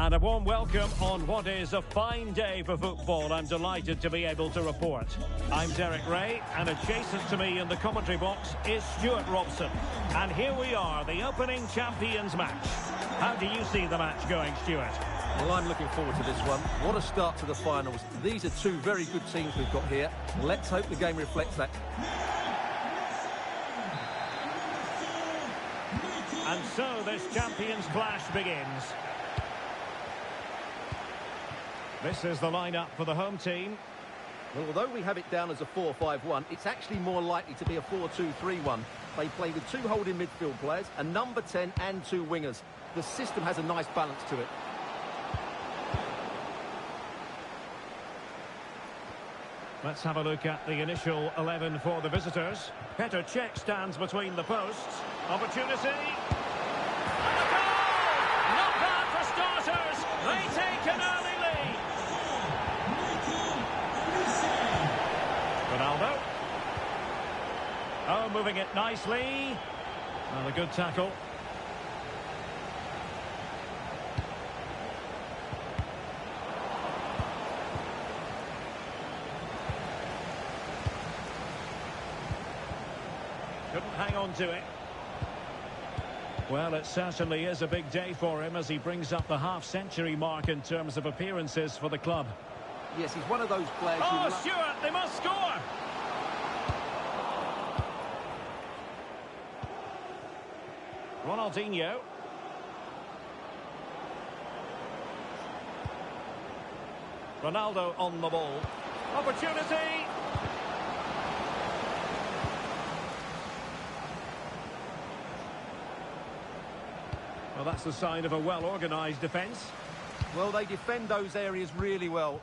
And a warm welcome on what is a fine day for football. I'm delighted to be able to report. I'm Derek Ray, and adjacent to me in the commentary box is Stuart Robson. And here we are, the opening Champions match. How do you see the match going, Stuart? Well, I'm looking forward to this one. What a start to the finals. These are two very good teams we've got here. Let's hope the game reflects that. And so this Champions clash begins. This is the lineup for the home team. Well, although we have it down as a 4-5-1, it's actually more likely to be a 4-2-3-1. They play with two holding midfield players, a number 10 and two wingers. The system has a nice balance to it. Let's have a look at the initial 11 for the visitors. Petr Cech stands between the posts. Opportunity. And a goal! Not bad for starters. They take an early lead. Ronaldo. Oh, moving it nicely. And a good tackle. Couldn't hang on to it. Well, it certainly is a big day for him as he brings up the half-century mark in terms of appearances for the club. Yes, he's one of those players who... Oh, Stuart, they must score! Ronaldinho. Ronaldo on the ball. Opportunity! Well, that's the sign of a well-organised defence. Well, they defend those areas really well.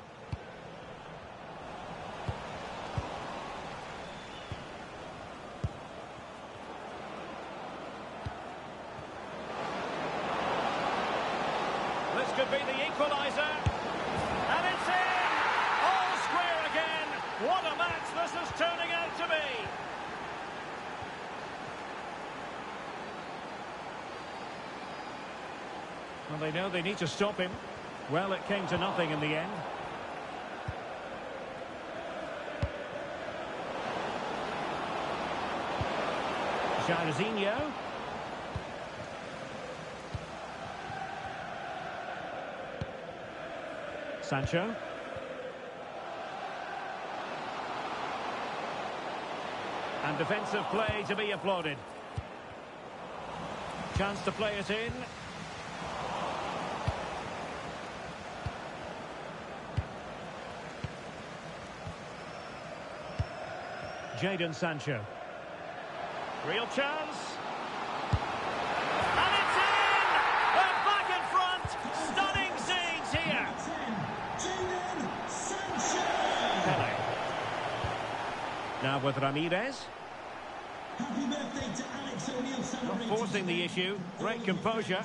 This could be the equaliser. And it's in! All square again. What a match this is turning out to be. Well, they know they need to stop him. Well, it came to nothing in the end. Jairzinho. Sancho. And defensive play to be applauded. Chance to play it in. Jadon Sancho. Real chance. And it's in! They're back in front! Stunning scenes here! Jadon Sancho! Pele. Now with Ramirez. Happy birthday to Alex O'Neill. Not forcing the issue. Great composure.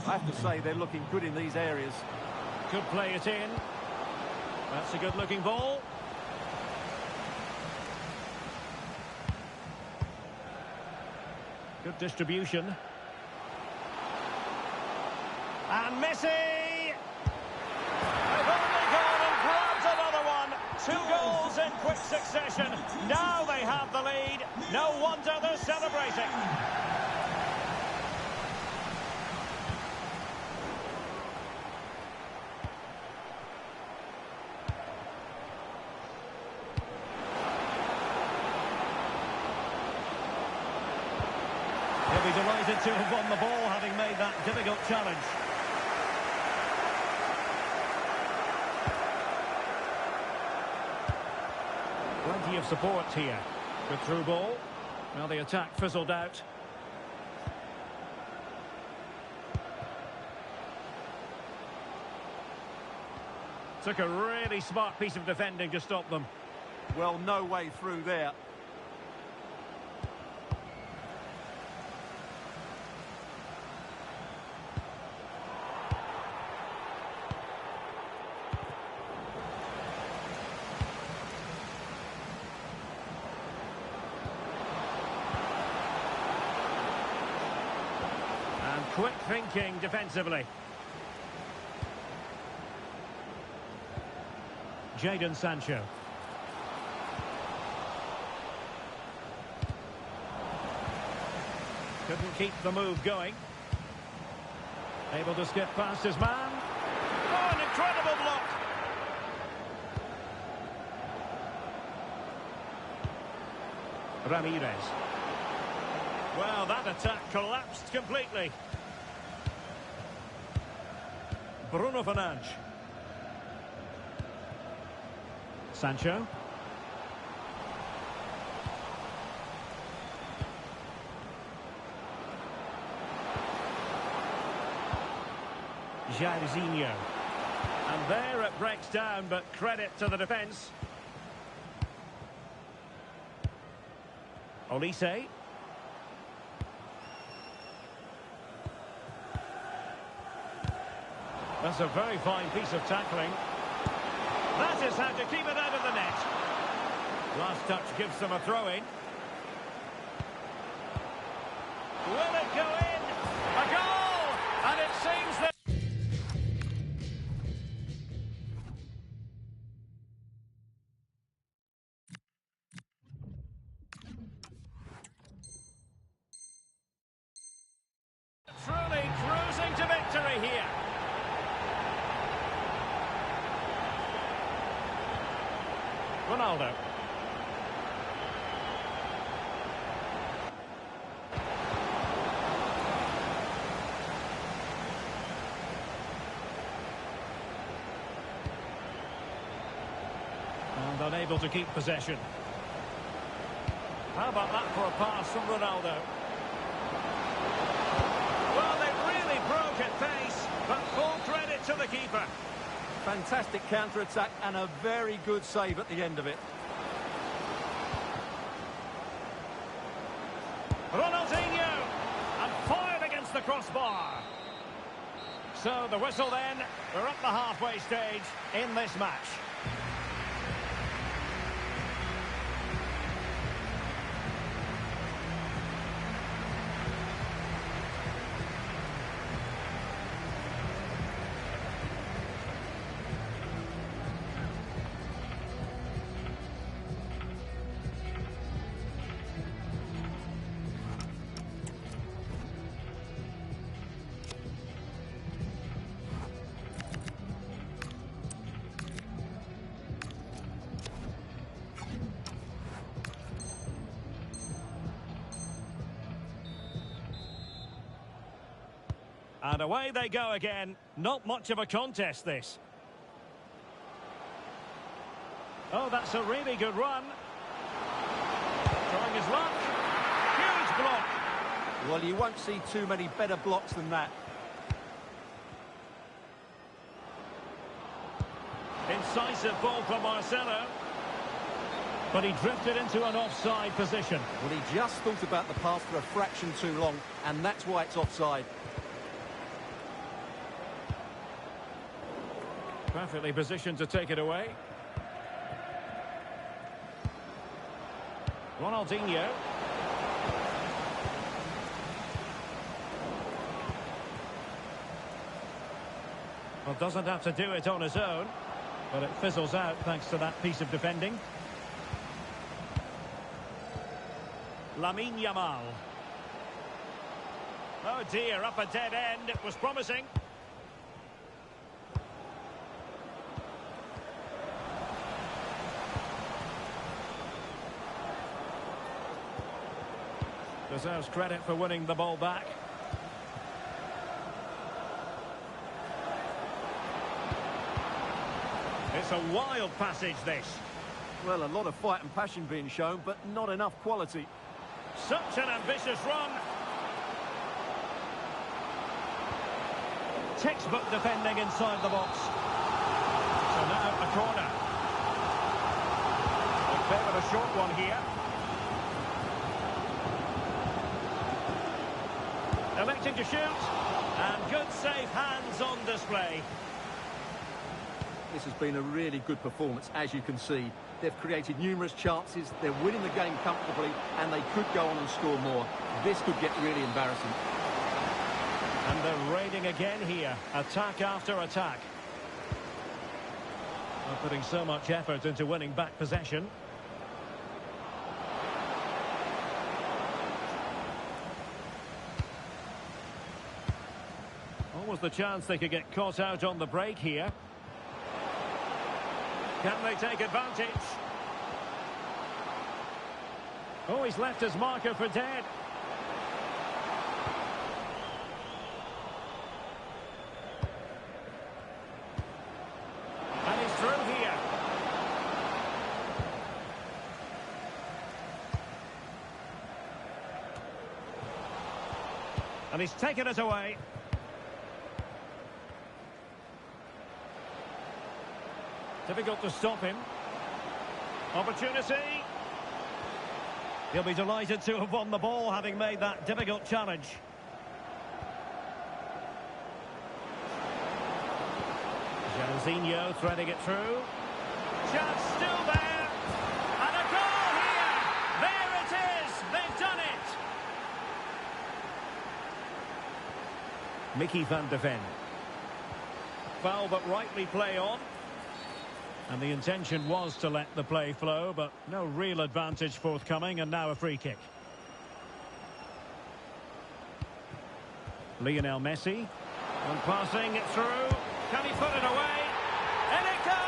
I have to say, they're looking good in these areas. Could play it in. That's a good-looking ball. Good distribution. And Messi! They've only gone and grabbed another one. 2 goals in quick succession. Now they have the lead. No wonder they're celebrating. He'll be delighted to have won the ball, having made that difficult challenge. Plenty of support here. Good through ball. Well, the attack fizzled out. Took a really smart piece of defending to stop them. Well, no way through there. Quick thinking defensively. Jadon Sancho. Couldn't keep the move going. Able to skip past his man. Oh, an incredible block. Ramirez. Well, that attack collapsed completely. Bruno Fernandes. Sancho. Jairzinho. And there it breaks down, but credit to the defence. Olise. That's a very fine piece of tackling. That is how to keep it out of the net. Last touch gives them a throw-in. Will it go in? A goal! And it seems that... Truly cruising to victory here. Ronaldo. And unable to keep possession. How about that for a pass from Ronaldo? Well, they really broke at pace, but full credit to the keeper. Fantastic counter-attack and a very good save at the end of it. Ronaldinho! And fired against the crossbar. So the whistle then. We're at the halfway stage in this match. And away they go again. Not much of a contest, this. Oh, that's a really good run. Trying his luck. Huge block. Well, you won't see too many better blocks than that. Incisive ball from Marcelo. But he drifted into an offside position. Well, he just thought about the pass for a fraction too long, and that's why it's offside. Perfectly positioned to take it away. Ronaldinho. Well, doesn't have to do it on his own, but it fizzles out thanks to that piece of defending. Lamine Yamal. Oh dear, up a dead end. It was promising. Deserves credit for winning the ball back. It's a wild passage, this. Well, a lot of fight and passion being shown, but not enough quality. Such an ambitious run. Textbook defending inside the box. So now a corner. A bit of a short one here. Electing to shoot, and good safe hands on display. This has been a really good performance, as you can see. They've created numerous chances, they're winning the game comfortably, and they could go on and score more. This could get really embarrassing. And they're raiding again here, attack after attack. Well, putting so much effort into winning back possession. Almost the chance they could get caught out on the break here. Can they take advantage? Oh, he's left his marker for dead. And he's through here. And he's taken it away. Difficult to stop him. Opportunity. He'll be delighted to have won the ball, having made that difficult challenge. Jairzinho threading it through. Chance still there. And a goal here. There it is. They've done it. Mickey van de Ven. Foul, but rightly play on. And the intention was to let the play flow, but no real advantage forthcoming, and now a free kick. Lionel Messi. And passing it through. Can he put it away? And it goes!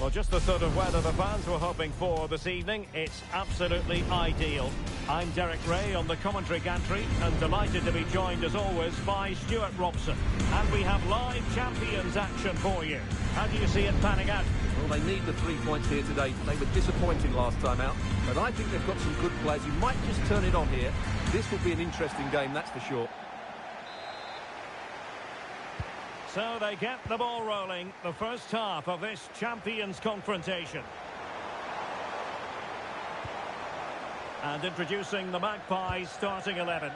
Well, just the sort of weather the fans were hoping for this evening. It's absolutely ideal. I'm Derek Ray on the commentary gantry and delighted to be joined as always by Stuart Robson. And we have live champions action for you. How do you see it panning out? Well, they need the 3 points here today. They were disappointing last time out, but I think they've got some good players who might just turn it on here. This will be an interesting game, that's for sure. So they get the ball rolling, the first half of this champions confrontation. And introducing the Magpies starting 11.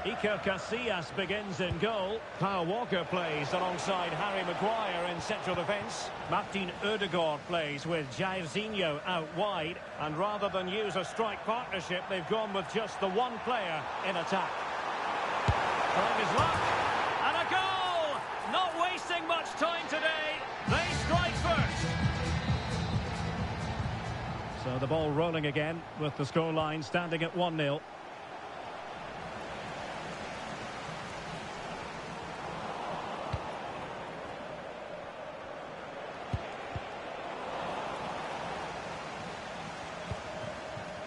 Iker Casillas begins in goal. Kyle Walker plays alongside Harry Maguire in central defence. Martin Ødegaard plays with Jairzinho out wide. And rather than use a strike partnership, they've gone with just the one player in attack. Trying his luck. And a goal! Not wasting much time today. They strike first. So the ball rolling again with the scoreline standing at 1-0.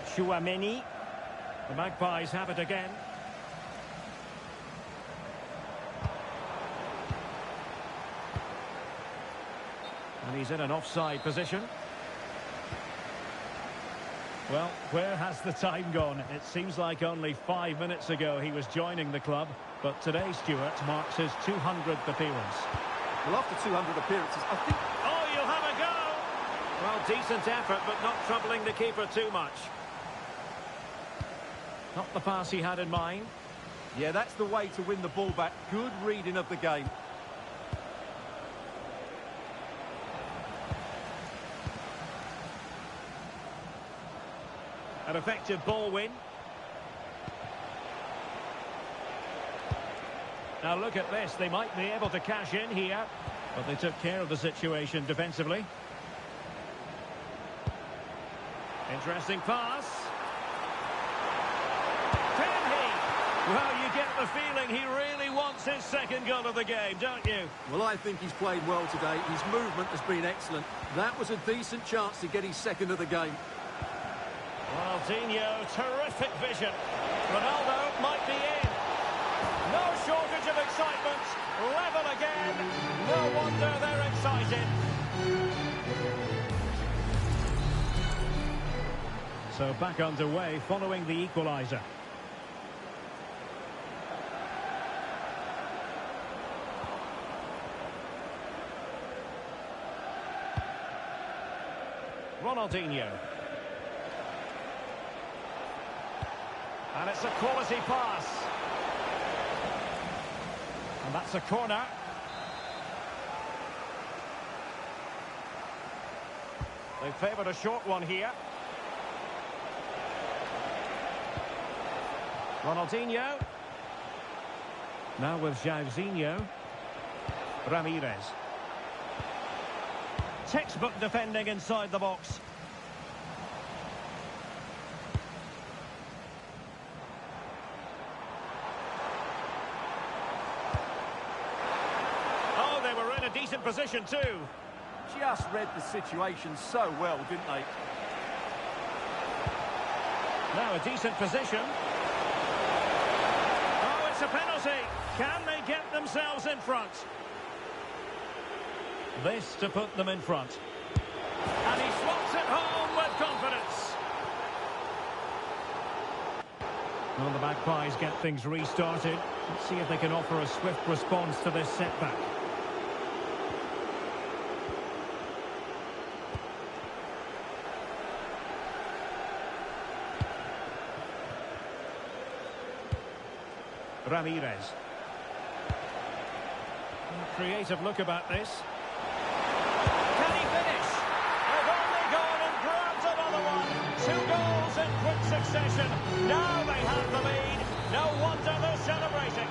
Tchouaméni. The Magpies have it again. And he's in an offside position. Well, where has the time gone? It seems like only 5 minutes ago he was joining the club. But today, Stuart, marks his 200th appearance. Well, after 200 appearances, I think... Oh, you'll have a go! Well, decent effort, but not troubling the keeper too much. Not the pass he had in mind. Yeah, that's the way to win the ball back. Good reading of the game. An effective ball win. Now look at this. They might be able to cash in here. But they took care of the situation defensively. Interesting pass. Can he? Well, you get the feeling he really wants his second goal of the game, don't you? Well, I think he's played well today. His movement has been excellent. That was a decent chance to get his second of the game. Ronaldinho, terrific vision. Ronaldo might be in. No shortage of excitement. Level again. No wonder they're excited. So back underway following the equaliser. Ronaldinho. And it's a quality pass. And that's a corner. They favoured a short one here. Ronaldinho. Now with Jairzinho. Ramirez. Textbook defending inside the box. Decent position too. Just read the situation so well, didn't they? Now a decent position. Oh, it's a penalty. Can they get themselves in front? This to put them in front. And he slots it home with confidence. Well, the Magpies get things restarted. Let's see if they can offer a swift response to this setback. Ramirez. Creative look about this. Can he finish? They've only gone and grabbed another one. 2 goals in quick succession. Now they have the lead. No wonder they're celebrating.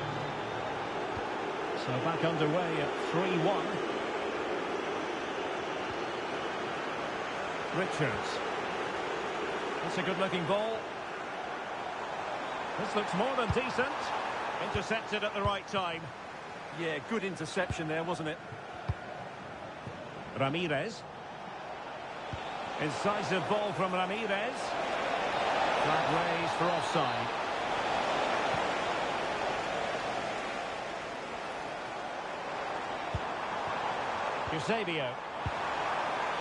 So back underway at 3-1. Richards. That's a good-looking ball. This looks more than decent. Intercepted at the right time. Yeah, good interception there, wasn't it? Ramirez. Incisive ball from Ramirez. Flag raised for offside. Eusebio.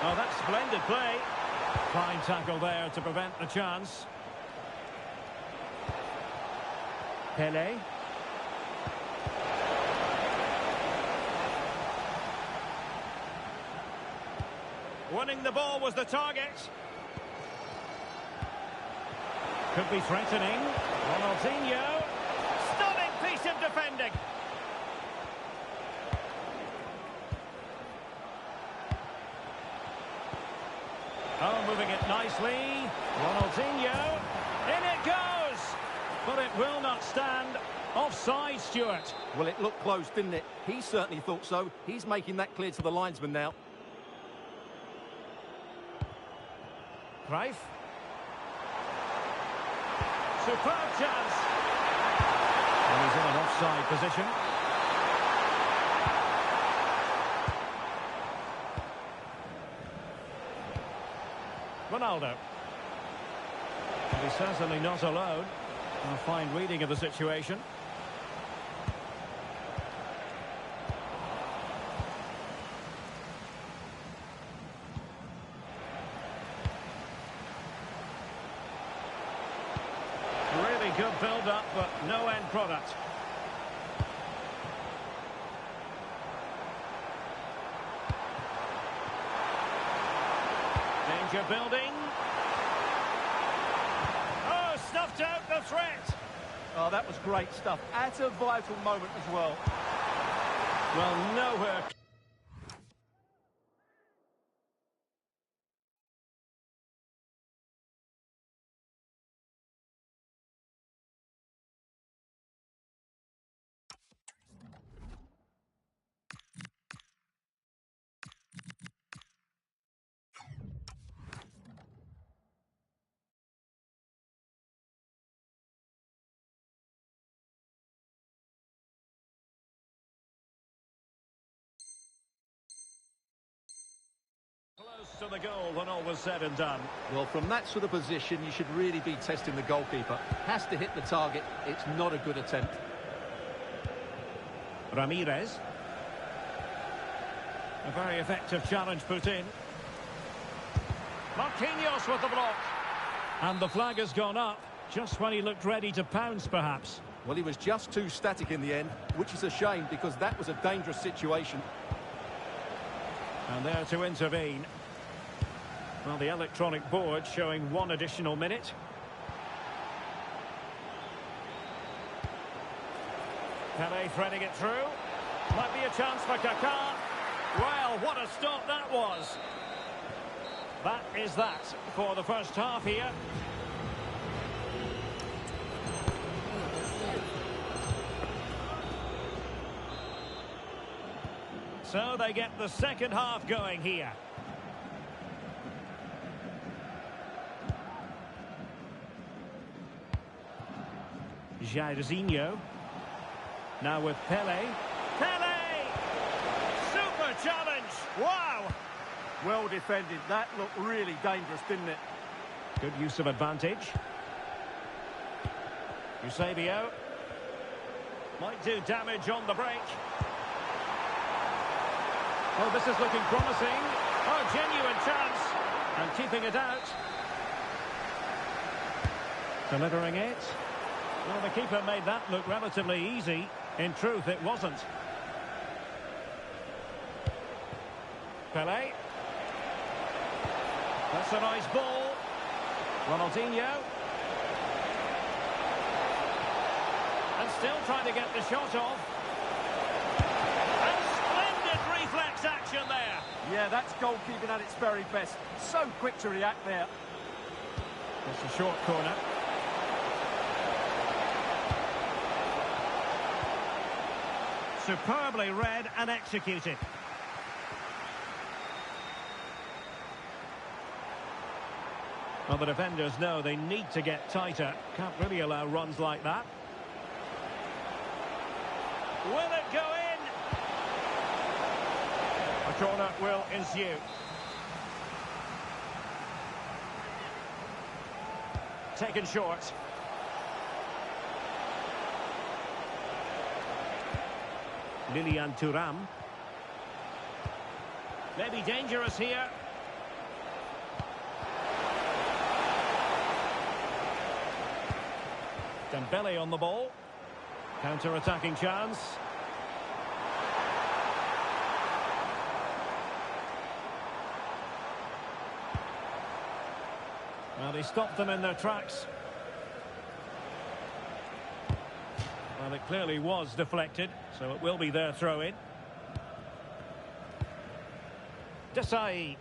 Oh, that's splendid play. Fine tackle there to prevent the chance. Pele. Winning the ball was the target. Could be threatening. Ronaldinho. Stunning piece of defending. Oh, moving it nicely. Ronaldinho. In it goes. But it will not stand. Offside, Stuart. Well, it looked close, didn't it? He certainly thought so. He's making that clear to the linesman now. Cruyff. Superb chance. And he's in an offside position. Ronaldo. And he's certainly not alone. A fine reading of the situation. Really good build-up, but no end product. Danger building. Oh, snuffed out the threat. Oh, that was great stuff. At a vital moment as well. Well, nowhere. Close to the goal when all was said and done. Well, from that sort of position, you should really be testing the goalkeeper. Has to hit the target. It's not a good attempt. Ramirez. A very effective challenge put in. Marquinhos with the block. And the flag has gone up, just when he looked ready to pounce, perhaps. Well, he was just too static in the end, which is a shame because that was a dangerous situation. And there to intervene. Well, the electronic board showing one additional minute. Pele threading it through. Might be a chance for Kaká. Well, what a stop that was. That is that for the first half here. So they get the second half going here. Jairzinho. Now with Pele. Pele! Super challenge! Wow! Well defended. That looked really dangerous, didn't it? Good use of advantage. Eusebio. Might do damage on the break. Oh, this is looking promising. Oh, genuine chance. And keeping it out. Delivering it. Well, the keeper made that look relatively easy. In truth, it wasn't. Pele. That's a nice ball. Ronaldinho. And still trying to get the shot off. And splendid reflex action there. Yeah, that's goalkeeping at its very best. So quick to react there. It's a short corner. Superbly read and executed. Well, the defenders know they need to get tighter. Can't really allow runs like that. Will it go in? A corner will ensue. taken short. Lilian Thuram. Maybe dangerous here. Dembele on the ball. Counter-attacking chance. Well, he stopped them in their tracks. Well, it clearly was deflected, so it will be their throw-in. Desai.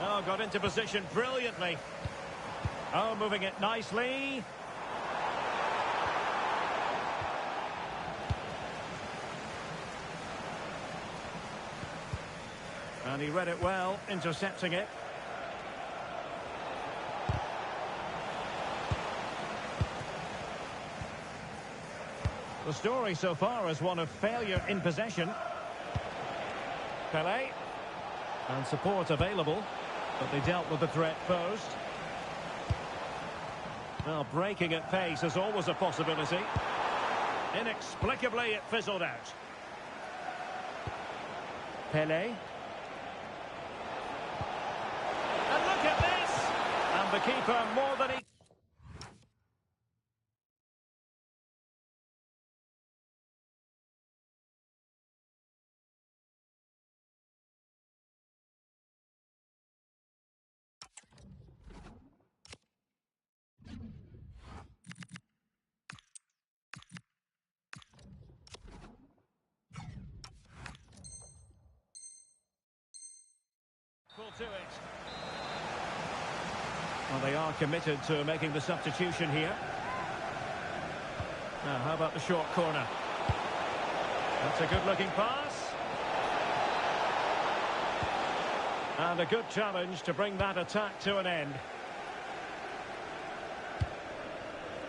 Oh, got into position brilliantly. Oh, moving it nicely. And he read it well, intercepting it. The story so far is one of failure in possession. Pelé. And support available, but they dealt with the threat posed. Well, breaking at pace is always a possibility. Inexplicably, it fizzled out. Pelé. And look at this! And the keeper more than he... to it. Well, they are committed to making the substitution here. Now, how about the short corner? That's a good-looking pass. And a good challenge to bring that attack to an end.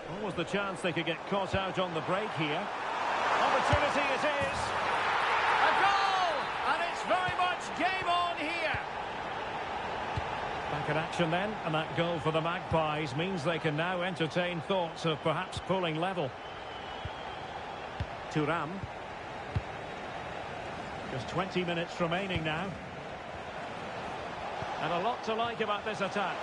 What was the chance they could get caught out on the break here? Opportunity it is. A goal! And it's very much game on here. Back in action then, and that goal for the Magpies means they can now entertain thoughts of perhaps pulling level. Thuram. Just 20 minutes remaining now. And a lot to like about this attack.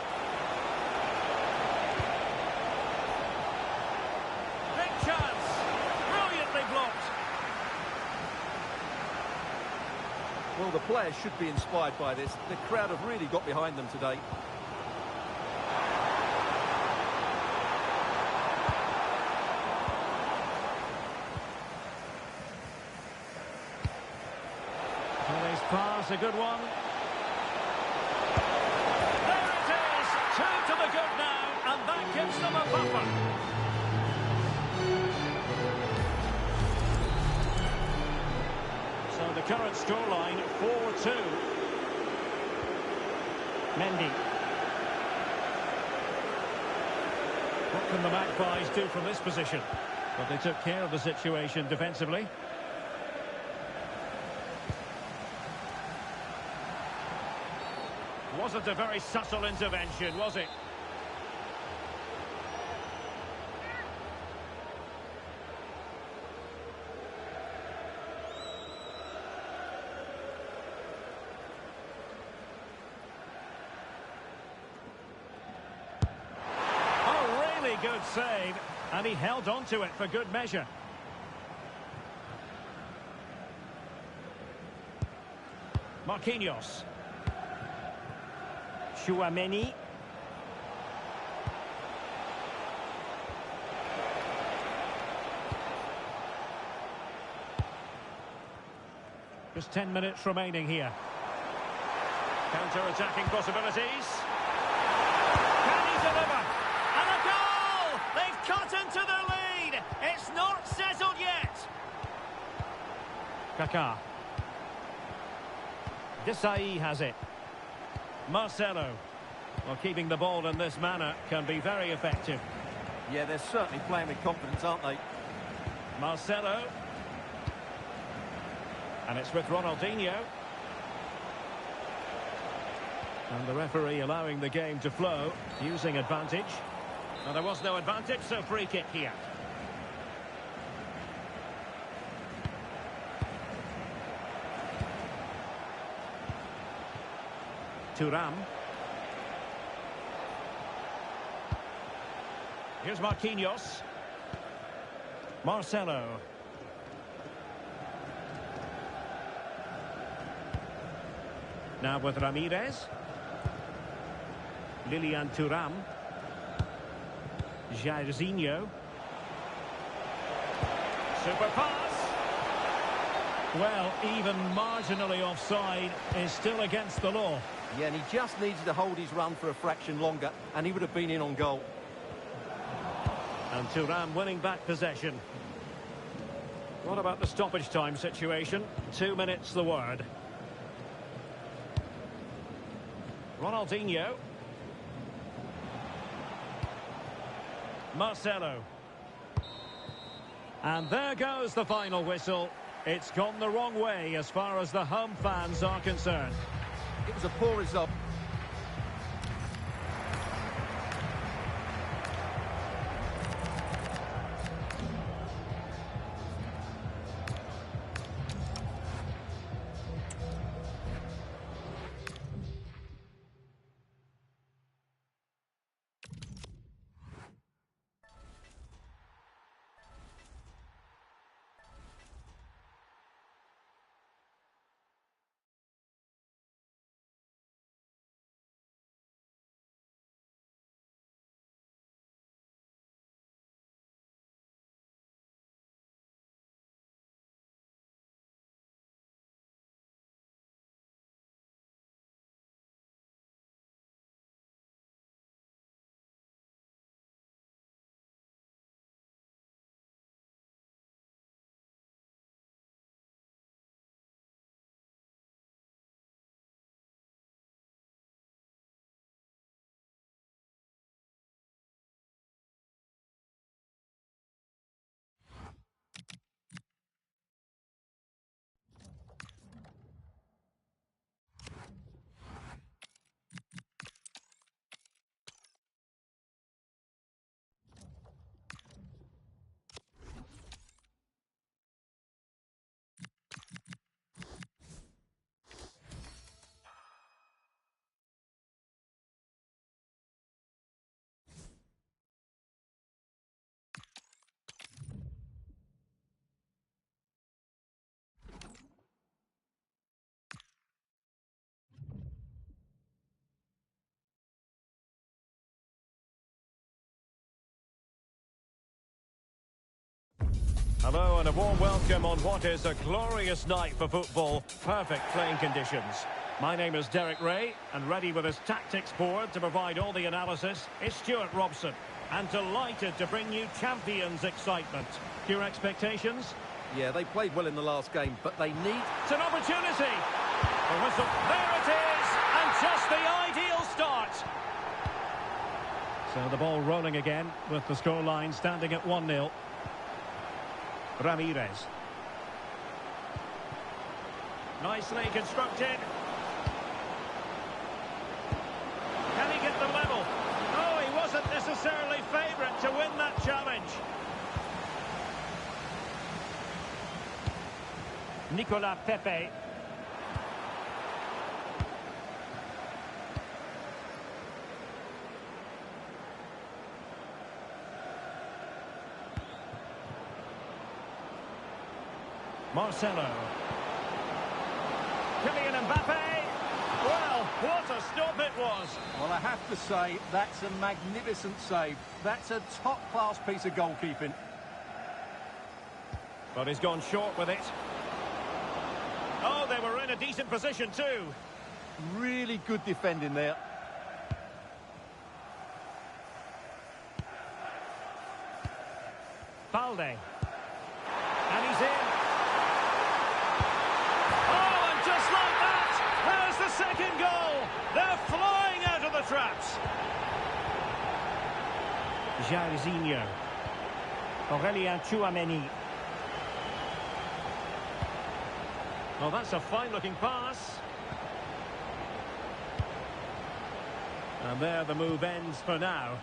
Big chance! Brilliantly blocked! Well, the players should be inspired by this. The crowd have really got behind them today. Pellé's pass, a good one. There it is! Two to the good now, and that gives them a buffer. So the current scoreline, 4-2. Mendy. What can the Magpies do from this position? But they took care of the situation defensively. Wasn't a very subtle intervention, was it? Oh, really good save. And he held on to it for good measure. Marquinhos. Tchouaméni. Just 10 minutes remaining here. Counter-attacking possibilities. Can he deliver? And a goal! They've cut into the lead. It's not settled yet. Kaká. Desai has it. Marcelo. Well, keeping the ball in this manner can be very effective. Yeah, they're certainly playing with confidence, aren't they? Marcelo. And it's with Ronaldinho. And the referee allowing the game to flow, using advantage. And there was no advantage, so free kick here. Thuram. Here's Marquinhos. Marcelo. Now with Ramirez. Lilian Thuram. Jairzinho. Super pass. Well, even marginally offside is still against the law. Yeah, and he just needed to hold his run for a fraction longer, and he would have been in on goal. And Thuram winning back possession. What about the stoppage time situation? 2 minutes the word. Ronaldinho. Marcelo. And there goes the final whistle. It's gone the wrong way as far as the home fans are concerned. It was a poor result. Hello and a warm welcome on what is a glorious night for football. Perfect playing conditions. My name is Derek Ray, and ready with his tactics board to provide all the analysis is Stuart Robson. And delighted to bring you champions excitement. Your expectations? Yeah, they played well in the last game, but they need... It's an opportunity! The whistle, there it is! And just the ideal start! So the ball rolling again, with the scoreline standing at 1-0. Ramirez. Nicely constructed. Can he get the level? No, he wasn't necessarily favourite to win that challenge. Nicolas Pepe. Marcelo. Kylian Mbappe. Well, what a stop it was. Well, I have to say, that's a magnificent save. That's a top-class piece of goalkeeping. But he's gone short with it. Oh, they were in a decent position too. Really good defending there. Balde. And he's in. Oh, and just like that, there's the second goal. They're flying out of the traps. Jairzinho. Aurélien Tchouameni. Well, that's a fine-looking pass. And there the move ends for now.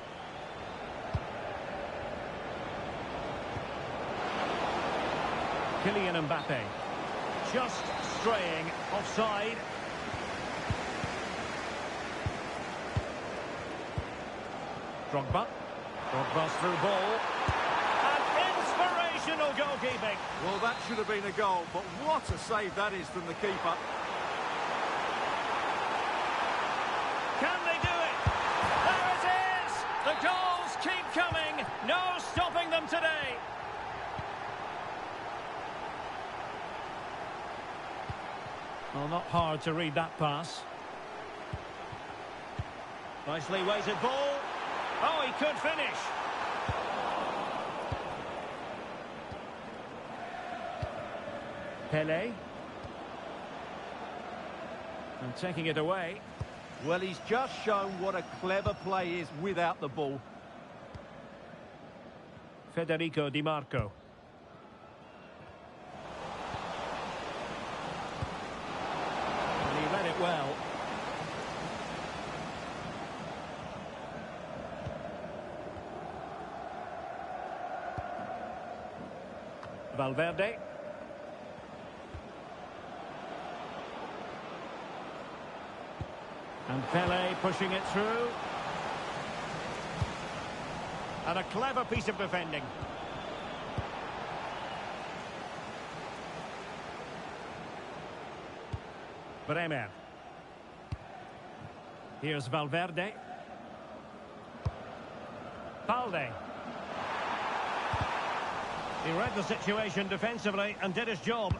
Kylian Mbappe. Just straying offside. Drogba. Drogba's through ball. And inspirational goalkeeping. Well, that should have been a goal, but what a save that is from the keeper. Can they do it? There it is! The goals keep coming. No stopping them today. Well, not hard to read that pass. Nicely weighted ball. Oh, he could finish. Pele. And taking it away. Well, he's just shown what a clever play is without the ball. Federico Di Marco. And he read it well. Valverde. And Pele pushing it through. And a clever piece of defending. Bremer. Here's Valverde. Balde. He read the situation defensively and did his job.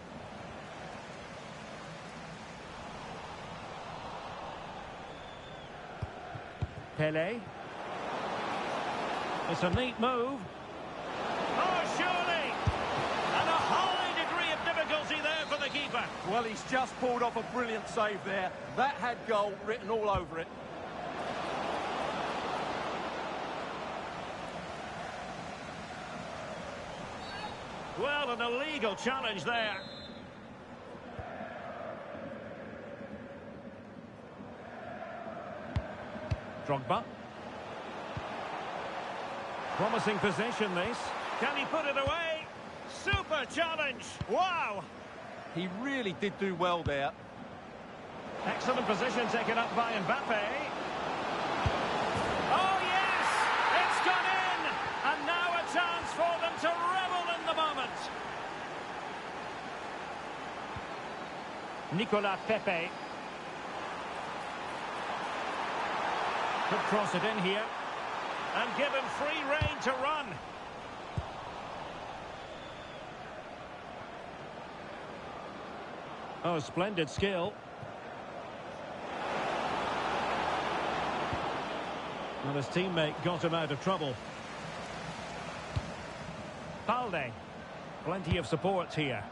Pele. It's a neat move. Oh, surely! And a high degree of difficulty there for the keeper. Well, he's just pulled off a brilliant save there. That had goal written all over it. Well, an illegal challenge there. Drogba. Promising possession, this. Can he put it away? Super challenge. Wow. He really did do well there. Excellent position taken up by Mbappe. Oh, yes! It's gone in! And now a chance for them to revel in the moment. Nicolas Pepe. Could cross it in here. And give him free rein to run. Oh, splendid skill. Well, his teammate got him out of trouble. Balde. Plenty of support here.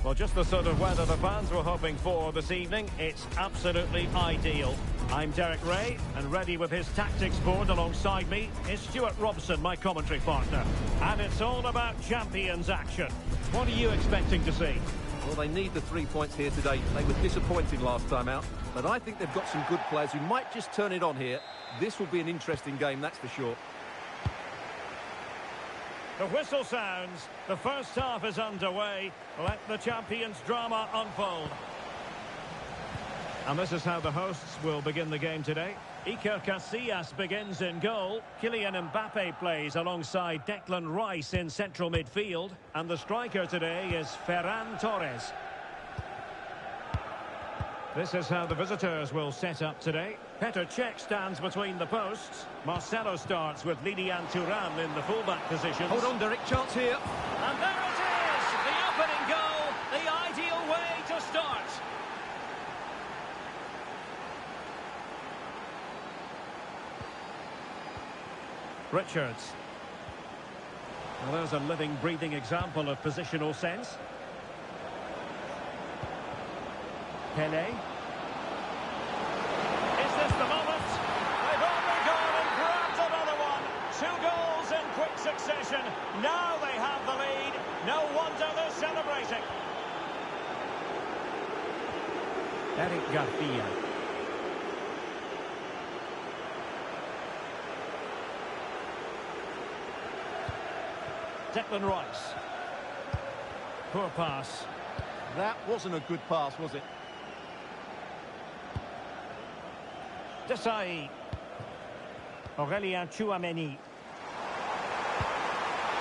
Well, just the sort of weather the fans were hoping for this evening. It's absolutely ideal. I'm Derek Ray, and ready with his tactics board alongside me is Stuart Robson, my commentary partner. And it's all about champions action. What are you expecting to see? Well, they need the 3 points here today. They were disappointed last time out, but I think they've got some good players who might just turn it on here. This will be an interesting game, that's for sure. The whistle sounds. The first half is underway. Let the champions' drama unfold. And this is how the hosts will begin the game today. Iker Casillas begins in goal. Kylian Mbappe plays alongside Declan Rice in central midfield. And the striker today is Ferran Torres. This is how the visitors will set up today. Petr Cech stands between the posts. Marcelo starts with Lilian Thuram in the fullback position. Hold on, Derek, chance here. And there it is! The opening goal, the ideal way to start. Richards. Well, there's a living, breathing example of positional sense. Pelé. Is this the moment? They've only gone and grabbed another one. 2 goals in quick succession. Now they have the lead. No wonder they're celebrating. Eric Garcia. Declan Rice. Poor pass. That wasn't a good pass, was it? Desailly. Aurélien Tchouameni.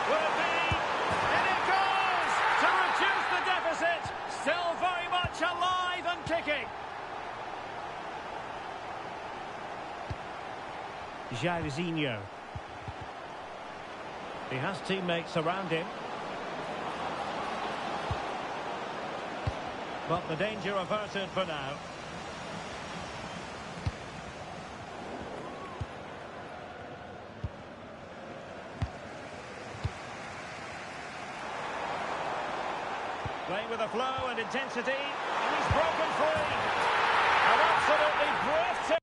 Will it be? And it goes! To reduce the deficit. Still very much alive and kicking. Jairzinho. He has teammates around him. But the danger averted for now. Playing with a flow and intensity, and he's broken free. An absolutely breathtaking.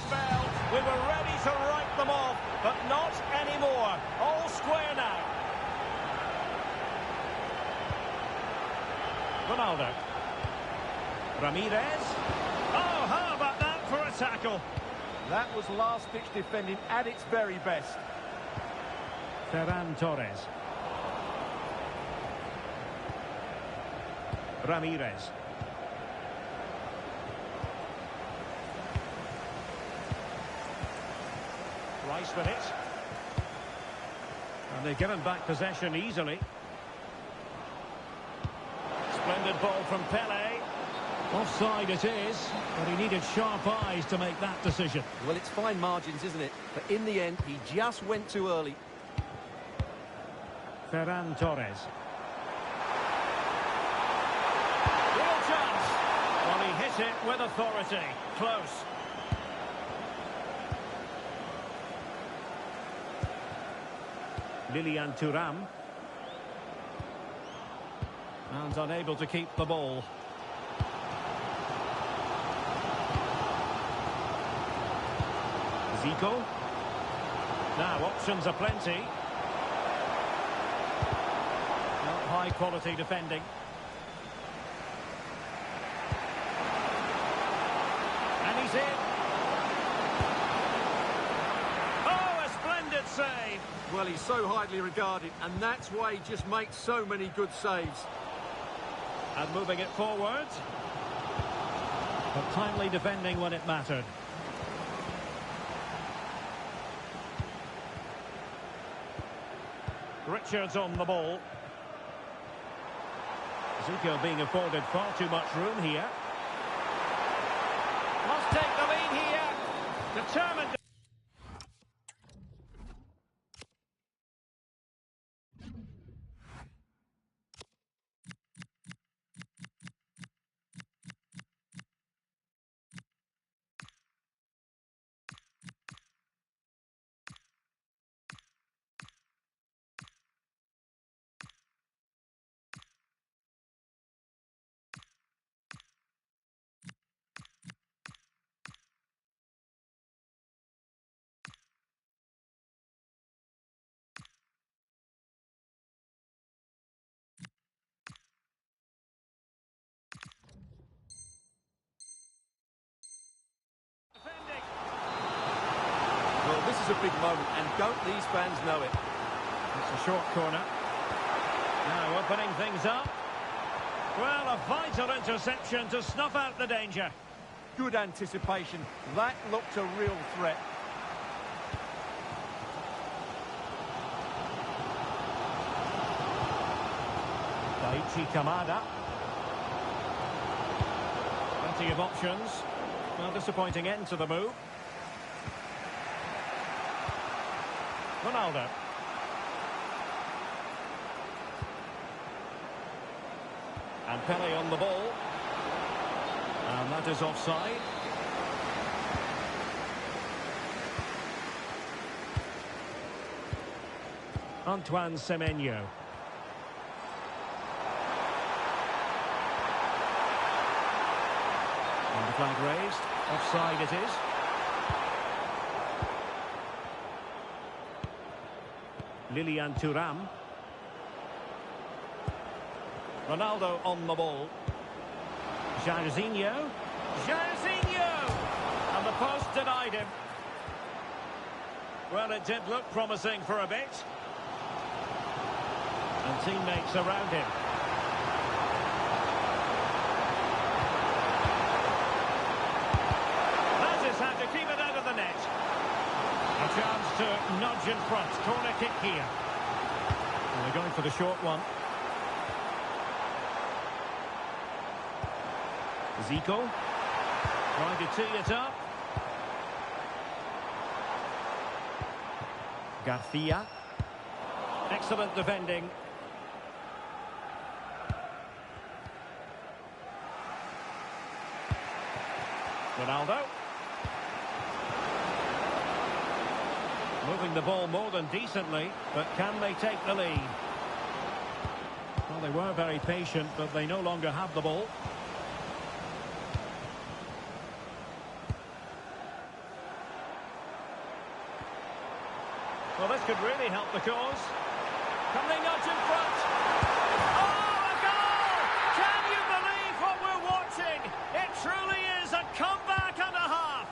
Spell. We were ready to write them off, but not anymore. All square now. Ronaldo. Ramirez. Oh, how about that for a tackle? That was last-ditch defending at its very best. Ferran Torres. Ramirez. Rice with it. And they've given back possession easily. Splendid ball from Pelé. Offside it is, but he needed sharp eyes to make that decision. Well, it's fine margins, isn't it? But in the end, he just went too early. Ferran Torres. Real chance. Well, he hit it with authority. Close. Lilian Thuram. And unable to keep the ball. Zico. Now options are plenty. Not high quality defending. And he's in. Oh, a splendid save. Well, he's so highly regarded, and that's why he just makes so many good saves. And moving it forward. But timely defending when it mattered. Richards on the ball. Zico being afforded far too much room here. Must take the lead here. Determined. Well, this is a big moment, and don't these fans know it? It's a short corner. Now opening things up. Well, a vital interception to snuff out the danger. Good anticipation. That looked a real threat. Daichi Kamada. Plenty of options. Well, disappointing end to the move. Ronaldo. And Pele on the ball. And that is offside. Antoine Semenyo. And the flag raised. Offside it is. Lilian Thuram. Ronaldo on the ball. Jairzinho. Jairzinho! And the post denied him. Well, it did look promising for a bit. And teammates around him. That is how to keep it out of the net. A chance to nudge in front. Corner kick here. And they're going for the short one. Zico. Trying to tee it up. Garcia. Excellent defending. Ronaldo. Moving the ball more than decently, but can they take the lead? Well, they were very patient, but they no longer have the ball. Well, this could really help the cause. Can they nudge in front? Oh, a goal! Can you believe what we're watching? It truly is a comeback and a half.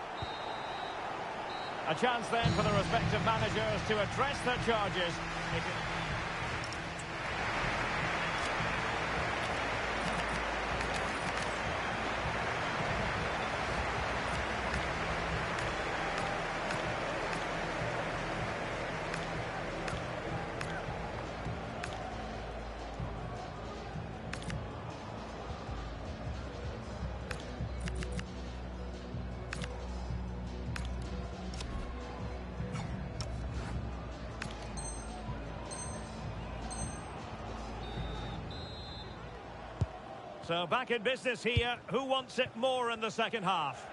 A chance then for the respective managers to address their charges. So back in business here. Who wants it more in the second half?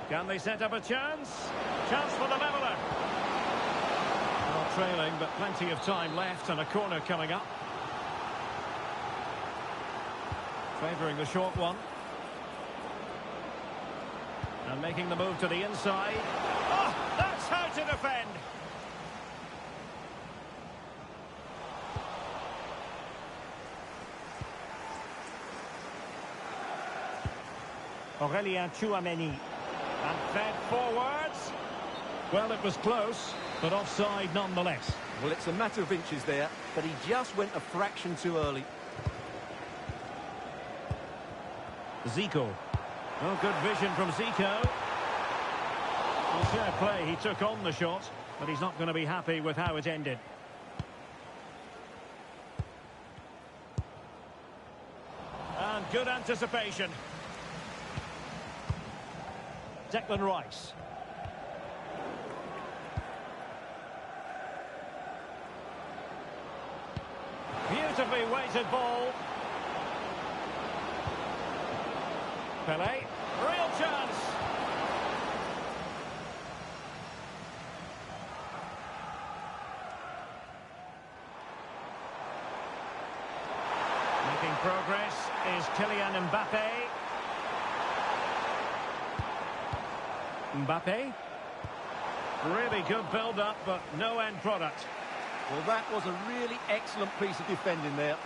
Can they set up a chance? Chance for the leveller. Well, trailing, but plenty of time left and a corner coming up. Favouring the short one. And making the move to the inside. Oh, that's how to defend. Aurélien Tchouameni. And fed forwards. Well, it was close, but offside nonetheless. Well, it's a matter of inches there, but he just went a fraction too early. Zico. Oh, good vision from Zico. Well, fair play, he took on the shot, but he's not going to be happy with how it ended. good anticipation. Declan Rice. Beautifully weighted ball. Pelé, real chance. Making progress is Kylian Mbappe. Mbappe. Really good build-up, but no end product. Well, that was a really excellent piece of defending there.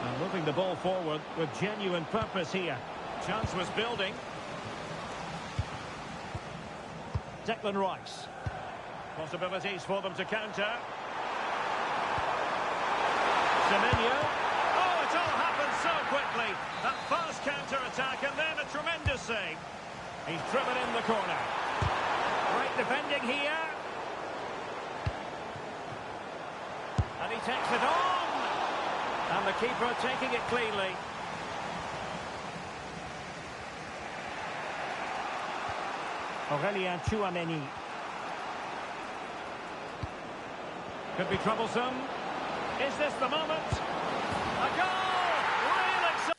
And moving the ball forward with genuine purpose here. Chance was building. Declan Rice. Possibilities for them to counter. Semenyo. Oh, it all happened so quickly. That fast counter-attack and then a tremendous save. He's driven in the corner. Great defending here. And he takes it on. And the keeper taking it cleanly. Aurélien Tchouameni. Could be troublesome. Is this the moment? A goal! Real excitement!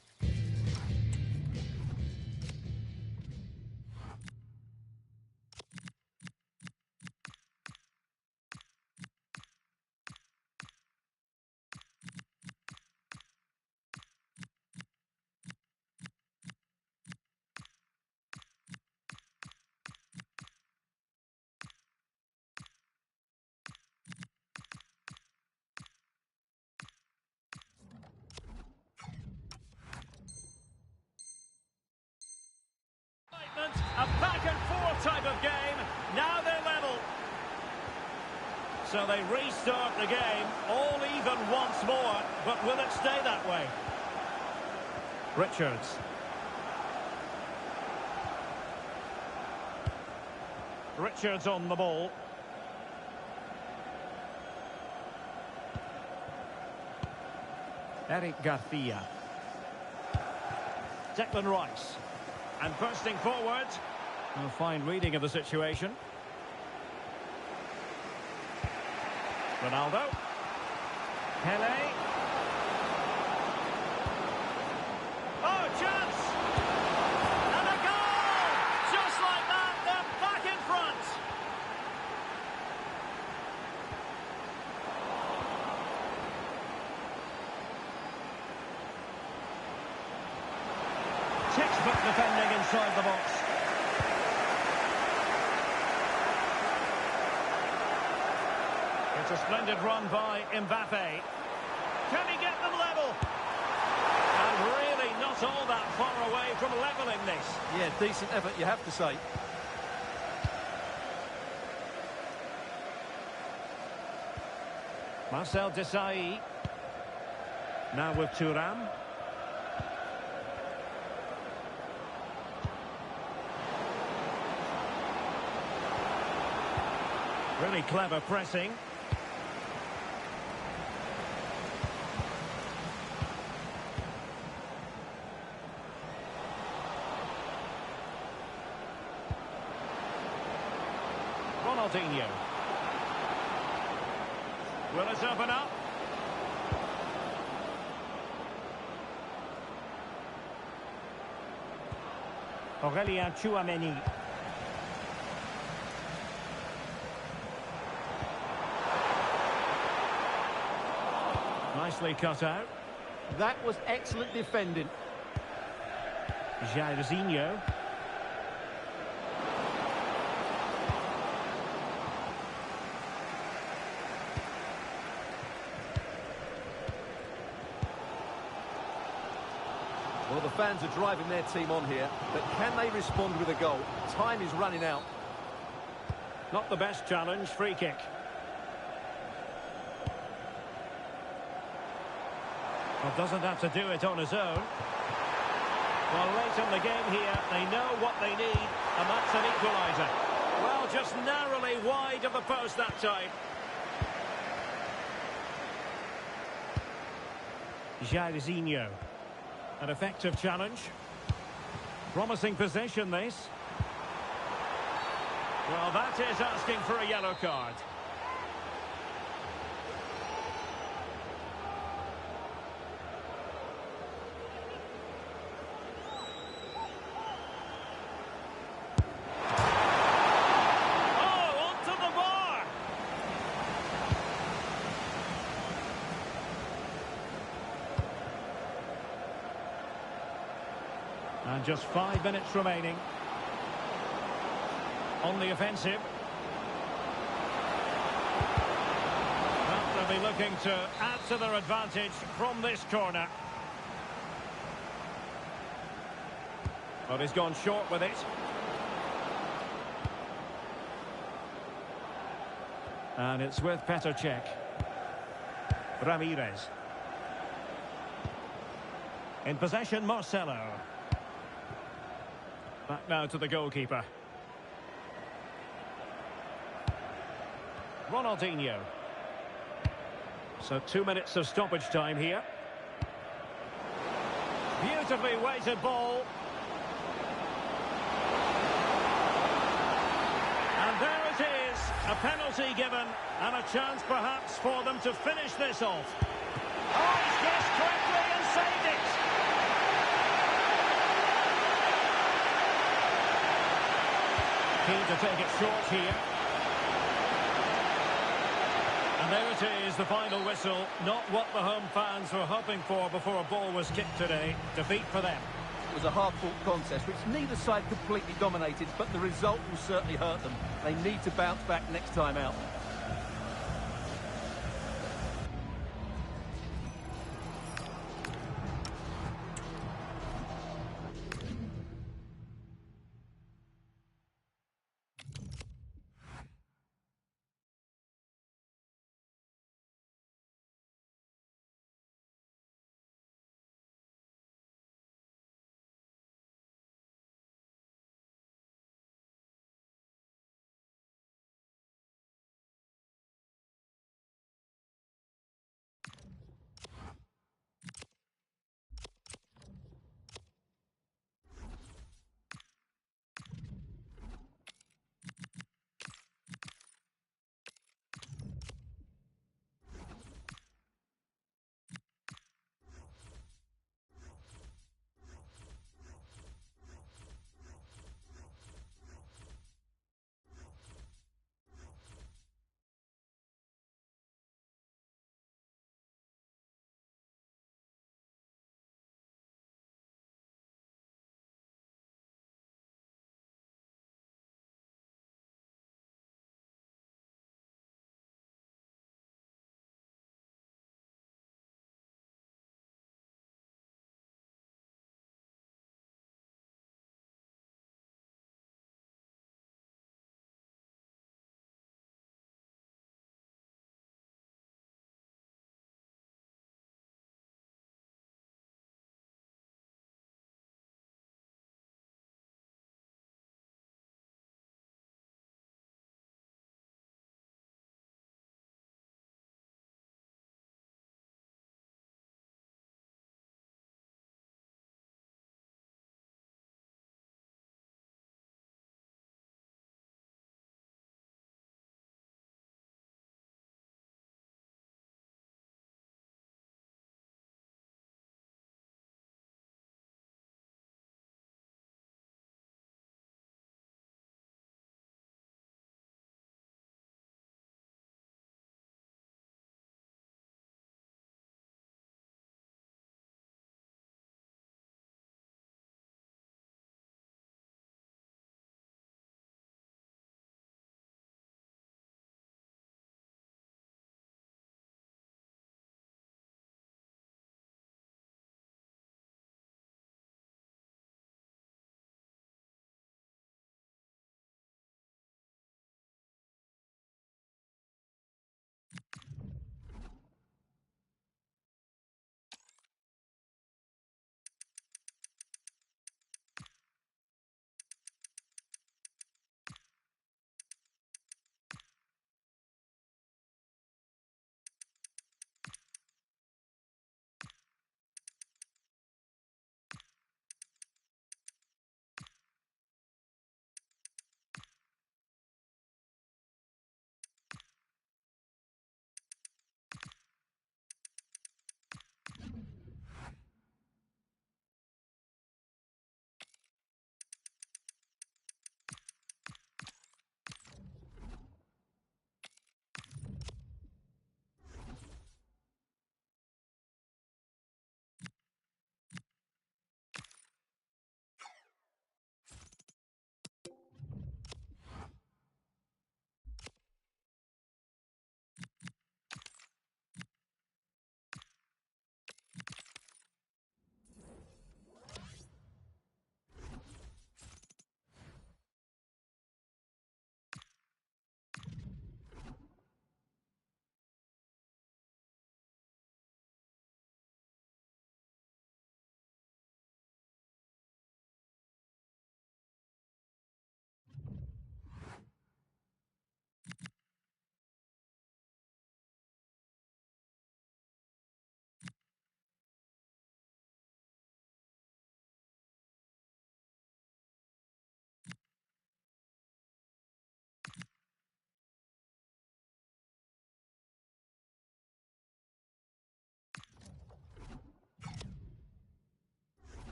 A back-and-forth type of game. Now they're level. So they restart the game, all even once more, but will it stay that way? Richards. Richards on the ball. Eric Garcia. Declan Rice. And bursting forward. A fine reading of the situation. Ronaldo. Pelé. Oh, chance! And a goal! Just like that, they're back in front. Textbook defending inside the box. It's a splendid run by Mbappe. Can he get them level? And really not all that far away from levelling this. Yeah, decent effort, you have to say. Marcel Desailly. Now with Thuram. Really clever pressing. Ronaldinho. Will it open up? Aurélien Tchouameni. Nicely cut out. That was excellent defending. Jairzinho. Well, the fans are driving their team on here, but can they respond with a goal? Time is running out. Not the best challenge, free kick. Well, doesn't have to do it on his own. Well, late in the game here, they know what they need, and that's an equaliser. Well, just narrowly wide of the post that time. Jairzinho. An effective challenge. Promising possession, this. Well, that is asking for a yellow card. Oh, onto the bar! And just 5 minutes remaining. On the offensive. Well, they'll be looking to add to their advantage from this corner. But he's gone short with it. And it's with Petr Cech. Ramirez. In possession, Marcelo. Back now to the goalkeeper. Ronaldinho. So 2 minutes of stoppage time here. Beautifully weighted ball. And there it is. A penalty given. And a chance perhaps for them to finish this off. Oh, he's guessed correctly and saved it. Keen to take it short here. And there it is, the final whistle. Not what the home fans were hoping for before a ball was kicked today. Defeat for them. It was a hard-fought contest, which neither side completely dominated, but the result will certainly hurt them. They need to bounce back next time out.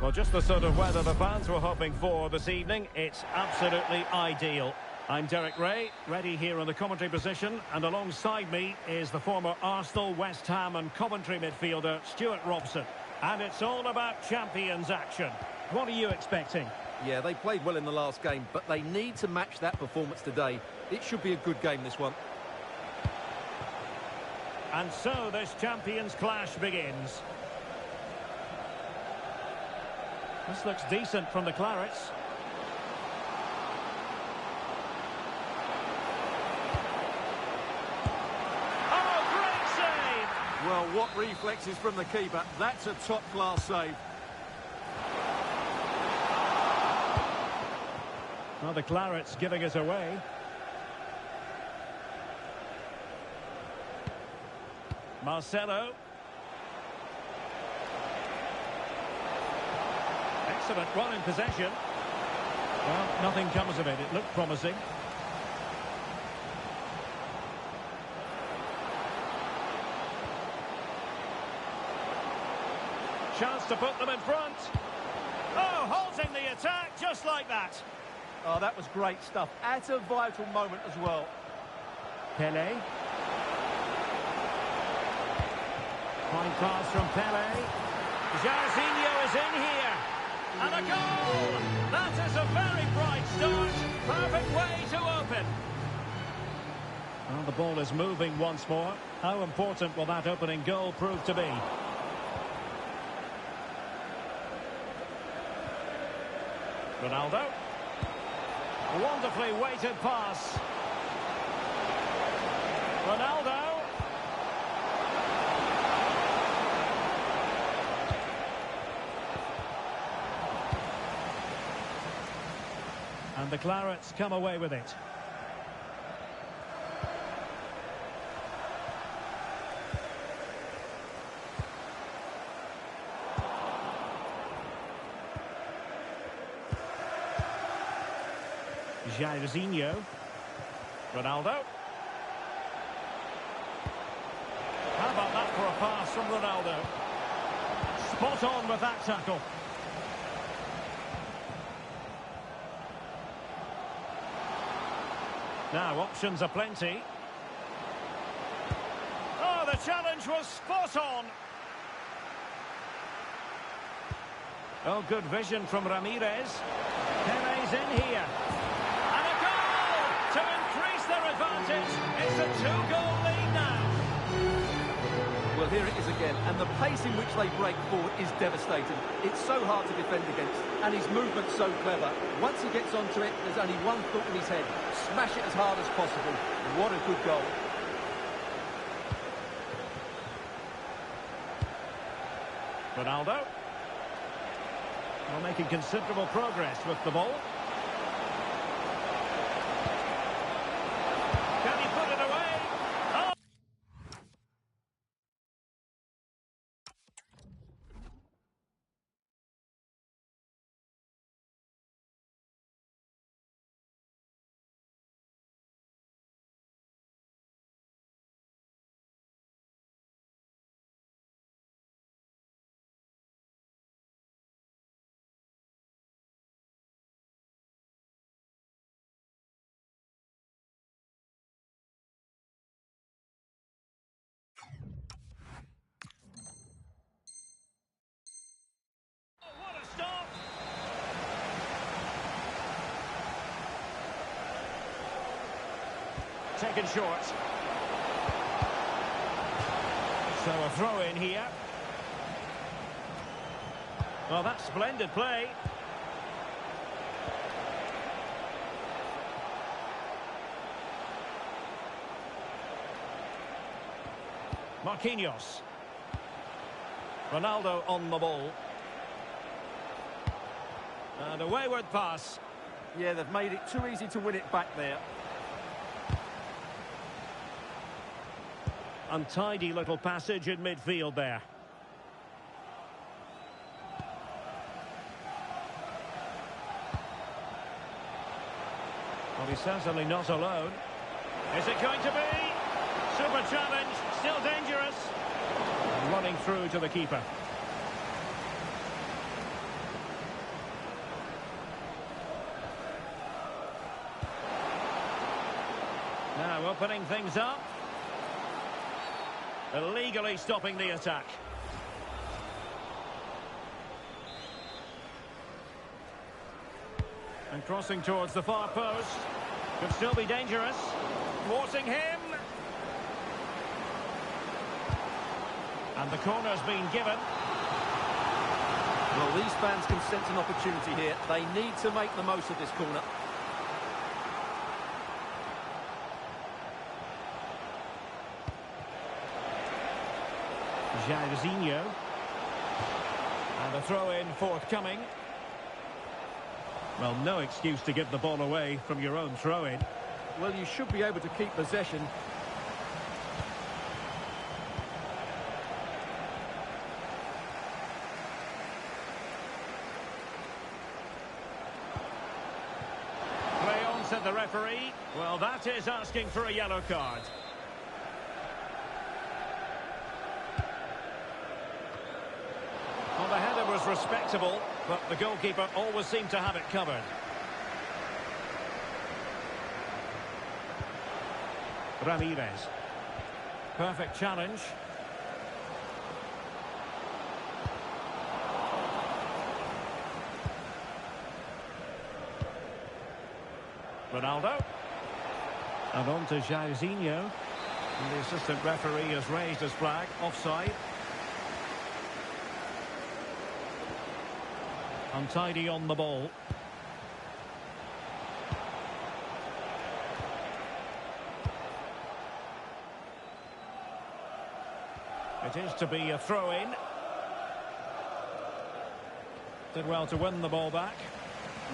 Well, just the sort of weather the fans were hoping for this evening. It's absolutely ideal. I'm Derek Ray, ready here in the commentary position, and alongside me is the former Arsenal, West Ham and Coventry midfielder, Stuart Robson. And it's all about champions action. What are you expecting? Yeah, they played well in the last game, but they need to match that performance today. It should be a good game, this one. And so this champions clash begins. This looks decent from the Clarets. Oh, great save! Well, what reflexes from the keeper. That's a top-class save. Well, the Clarets giving us away. Marcelo. Excellent run in possession. Well, nothing comes of it. It looked promising. Chance to put them in front. Oh, halting the attack just like that. Oh, that was great stuff. At a vital moment as well. Pele. Fine pass from Pele. Jairzinho is in here. And a goal! That is a very bright start. Perfect way to open. Well, the ball is moving once more. How important will that opening goal prove to be? Ronaldo. Wonderfully weighted pass. Ronaldo. And the Clarets come away with it. Jairzinho. Ronaldo. How about that for a pass from Ronaldo? Spot on with that tackle. Now, options are plenty. Oh, the challenge was spot on. Oh, good vision from Ramirez. Pele's in here. And a goal to increase their advantage. It's a two-goal lead now. Well, here it is again, and the pace in which they break forward is devastating. It's so hard to defend against, and his movement's so clever. Once he gets onto it, there's only one thought in his head. Smash it as hard as possible. What a good goal. Ronaldo. Well, making considerable progress with the ball. Can he put it away? Oh! What a stop! Taken short. So a throw in here. Well, that's splendid play. Marquinhos. Ronaldo on the ball. And a wayward pass. Yeah, they've made it too easy to win it back there. Untidy little passage in midfield there. Well, he's certainly not alone. Is it going to be? Super challenge, still dangerous. Running through to the keeper. Now opening things up. Illegally stopping the attack. And crossing towards the far post. Could still be dangerous. Thwarting him. And the corner's been given. Well, these fans can sense an opportunity here. They need to make the most of this corner. Jairzinho. And a throw-in forthcoming. Well, no excuse to give the ball away from your own throw-in. Well, you should be able to keep possession. Play on, said the referee. Well, that is asking for a yellow card. Well, the header was respectable, but the goalkeeper always seemed to have it covered. Ramirez. Perfect challenge. Ronaldo. And on to Jairzinho. And the assistant referee has raised his flag. Offside. Untidy on the ball. It is to be a throw-in. Did well to win the ball back.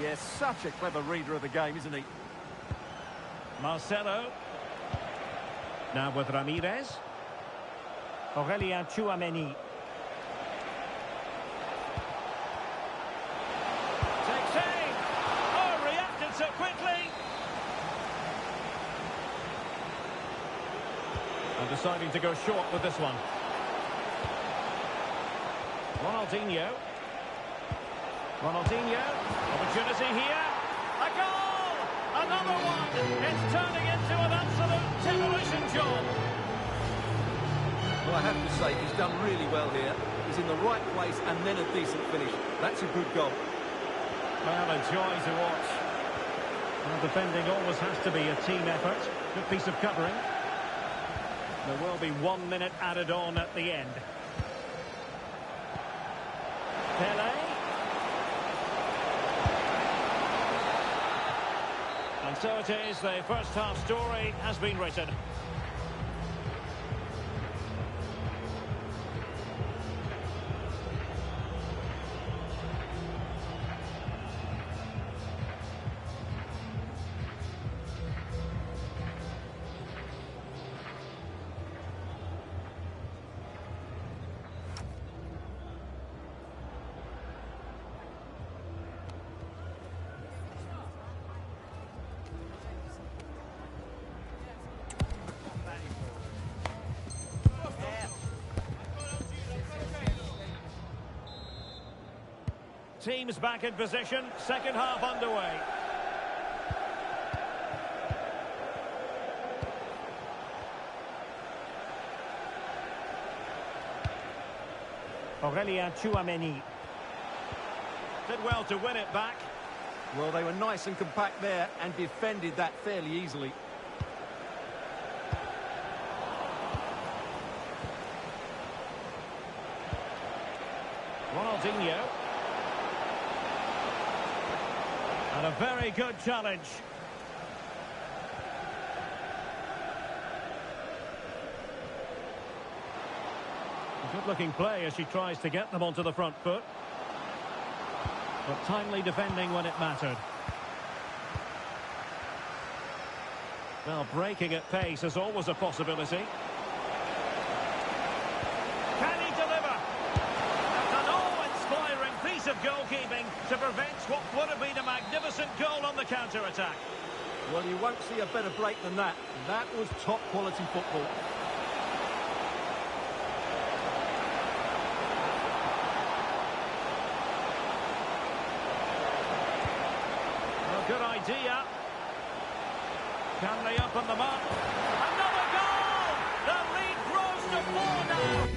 Yes, such a clever reader of the game, isn't he? Marcelo. Now with Ramirez. Aurelien Tchouameni. Takes aim. Oh, reacted so quickly. And deciding to go short with this one. Ronaldinho. Ronaldinho. Opportunity here. A goal! Another one! It's turning into an absolute demolition job. Well, I have to say, he's done really well here. He's in the right place and then a decent finish. That's a good goal. Well, a joy to watch. Well, defending always has to be a team effort. Good piece of covering. There will be 1 minute added on at the end. Pele. And so it is, the first half story has been written. Teams back in position, second half underway. Aurelien Tchouameni. Did well to win it back. Well, they were nice and compact there and defended that fairly easily. Ronaldinho. And a very good challenge. A good-looking play as she tries to get them onto the front foot. But timely defending when it mattered. Well, breaking at pace is always a possibility. Can he deliver? That's an awe-inspiring piece of goalkeeping to prevent what would have been a magnificent goal on the counter-attack. Well, you won't see a better break than that. That was top-quality football. Well, good idea. Can they open them up? Another goal! The lead grows to 4 now.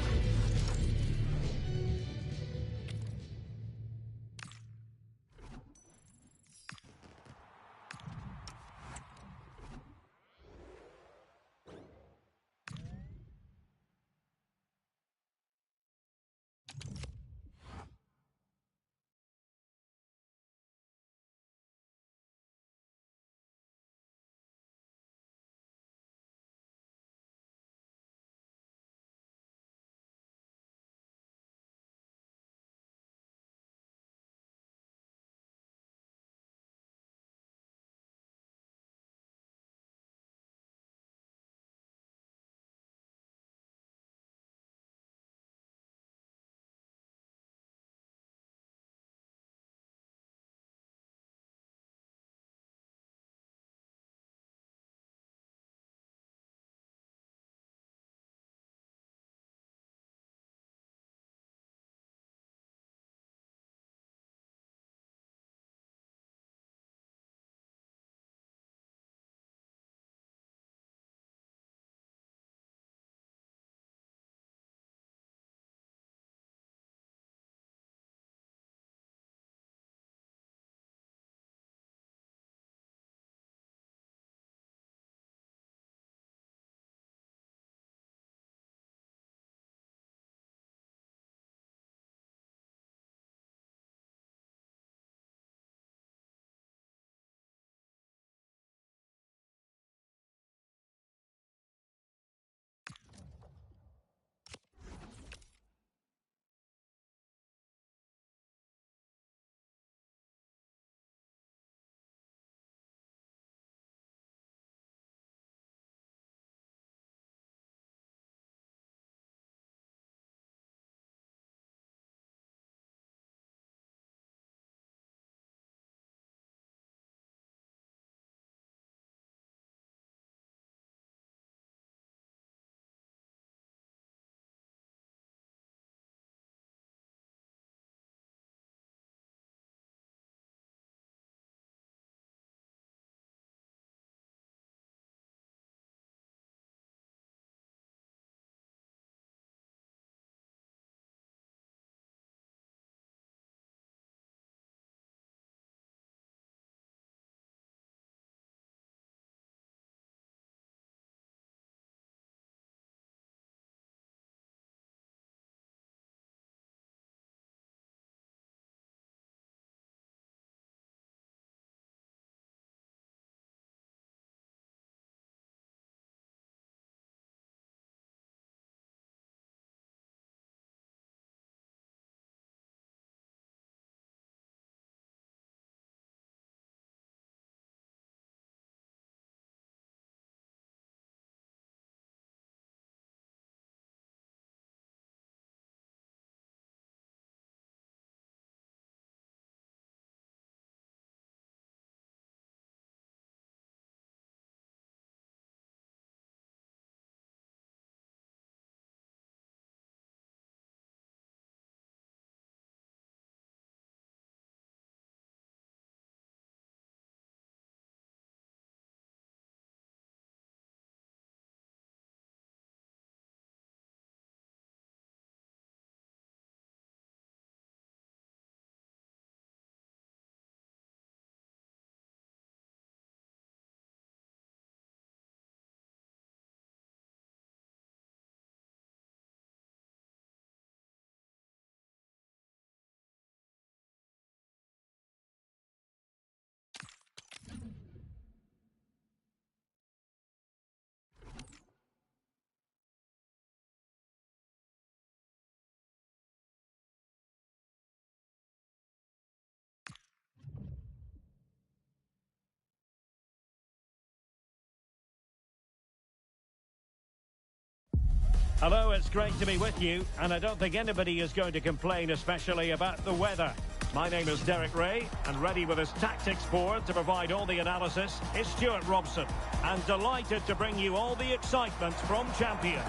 Hello, it's great to be with you, and I don't think anybody is going to complain, especially about the weather. My name is Derek Ray, and ready with his tactics board to provide all the analysis is Stuart Robson. And delighted to bring you all the excitement from champions.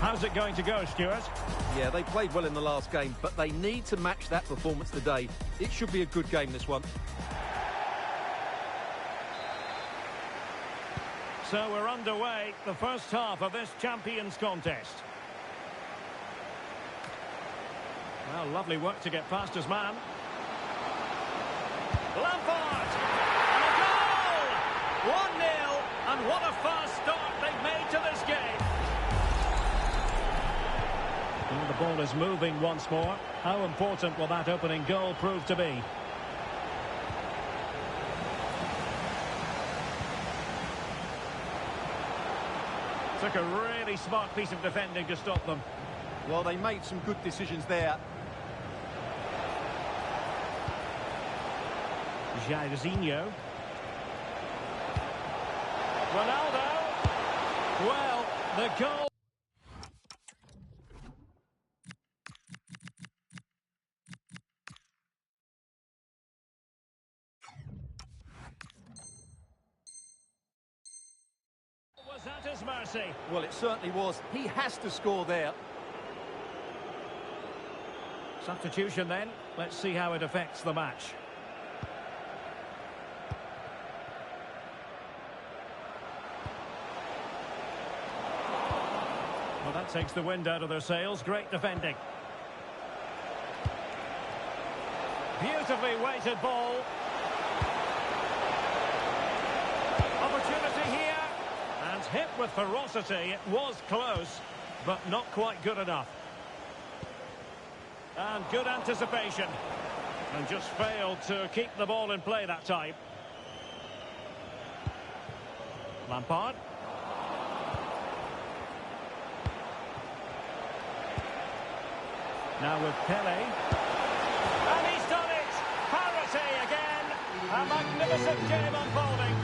How's it going to go, Stuart? Yeah, they played well in the last game, but they need to match that performance today. It should be a good game, this one. So we're underway, the first half of this Champions contest. Well, lovely work to get past his man. Lampard! And a goal! 1-0, and what a fast start they've made to this game. And the ball is moving once more. How important will that opening goal prove to be? Took a really smart piece of defending to stop them. Well, they made some good decisions there. Jairzinho. Ronaldo. Well, the goal. Was at his mercy. Well, it certainly was. He has to score there. Substitution then. Let's see how it affects the match. Well, that takes the wind out of their sails. Great defending. Beautifully weighted ball. Opportunity here. And hit with ferocity. It was close, but not quite good enough. And good anticipation. And just failed to keep the ball in play that time. Lampard. Now with Pele. And he's done it! Parity again! A magnificent game unfolding.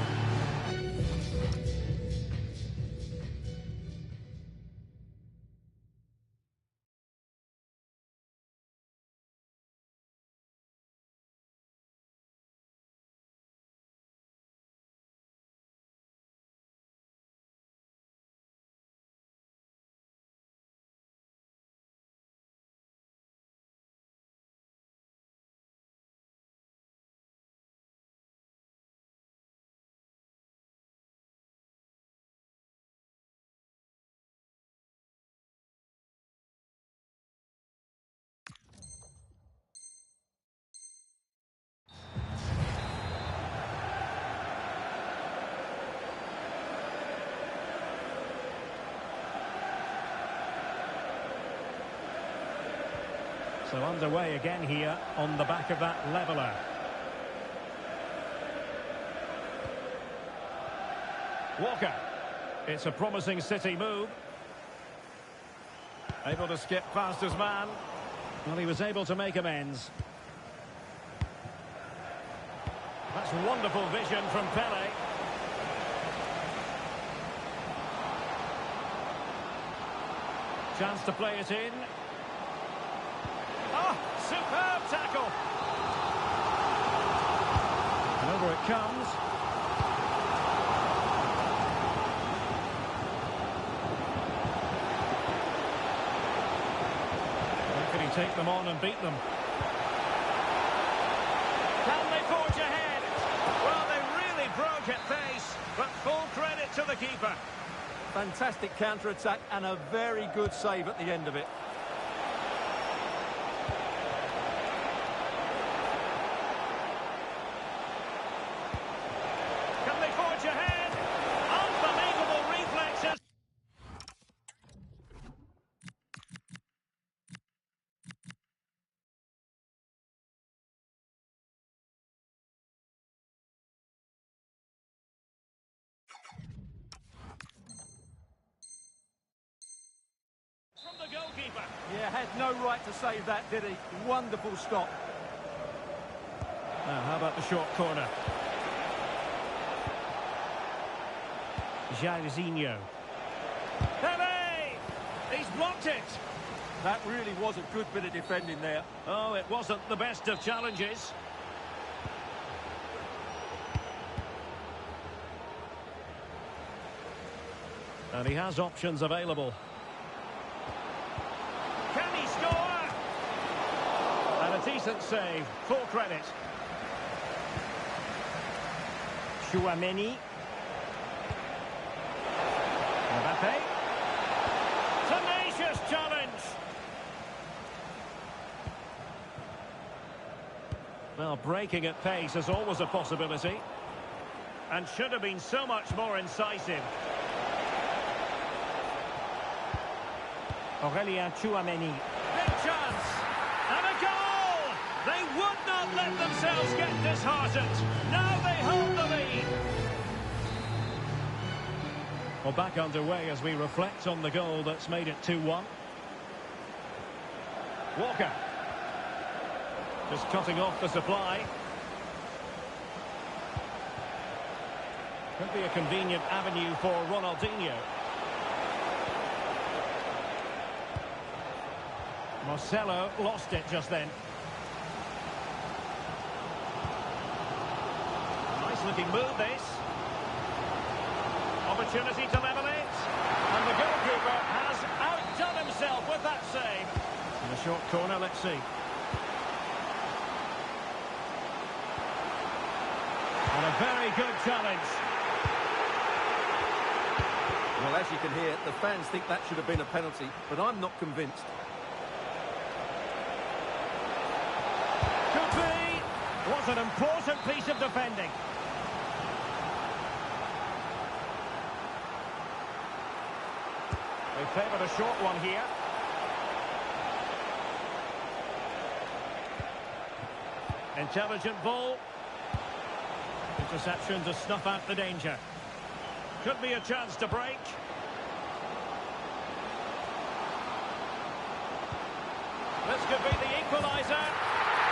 So underway again here on the back of that leveller. Walker. It's a promising City move. Able to skip past his man. Well, he was able to make amends. That's wonderful vision from Pele. Chance to play it in. Oh, superb tackle. And over it comes. How can he take them on and beat them? Can they forge ahead? Well, they really broke at pace, but full credit to the keeper. Fantastic counter-attack and a very good save at the end of it. Can they forge ahead? Unbelievable reflexes. From the goalkeeper. Yeah, had no right to save that, did he? Wonderful stop. Now, how about the short corner? Jairzinho. Pele! He's blocked it! That really was a good bit of defending there. Oh, it wasn't the best of challenges. And he has options available. Can he score? And a decent save. Full credit. Tchouaméni. Mbappe. Tenacious challenge. Well, breaking at pace is always a possibility. And should have been so much more incisive. Aurélien Tchouaméni. Big chance. And a goal! They would not let themselves get disheartened. Now they hold the lead. Well, back underway as we reflect on the goal that's made it 2-1. Walker. Just cutting off the supply. Could be a convenient avenue for Ronaldinho. Marcelo lost it just then. Nice looking move this. Opportunity to level it. And the goalkeeper has outdone himself with that save. In a short corner, let's see. And a very good challenge. Well, as you can hear, the fans think that should have been a penalty, but I'm not convinced. Could be. Was an important piece of defending. They favoured a short one here. Intelligent ball. Interception to snuff out the danger. Could be a chance to break. This could be the equaliser.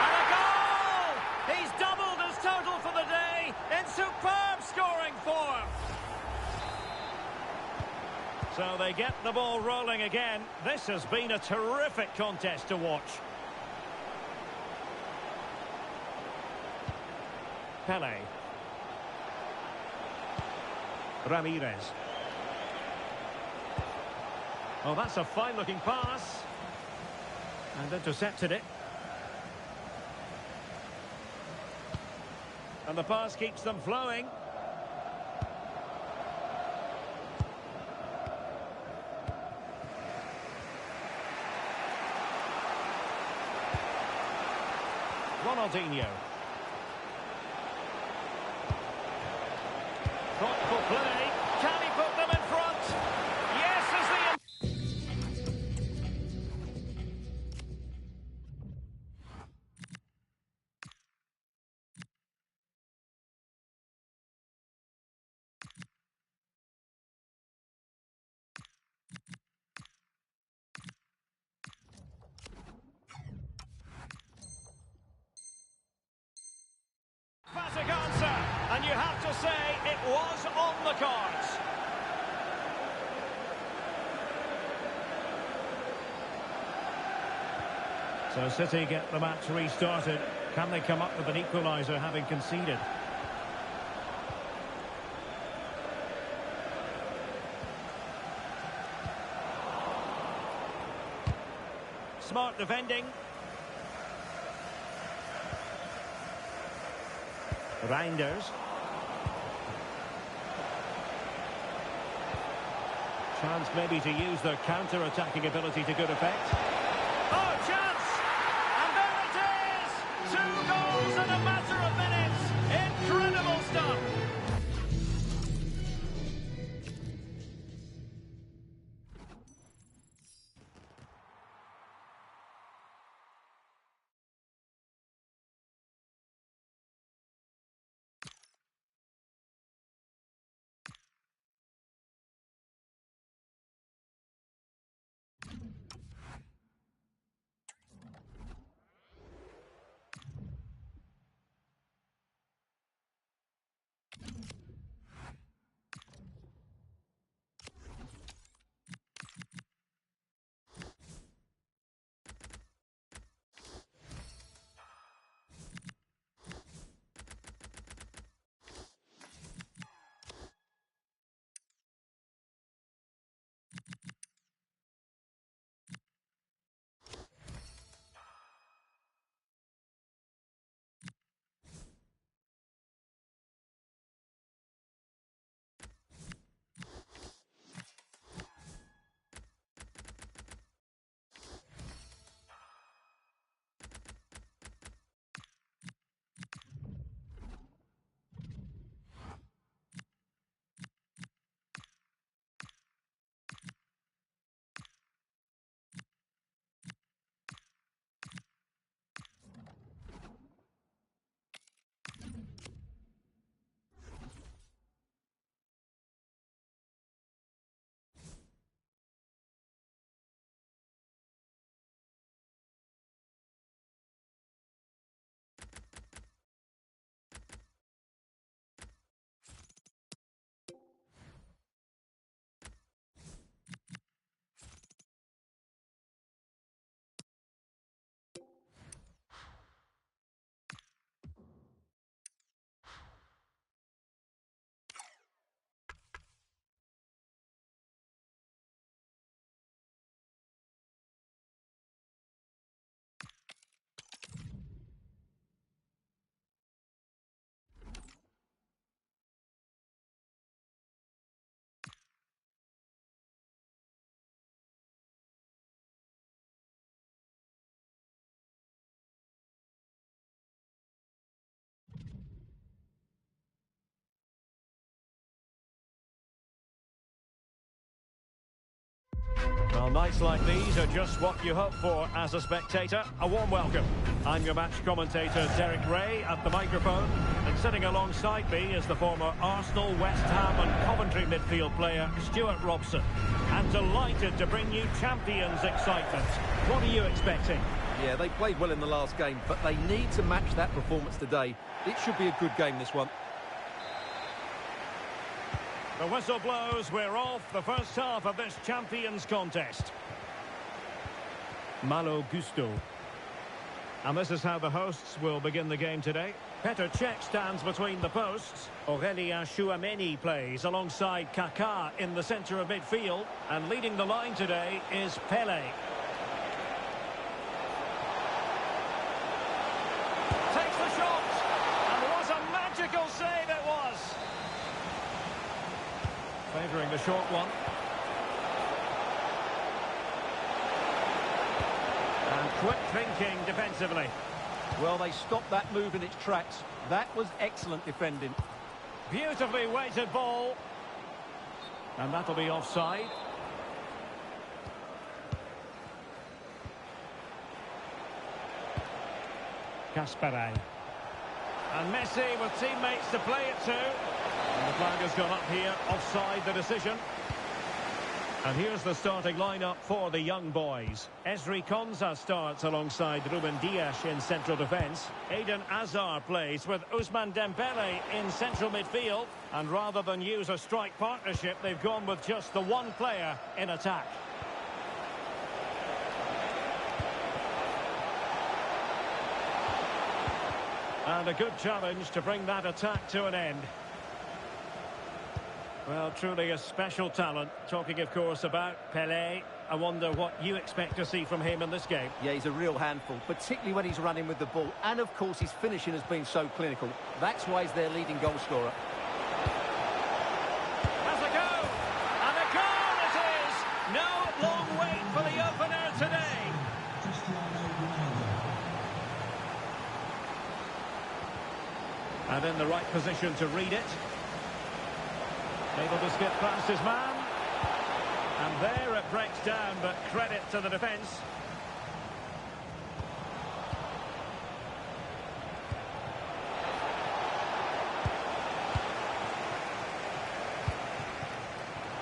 And a goal! He's doubled his total for the day in superb scoring form. So they get the ball rolling again. This has been a terrific contest to watch. Pele. Ramirez. Oh, that's a fine-looking pass. And intercepted it. And the pass keeps them flowing. Ronaldinho. Thoughtful play. Can he put them in front? Yes, as the... Emphatic answer, and you have to say it was on the cards. So City get the match restarted. Can they come up with an equaliser having conceded? Smart defending. Reinders. Chance maybe to use their counter-attacking ability to good effect. Oh, chance! And there it is! 2 goals in a matter of minutes! Incredible stuff! Well, nights like these are just what you hope for as a spectator. A warm welcome. I'm your match commentator, Derek Ray, at the microphone. And sitting alongside me is the former Arsenal, West Ham and Coventry midfield player, Stuart Robson. And delighted to bring you Champions excitement. What are you expecting? Yeah, they played well in the last game, but they need to match that performance today. It should be a good game, this one. The whistle blows, we're off the first half of this Champions contest. Malo Gusto. And this is how the hosts will begin the game today. Petr Cech stands between the posts. Aurélien Tchouameni plays alongside Kaká in the centre of midfield. And leading the line today is Pelé. Takes the shot. And what a magical save it was. Favouring the short one. And quick thinking defensively. Well, they stopped that move in its tracks. That was excellent defending. Beautifully weighted ball. And that'll be offside. Kasparay. And Messi with teammates to play it to. And the flag has gone up here, offside the decision. And here's the starting lineup for the young boys. Ezri Konsa starts alongside Ruben Dias in central defence. Eden Hazard plays with Ousmane Dembele in central midfield. And rather than use a strike partnership, they've gone with just the one player in attack. And a good challenge to bring that attack to an end. Well, truly a special talent. Talking, of course, about Pelé. I wonder what you expect to see from him in this game. Yeah, he's a real handful, particularly when he's running with the ball. And, of course, his finishing has been so clinical. That's why he's their leading goal scorer. Has a go! And a goal it is! No long wait for the opener today. And in the right position to read it. Able to skip past his man. And there it breaks down, but credit to the defence.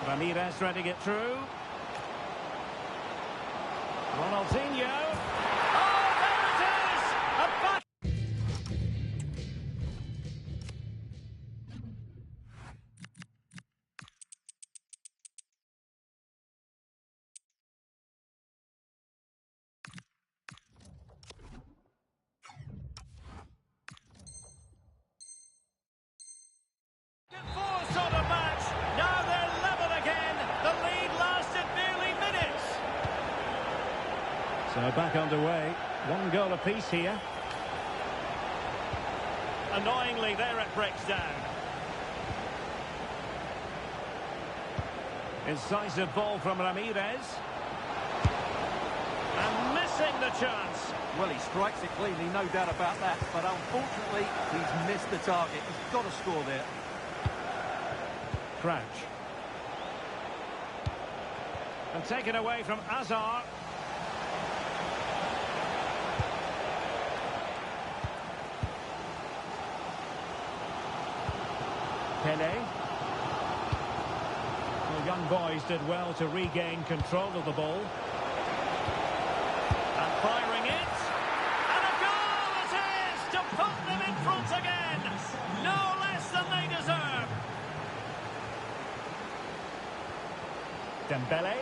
Ramirez ready to get through. Ronaldinho. Oh, there it is! A back. Force on a match. Now they're level again. The lead lasted nearly minutes. So back underway. One goal apiece here. Annoyingly, there it breaks down. Incisive ball from Ramirez. And missing the chance. Well, he strikes it cleanly, no doubt about that. But unfortunately, he's missed the target. He's got to score there. Crouch. And taken away from Hazard. Pelé. The young boys did well to regain control of the ball. And firing it. And a goal it is to put them in front again. No less than they deserve. Dembele.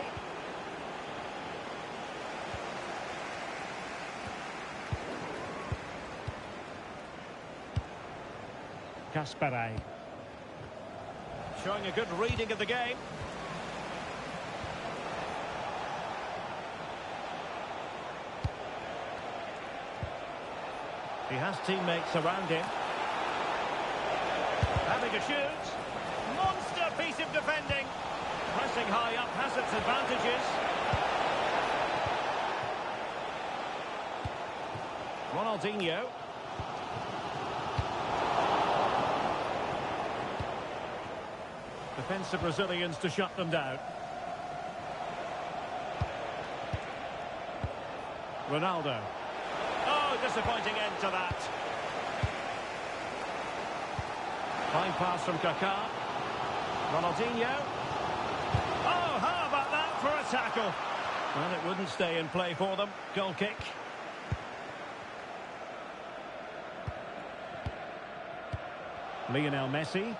Kasparay. Showing a good reading of the game. He has teammates around him. Having a shoot. Monster piece of defending. Pressing high up has its advantages. Ronaldinho. Defensive Brazilians to shut them down. Ronaldo. Oh, disappointing end to that. Fine pass from Kaká. Ronaldinho. Oh, how about that for a tackle? Well, it wouldn't stay in play for them. Goal kick. Lionel Messi.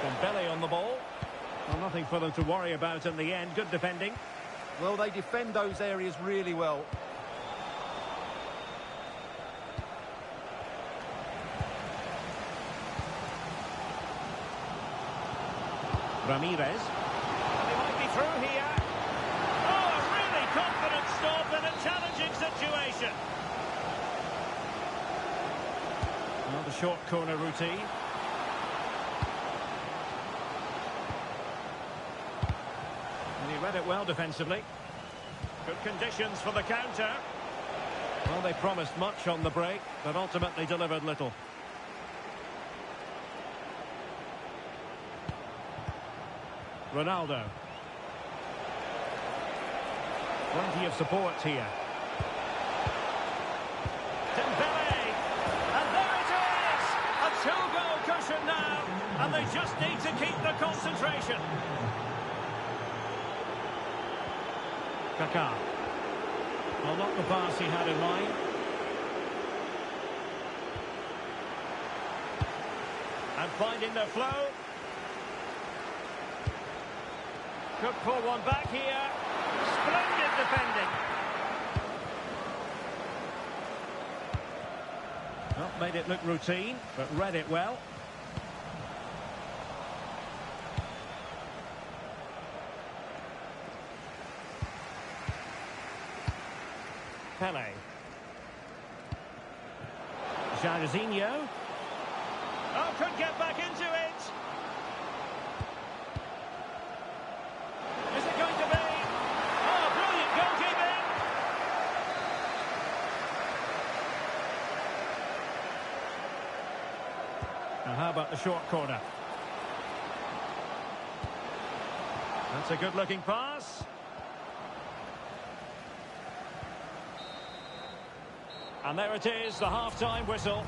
Dembele on the ball. Well, nothing for them to worry about in the end. Good defending. Well, they defend those areas really well. Ramirez. They might be through here. Oh, a really confident stop in a challenging situation. Another short corner routine. And he read it well defensively. Good conditions for the counter. Well, they promised much on the break, but ultimately delivered little. Ronaldo. Plenty of support here. Dembele. And there it is! A two-goal cushion now. And they just need to keep the concentration. Kaká. Well, not the pass he had in mind. And finding the flow. Could pull one back here. Splendid defending. Well, made it look routine, but read it well. Pele. Jairzinho. Oh, could get back into it. Is it going to be? Oh, brilliant goalkeeping. Now, how about the short corner? That's a good-looking pass. And there it is, the half-time whistle.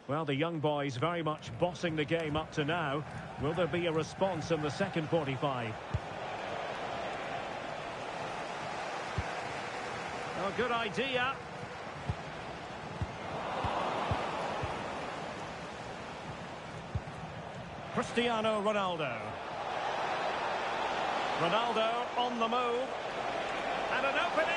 Well, the young boys very much bossing the game up to now. Will there be a response in the second 45? Oh, good idea. Cristiano Ronaldo. Ronaldo on the move. And an opening.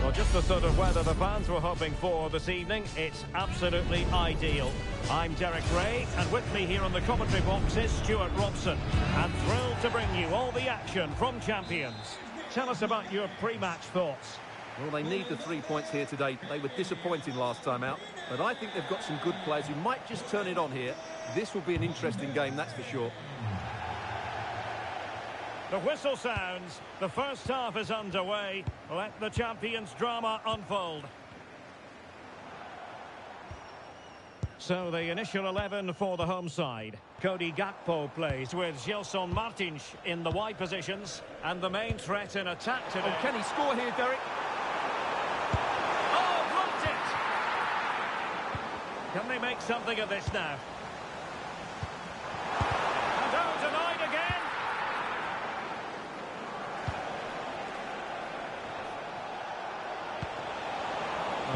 Well, just the sort of weather the fans were hoping for this evening. It's absolutely ideal. I'm Derek Ray, and with me here on the commentary box is Stuart Robson. And thrilled to bring you all the action from Champions. Tell us about your pre-match thoughts. Well, they need the 3 points here today. They were disappointed last time out, but I think they've got some good players who might just turn it on here. This will be an interesting game, that's for sure. The whistle sounds. The first half is underway. Let the Champions drama unfold. So the initial 11 for the home side. Cody Gakpo plays with Gelson Martins in the wide positions. And the main threat in attack today. Oh, can he score here, Derek? Oh, blocked it! Can they make something of this now? And oh, denied again!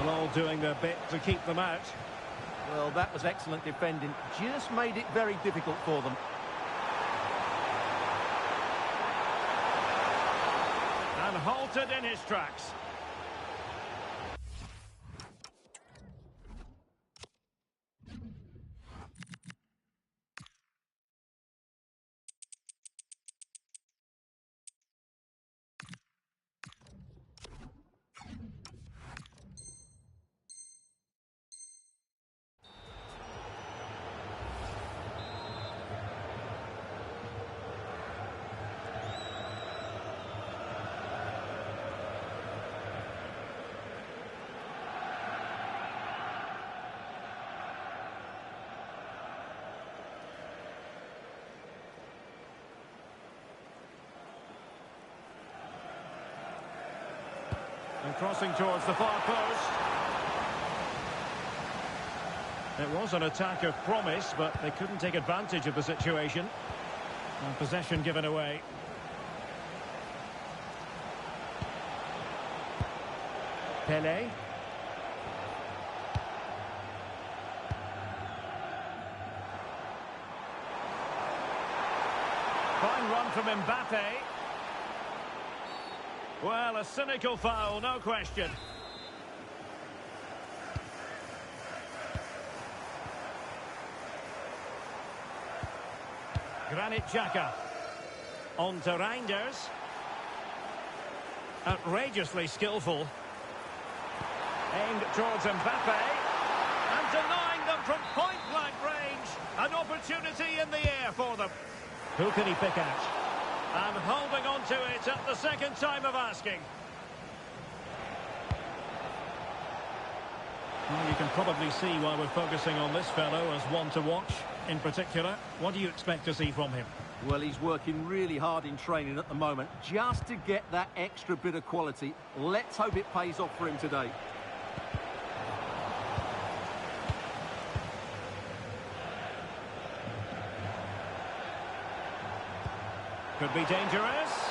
Well, all doing their bit to keep them out. Well, that was excellent defending. Just made it very difficult for them. And halted in his tracks. And crossing towards the far post. It was an attack of promise, but they couldn't take advantage of the situation. And possession given away. Pele. Fine run from Mbappe. Well, a cynical foul, no question. Granit Xhaka. On to Reinders. Outrageously skillful. Aimed towards Mbappe. And denying them from point-blank range. An opportunity in the air for them. Who can he pick out? And holding on to it at the second time of asking. Well, you can probably see why we're focusing on this fellow as one to watch. In particular, what do you expect to see from him? Well, he's working really hard in training at the moment, just to get that extra bit of quality. Let's hope it pays off for him today. Could be dangerous.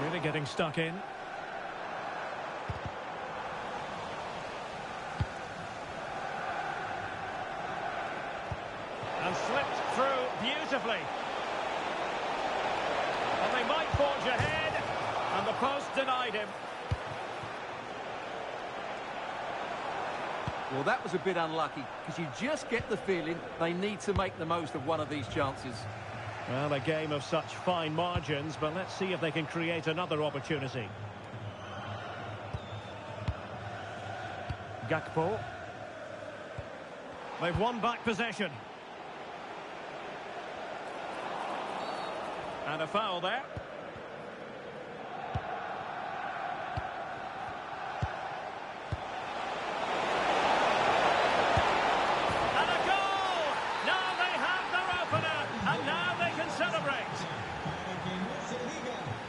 Really getting stuck in. And slipped through beautifully. And they might forge ahead. And the post denied him. Well, that was a bit unlucky, because you just get the feeling they need to make the most of one of these chances. Well, a game of such fine margins, but let's see if they can create another opportunity. Gakpo. They've won back possession. And a foul there.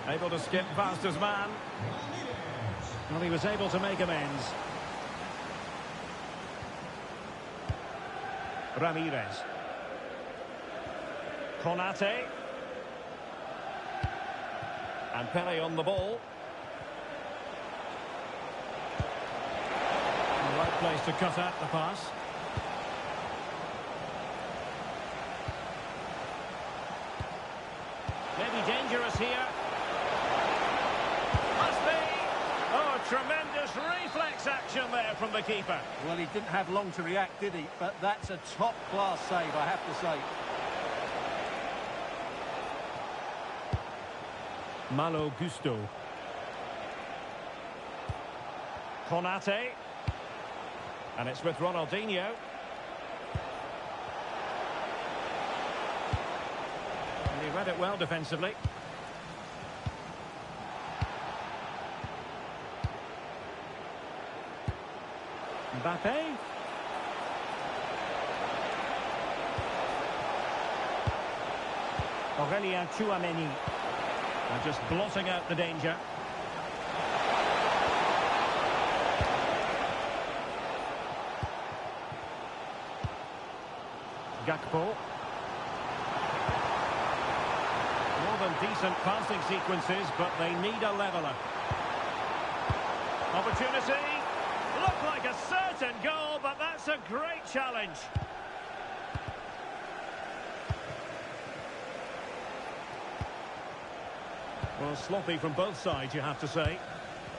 Able to skip past his man. Well, he was able to make amends. Ramirez. Konate. And Pele on the ball. The right place to cut out the pass. Maybe dangerous here. Tremendous reflex action there from the keeper. Well, he didn't have long to react, did he? But that's a top-class save, I have to say. Malo Gusto. Konate. And it's with Ronaldinho. And he read it well defensively. Mbappe. Aurelien Tchouameni. And just blotting out the danger. Gakpo. More than decent passing sequences, but they need a leveller. Opportunity. Looked like a certain goal, but that's a great challenge. Well, sloppy from both sides, you have to say.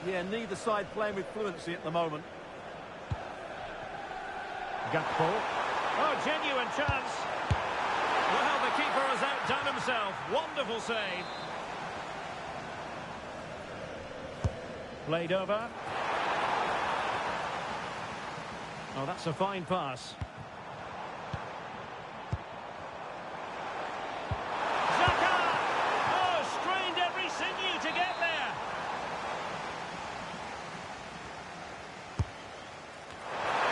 Yeah, neither side playing with fluency at the moment. Gakpo. Oh, genuine chance. Well, the keeper has outdone himself. Wonderful save. Played over. Oh, that's a fine pass. Xhaka! Oh, strained every sinew to get there.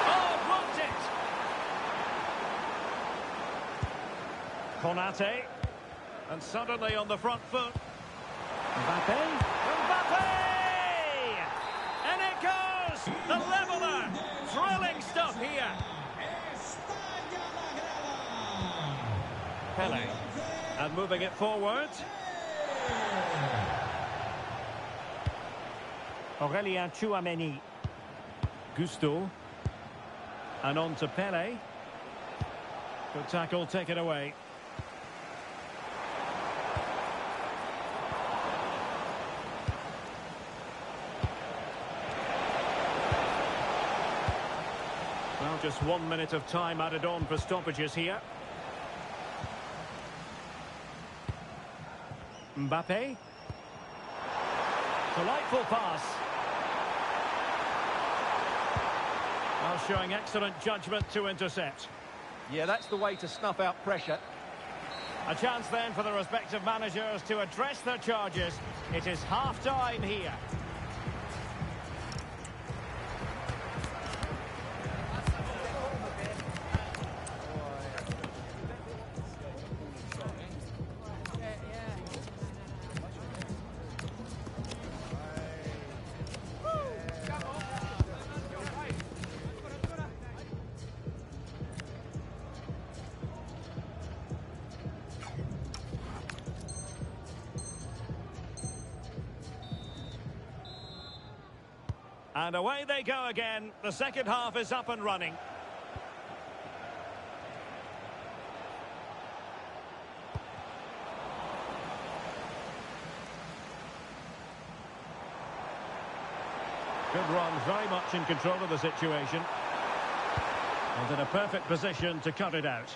Oh, blocked it. Konate. And suddenly on the front foot. Mbappe. Mbappe! And it goes! The leveller! Thrilling stuff here. Pele. And moving it forward. Aurelien Tchouameni. Gusto. And on to Pele. Good tackle, take it away. Well, just 1 minute of time added on for stoppages here. Mbappe. Delightful pass. Well, showing excellent judgment to intercept. Yeah, that's the way to snuff out pressure. A chance then for the respective managers to address their charges. It is half-time here. And away they go again. The second half is up and running. Good run, very much in control of the situation. And in a perfect position to cut it out.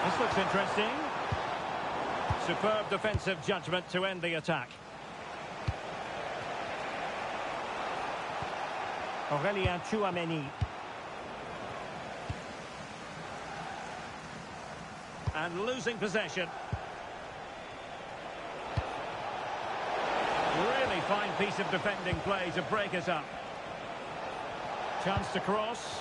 This looks interesting. Superb defensive judgment to end the attack. Aurelien Tchouameni. And losing possession. Really fine piece of defending play to break it up. Chance to cross.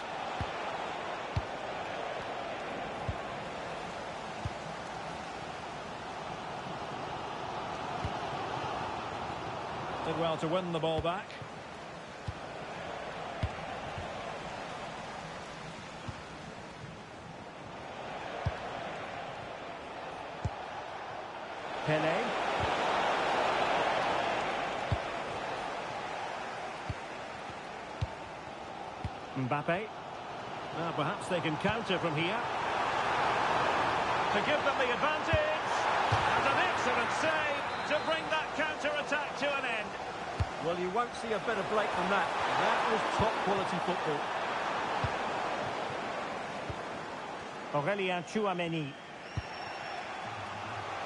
Did well to win the ball back. Pele. Mbappe. Perhaps they can counter from here. To give them the advantage. And an excellent save to bring that counter-attack to an end. Well, you won't see a better break than that. That was top-quality football. Aurélien Tchouameni.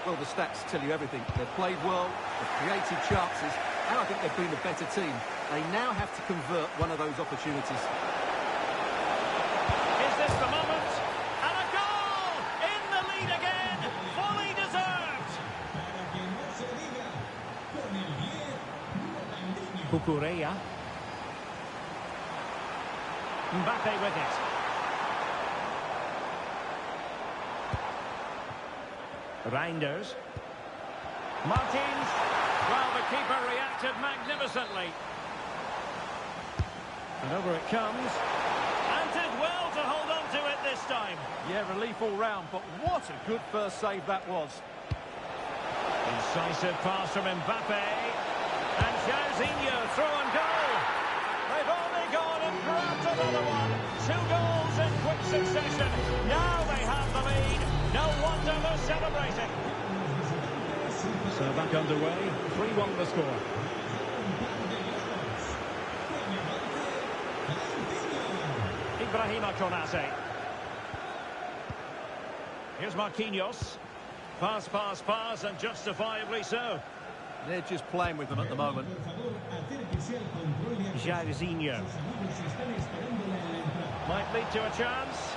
Well, the stats tell you everything. They've played well, they've created chances, and I think they've been the better team. They now have to convert one of those opportunities. Is this the moment? And a goal! In the lead again! Fully deserved! Cucurella. Mbappe with it. Reinders. Martins. Well, the keeper reacted magnificently. And over it comes. And did well to hold on to it this time. Yeah, relief all round, but what a good first save that was. Incisive pass from Mbappe. And Jairzinho through and goal. They've only gone and grabbed another one. 2 goals in quick succession. Now they have the lead. No wonder they're celebrating. So back underway. 3-1 the score. Ibrahima Konate. Here's Marquinhos. Pass, and justifiably so. They're just playing with them at the moment. Jairzinho. Might lead to a chance.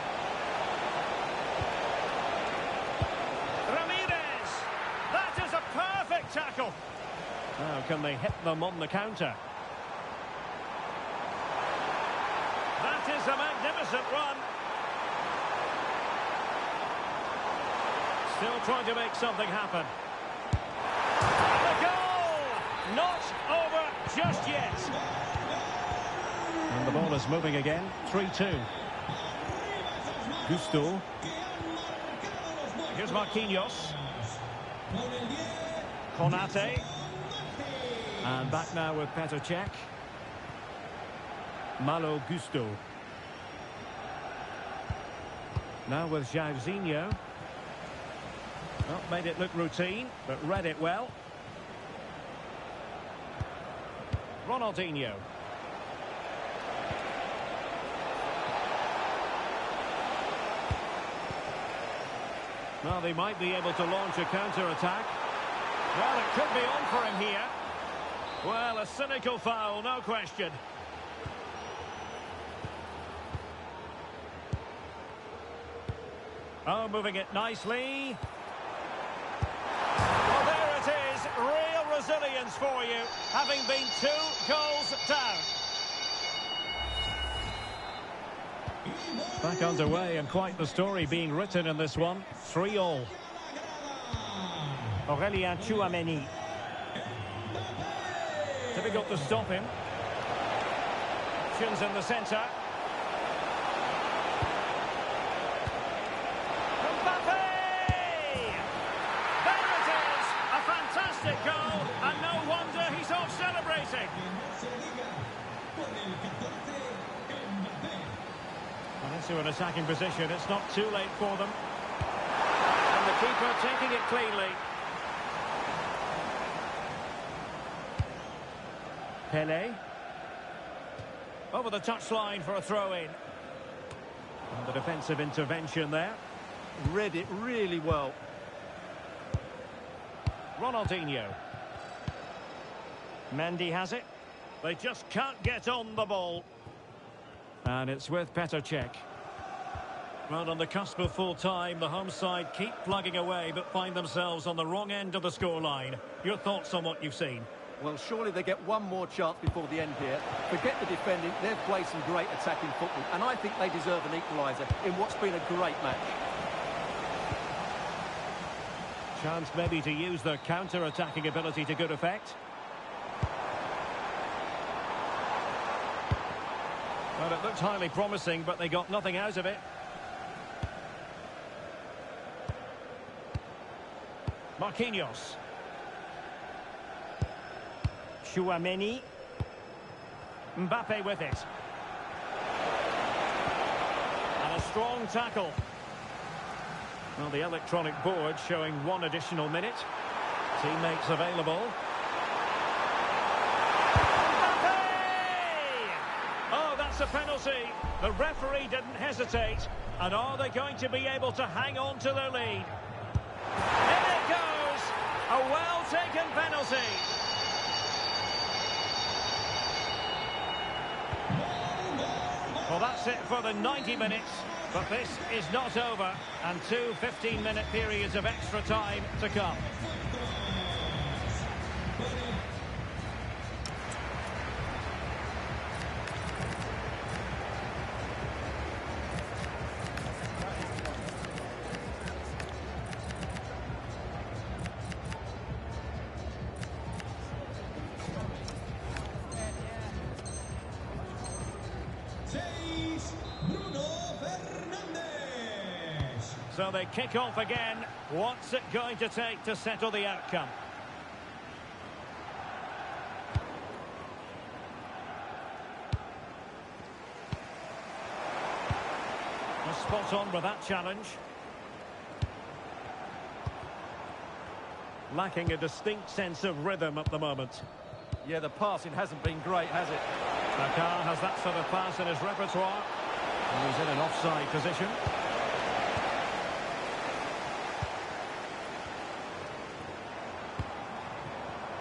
Ramirez! That is a perfect tackle. Now can they hit them on the counter? That is a magnificent run. Still trying to make something happen. And a goal! Not over just yet. And the ball is moving again. 3-2. Gusto. Here's Marquinhos. Konate. And back now with Petr Cech. Malo Gusto. Now with Jairzinho. Well, made it look routine, but read it well. Ronaldinho. Well, they might be able to launch a counter-attack. Well, it could be on for him here. Well, a cynical foul, no question. Oh, moving it nicely. Well, there it is. Real resilience for you, having been 2 goals down. Back underway, and quite the story being written in this one. 3-3. Aurélien Tchouameni. Difficult to stop him. Options in the centre. Mbappe! There it is! A fantastic goal, and no wonder he's off celebrating. Well, into an attacking position. It's not too late for them. And the keeper taking it cleanly. Pele. Over the touchline for a throw-in. And the defensive intervention there. Read it really well. Ronaldinho. Mendy has it. They just can't get on the ball. And it's with Petr Cech. Well, on the cusp of full time, the home side keep plugging away but find themselves on the wrong end of the scoreline. Your thoughts on what you've seen? Well, surely they get one more chance before the end here. Forget the defending, they've played some great attacking football, and I think they deserve an equaliser in what's been a great match. Chance maybe to use their counter-attacking ability to good effect. Well, it looked highly promising, but they got nothing out of it. Marquinhos. Tchouameni. Mbappe with it. strong tackle. Well, the electronic board showing 1 additional minute. Teammates available. Mbappe! Oh, that's a penalty. The referee didn't hesitate. And are they going to be able to hang on to their lead? In it goes! A well-taken penalty. Well, that's it for the 90 minutes. But this is not over. And 2 15-minute periods of extra time to come. So they kick off again. What's it going to take to settle the outcome? Well, spot on with that challenge. Lacking a distinct sense of rhythm at the moment. Yeah, the passing hasn't been great, has it? Kaká has that sort of pass in his repertoire. And he's in an offside position.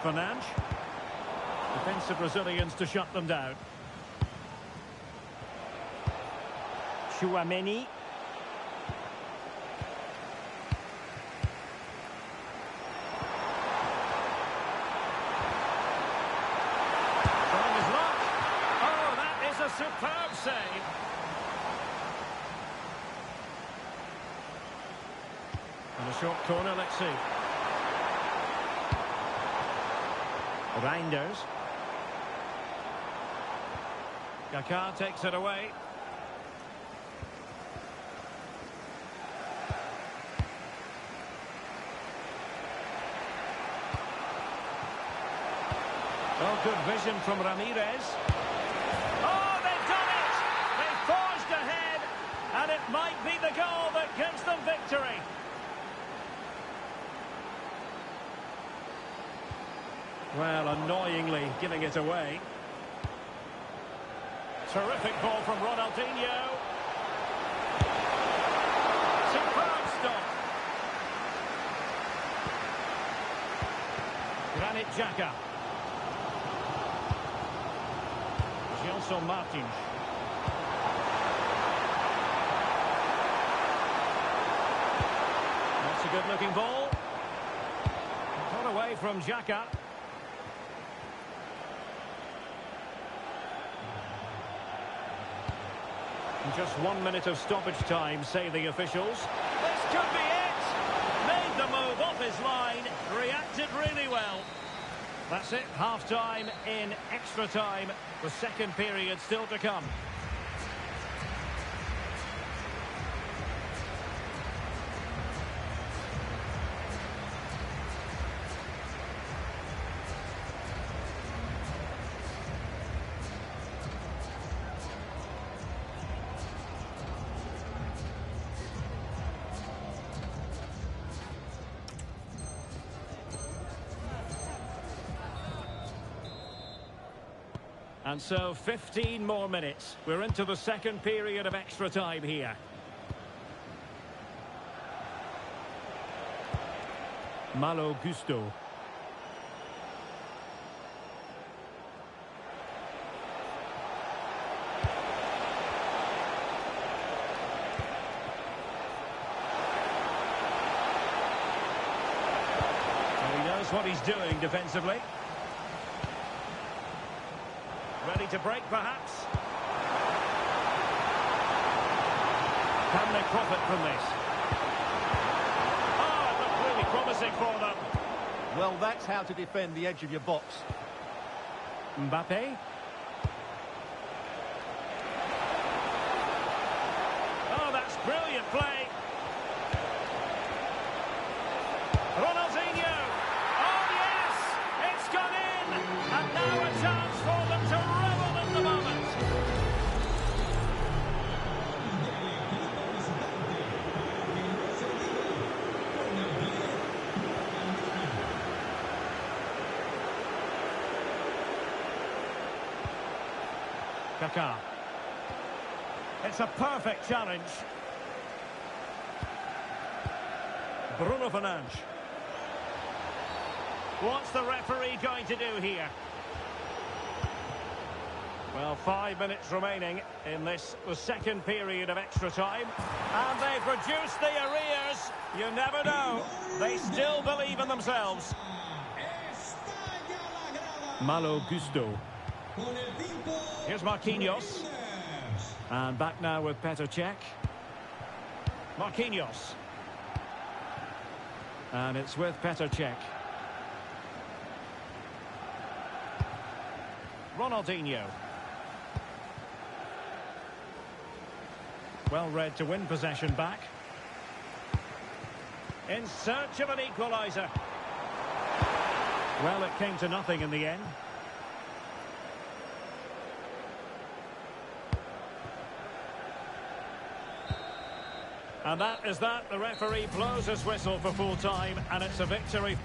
Fernandes. Defensive Brazilians to shut them down. Tchouaméni. Trying his luck. Oh, that is a superb save. And a short corner, let's see. Reinders. Kaká takes it away. Oh, good vision from Ramirez. Oh, they've done it! They forged ahead, and it might be the goal that gives them victory. Well, annoyingly giving it away. Terrific ball from Ronaldinho. Superb stop. Granit Xhaka. Gelson Martins. That's a good-looking ball. Got away from Xhaka. Just 1 minute of stoppage time, say the officials. This could be it! Made the move off his line, reacted really well. That's it, half-time in extra time. The second period still to come. And so 15 more minutes. We're into the second period of extra time here. Malo Gusto. So he knows what he's doing defensively. Ready to break, perhaps. Can they profit from this? Oh, it looked really promising for them. Well, that's how to defend the edge of your box. Mbappe. Oh, that's brilliant play. Ronaldinho. Oh, yes! It's gone in! And now a chance for them to revel in the moment. Kaká. It's a perfect challenge. Bruno Fernandes. What's the referee going to do here? Well, 5 minutes remaining in this, the second period of extra time. And they've reduced the arrears. You never know. They still believe in themselves. Malo Gusto. Here's Marquinhos. And back now with Petr Cech. Marquinhos. And it's with Petr Cech. Ronaldinho. Well read to win possession back. In search of an equaliser. Well, it came to nothing in the end. And that is that. The referee blows his whistle for full time, and it's a victory.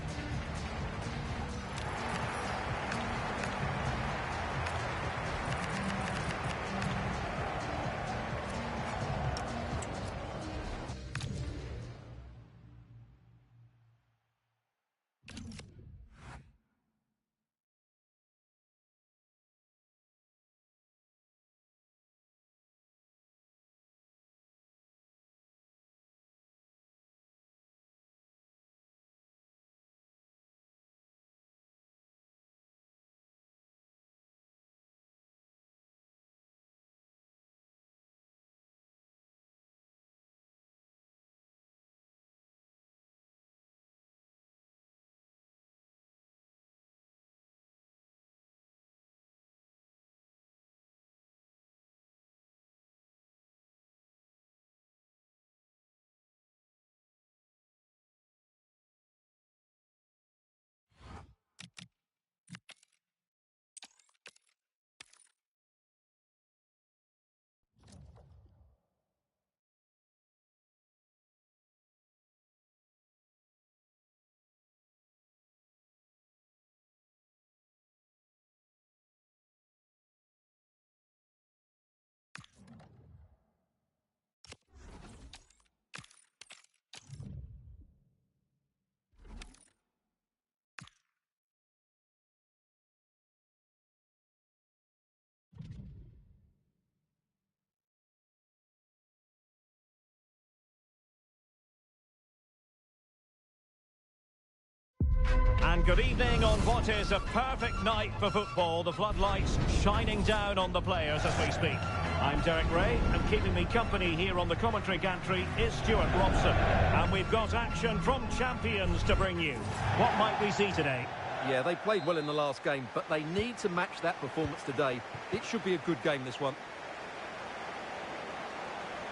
And good evening on what is a perfect night for football. The floodlights shining down on the players as we speak. I'm Derek Ray, and keeping me company here on the commentary gantry is Stuart Robson. And we've got action from champions to bring you. What might we see today? Yeah, they played well in the last game, but they need to match that performance today. It should be a good game, this one.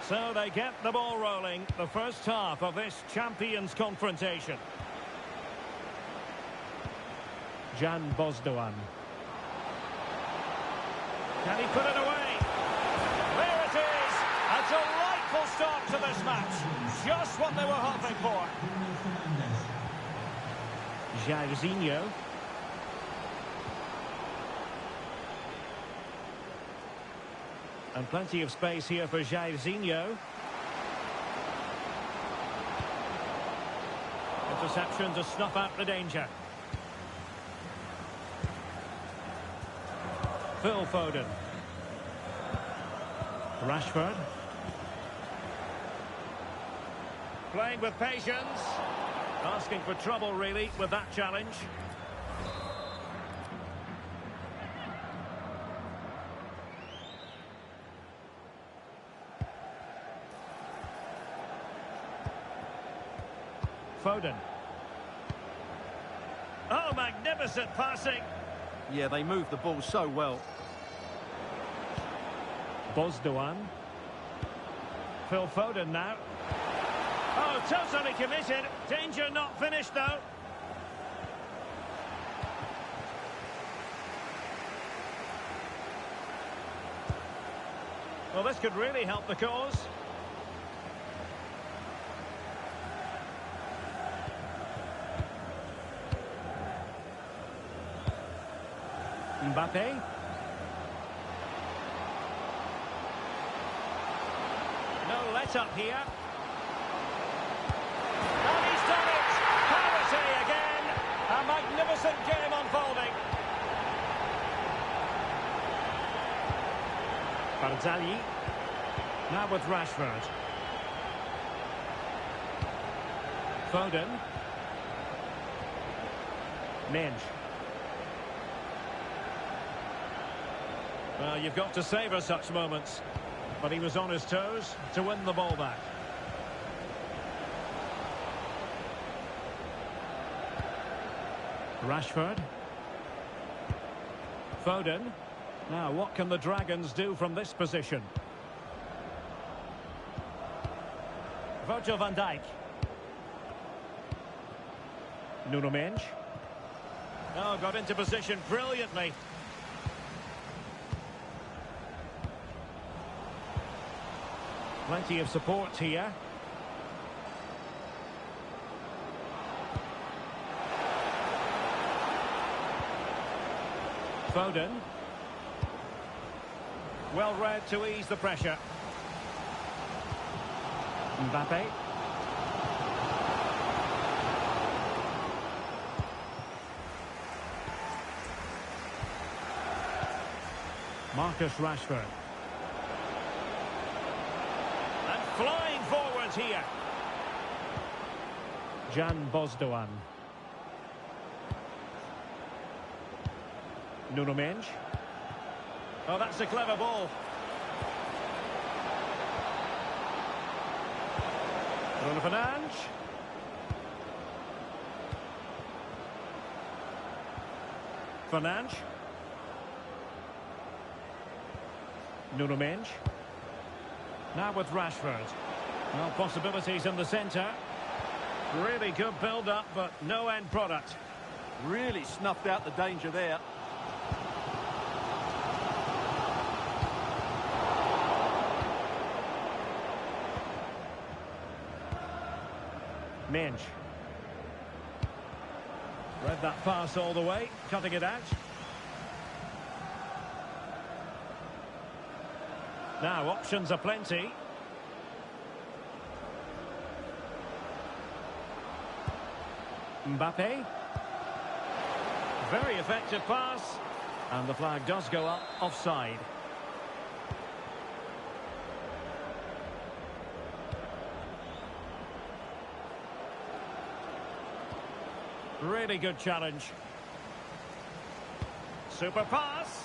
So they get the ball rolling, the first half of this champions confrontation. Jan Bozdogan. Can he put it away? There it is! A delightful start to this match. Just what they were hoping for. Jairzinho. And plenty of space here for Jairzinho. Interception to snuff out the danger. Phil Foden. Rashford. Playing with patience. Asking for trouble, really, with that challenge. Foden. Oh, magnificent passing. Yeah, they moved the ball so well. Bozdogan. Phil Foden now. Oh, totally committed. Danger not finished, though. Well, this could really help the cause. Mbappe. set up here. And he's done it! Parity again! A magnificent game unfolding. Barzagli. Now with Rashford. Foden. Minge. Well, you've got to savour such moments. But he was on his toes to win the ball back. Rashford. Foden. Now, what can the Dragons do from this position? Virgil van Dijk. Nuno Mendes. Oh, got into position brilliantly. Plenty of support here. Foden. Well read to ease the pressure. Mbappe. Marcus Rashford. And flying forwards here. Jan Bosdoan. Nuno Mendes. Oh, that's a clever ball. Bruno Fernandes. Fernandes. Nuno Mendes. Now with Rashford. Well, possibilities in the centre. Really good build-up, but no end product. Really snuffed out the danger there. Minge. Read that pass all the way, cutting it out. Now, options are plenty. Mbappe. Very effective pass. And the flag does go up, offside. Really good challenge. Super pass.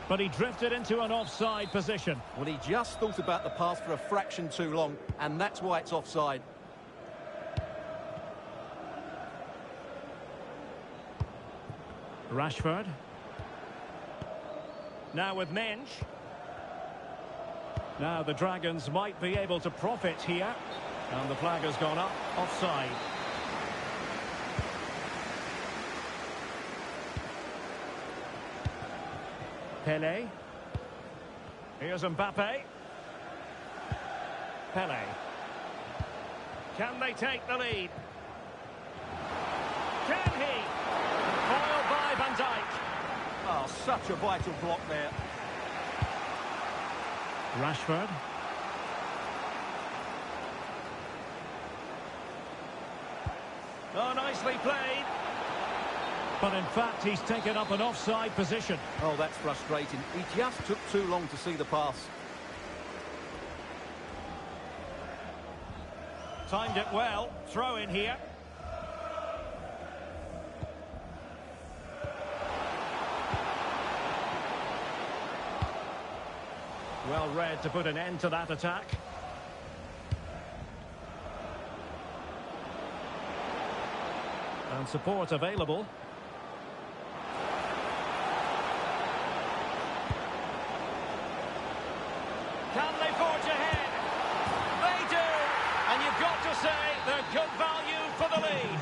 But he drifted into an offside position. Well, he just thought about the pass for a fraction too long, and that's why it's offside. Rashford. Now with Mendes. Now the Dragons might be able to profit here. And the flag has gone up, offside. Pele. Here's Mbappe. Pele. Can they take the lead? Can he? Foiled by Van Dijk. Oh, such a vital block there. Rashford. Oh, nicely played. But in fact, he's taken up an offside position. Oh, that's frustrating. He just took too long to see the pass. Timed it well. Throw in here. Well read to put an end to that attack. And support available. Can they forge ahead? They do! And you've got to say they're good value for the lead.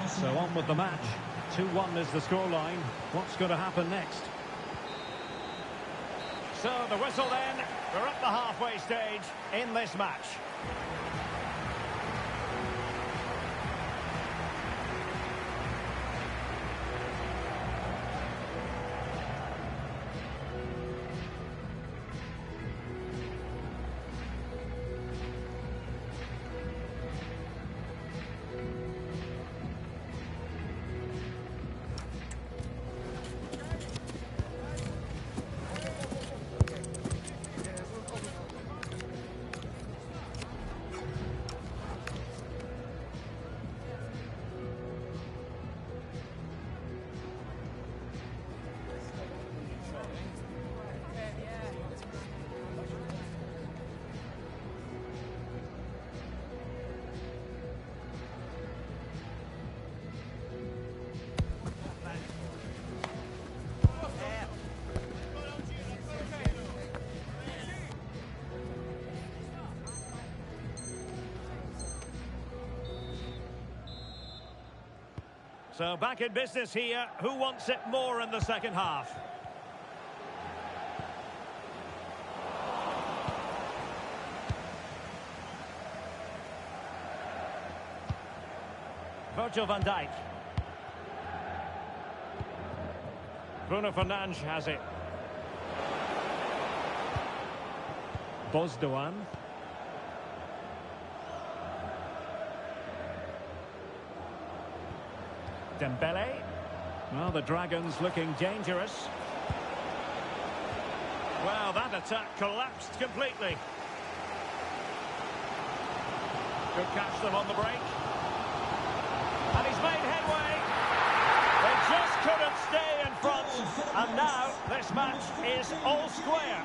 So on with the match. 2-1 is the scoreline. What's going to happen next? So the whistle then. We're at the halfway stage in this match. So back in business here. Who wants it more in the second half? Virgil van Dijk. Bruno Fernandes has it. Bozdoğan. Dembele. Well, the Dragons looking dangerous. Well, that attack collapsed completely. Could catch them on the break. And he's made headway. They just couldn't stay in front. And now this match is all square.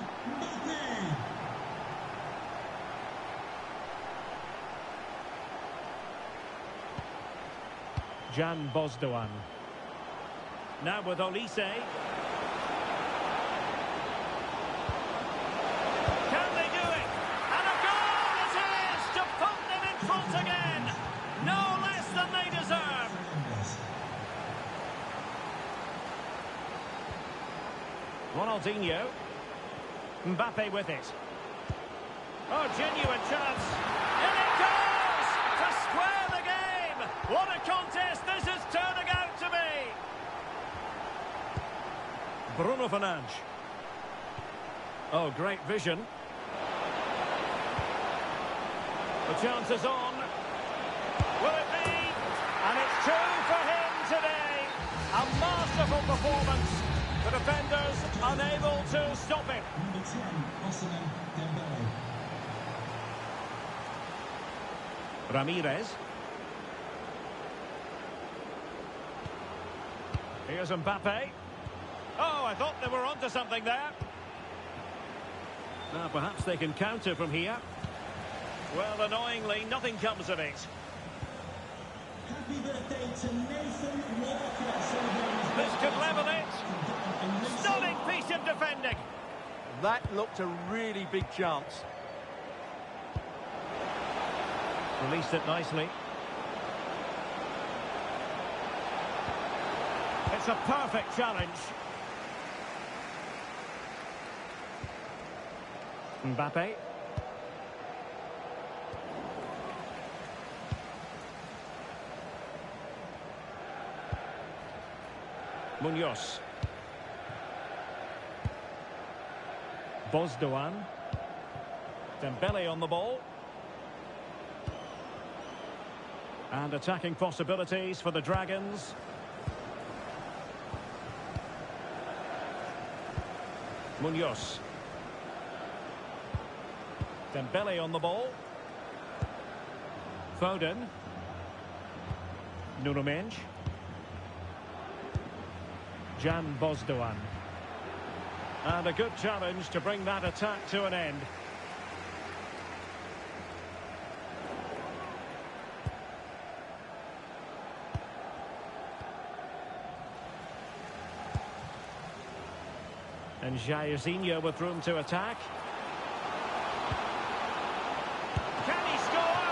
Jan Bozdoğan. Now with Olise. Can they do it? And a goal it is to put them in front again. No less than they deserve. Ronaldinho. Mbappe with it. Oh, genuine chance. In it goes to square the game. What a contest this is turning out to be. Bruno Fernandes. Oh, great vision. The chance is on. Will it be? And it's two for him today. A masterful performance. The defenders unable to stop him. Number 10, Ousmane Dembele. Ramirez. Here's Mbappe. Oh, I thought they were onto something there. Now perhaps they can counter from here. Well, annoyingly, nothing comes of it. Happy birthday to Nathan Walker. This could level it. Stunning piece of defending. That looked a really big chance. Released it nicely. It's a perfect challenge. Mbappe. Munoz. Bozdoğan. Dembele on the ball. And attacking possibilities for the Dragons. Munoz. Dembele on the ball. Foden. Nuno Mendes. Jan Bozdoğan. And a good challenge to bring that attack to an end. And Jairzinho with room to attack. Can he score?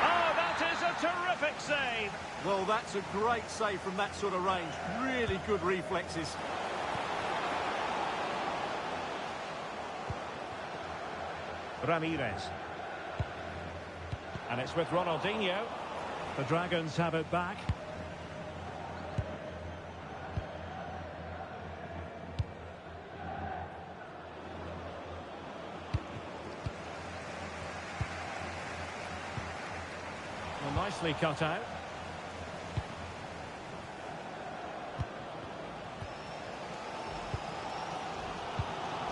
Oh, that is a terrific save. Well, that's a great save from that sort of range. Really good reflexes. Ramirez. And it's with Ronaldinho. The Dragons have it back. Well, nicely cut out.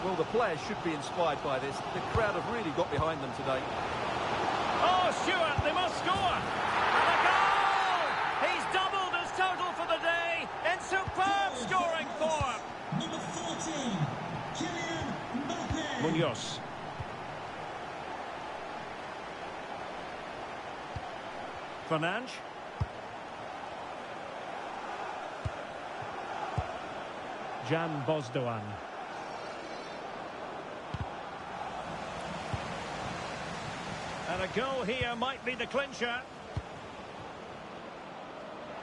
Well, the players should be inspired by this. The crowd have really got behind them today. Oh, Stewart, they must score! And a goal! He's doubled his total for the day in superb scoring form. Number 14, Kylian Mbappe. Munoz. Fernandes. Jan Bozdoğan. And a goal here might be the clincher.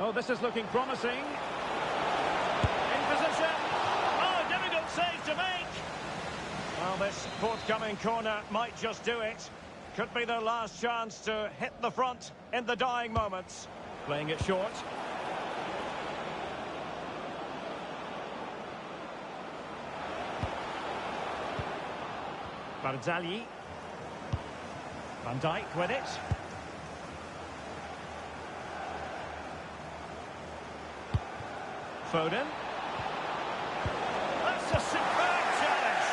Oh, this is looking promising. In position. Oh, difficult save to make. Well, this forthcoming corner might just do it. Could be their last chance to hit the front in the dying moments. Playing it short. Barzagli. Van Dijk with it. Foden. That's a superb challenge.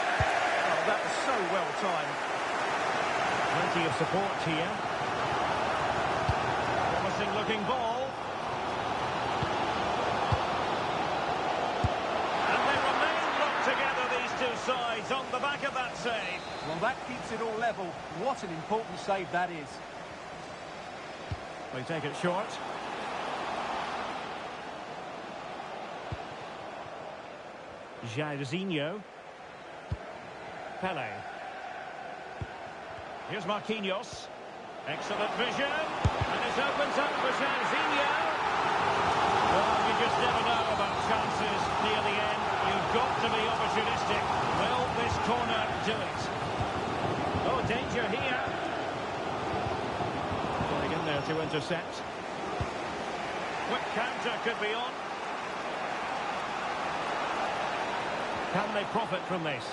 Oh, that was so well timed. Plenty of support here. Promising looking ball. And they remain locked together, these two sides, on the back of that save. Well, that keeps it all level. What an important save that is. They take it short. Jairzinho. Pele. Here's Marquinhos. Excellent vision. And it opens up for Jairzinho. Well, you just never know about chances near the end. You've got to be opportunistic. Will this corner do it? Oh, danger here. Getting in there to intercept. Quick counter could be on. Can they profit from this?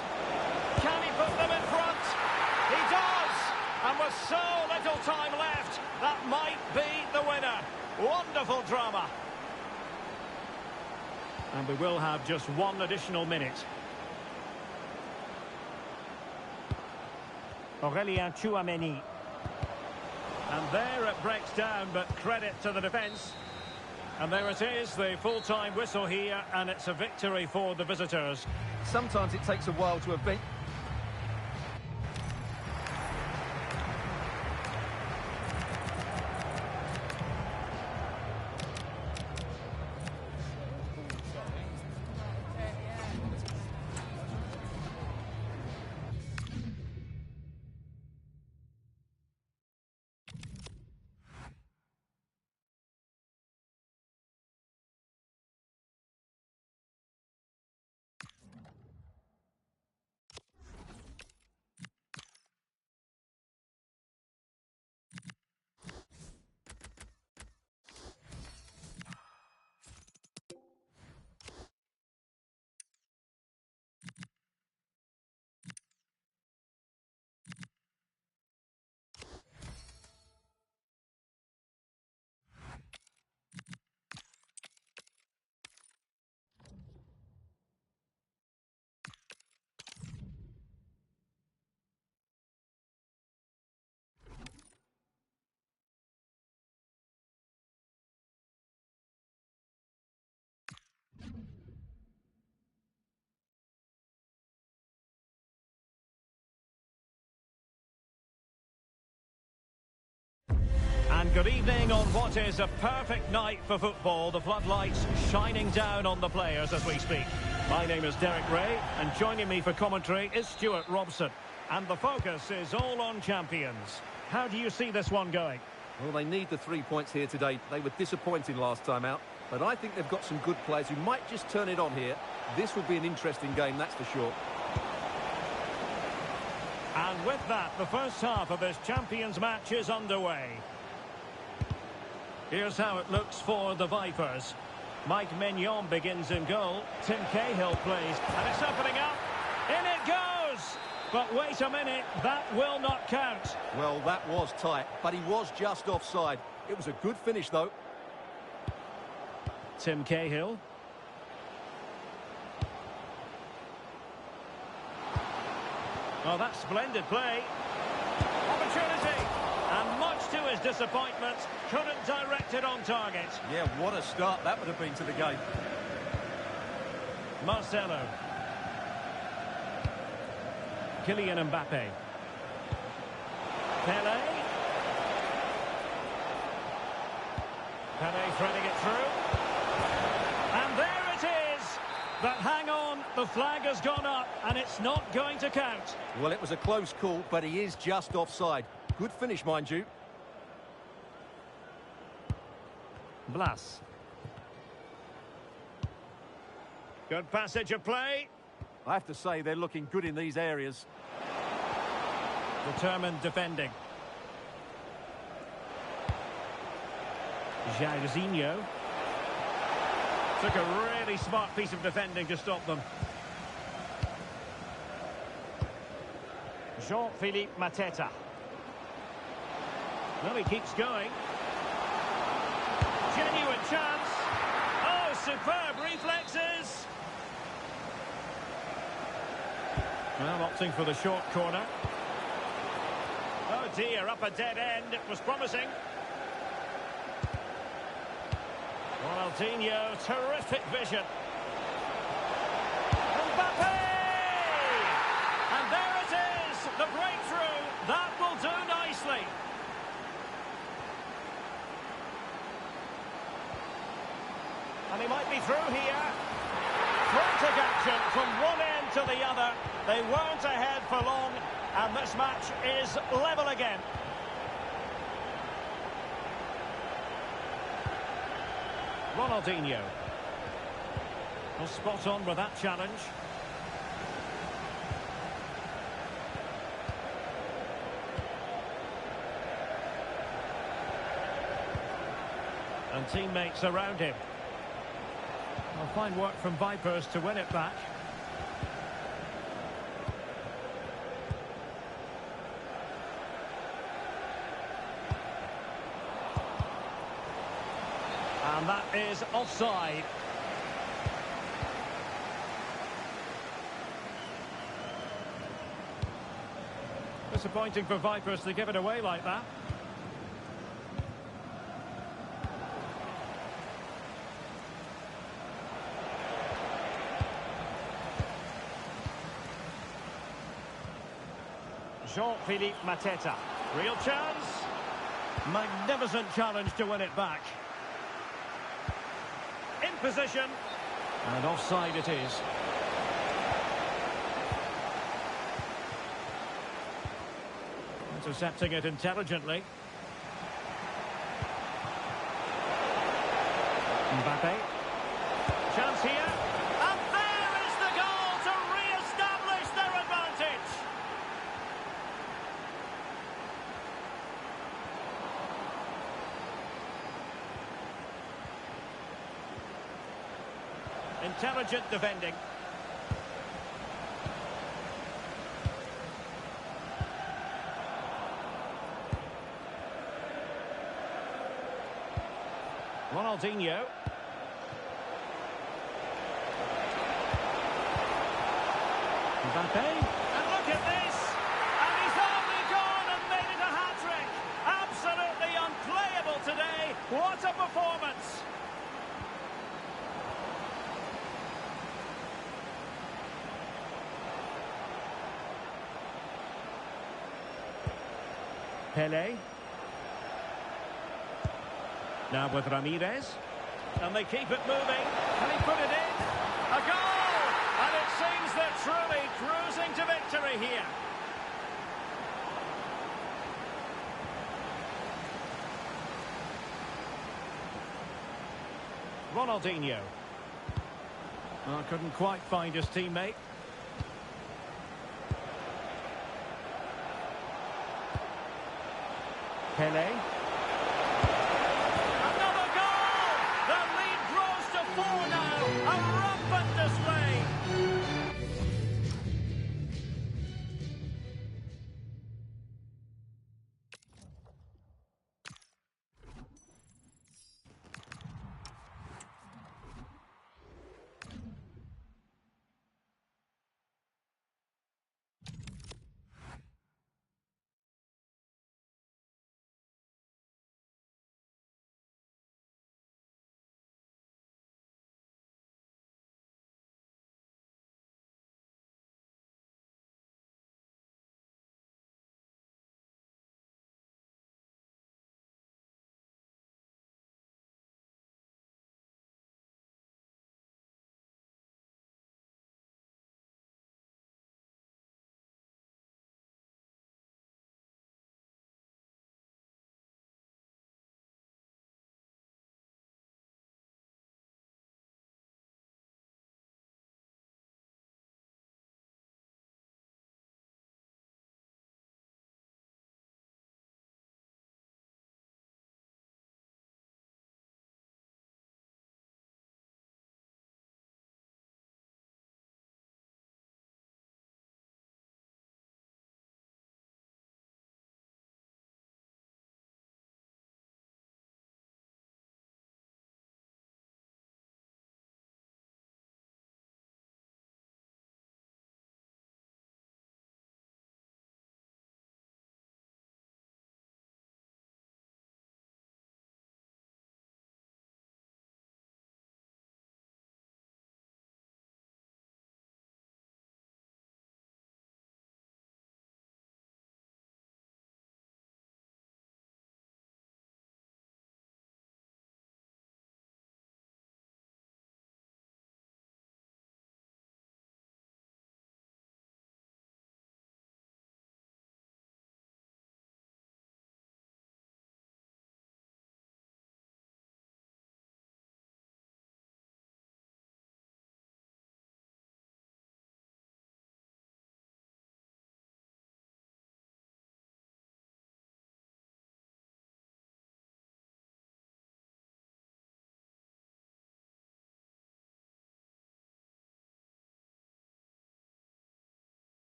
Can he put them in front? He does! And with so little time left, that might be the winner. Wonderful drama. And we will have just one additional minute. Aurélien Tchouaméni. And there it breaks down, but credit to the defence. And there it is, the full-time whistle here, and it's a victory for the visitors. Sometimes it takes a while to event. And good evening on what is a perfect night for football. The floodlights shining down on the players as we speak. My name is Derek Ray, and joining me for commentary is Stuart Robson. And the focus is all on champions. How do you see this one going? Well, they need the 3 points here today. They were disappointing last time out, but I think they've got some good players who might just turn it on here. This will be an interesting game, that's for sure. And with that, the first half of this champions match is underway. Here's how it looks for the Vipers. Mike Maignan begins in goal. Tim Cahill plays, and it's opening up. In it goes! But wait a minute, that will not count. Well, that was tight, but he was just offside. It was a good finish, though. Tim Cahill. Oh, that's splendid play. Opportunity. And much to his disappointment, couldn't direct it on target. Yeah, what a start that would have been to the game. Marcelo. Kylian Mbappe. Pele. Pele threading it through. And there it is. But hang on, the flag has gone up and it's not going to count. Well, it was a close call, but he is just offside. Good finish, mind you. Blas. Good passage of play. I have to say they're looking good in these areas. Determined defending. Jairzinho. Took a really smart piece of defending to stop them. Jean-Philippe Mateta. Well, he keeps going. Genuine chance. Oh, superb reflexes. Well, opting for the short corner. Oh dear, up a dead end. It was promising. Ronaldinho, terrific vision. Mbappe! And there it is, the breakthrough. That will do nicely. And he might be through here. Frantic action from one end to the other. They weren't ahead for long, and this match is level again. Ronaldinho. Well, spot on with that challenge. And teammates around him. Well, fine work from Vipers to win it back. And that is offside. Disappointing for Vipers to give it away like that. Jean-Philippe Mateta. Real chance. Magnificent challenge to win it back. In position. And offside it is. Intercepting it intelligently. Mbappe. Chance here. And there is the goal to re-establish their advantage. Intelligent defending. Ronaldinho. Mbappe. And look at this! And he's only gone and made it a hat-trick! Absolutely unplayable today! What a performance! Pele. Now with Ramirez. And they keep it moving. Can he put it in? A goal! And it seems they're truly cruising to victory here. Ronaldinho. Oh, couldn't quite find his teammate. Pele. Another goal! The lead grows to 4 now. A rampant display.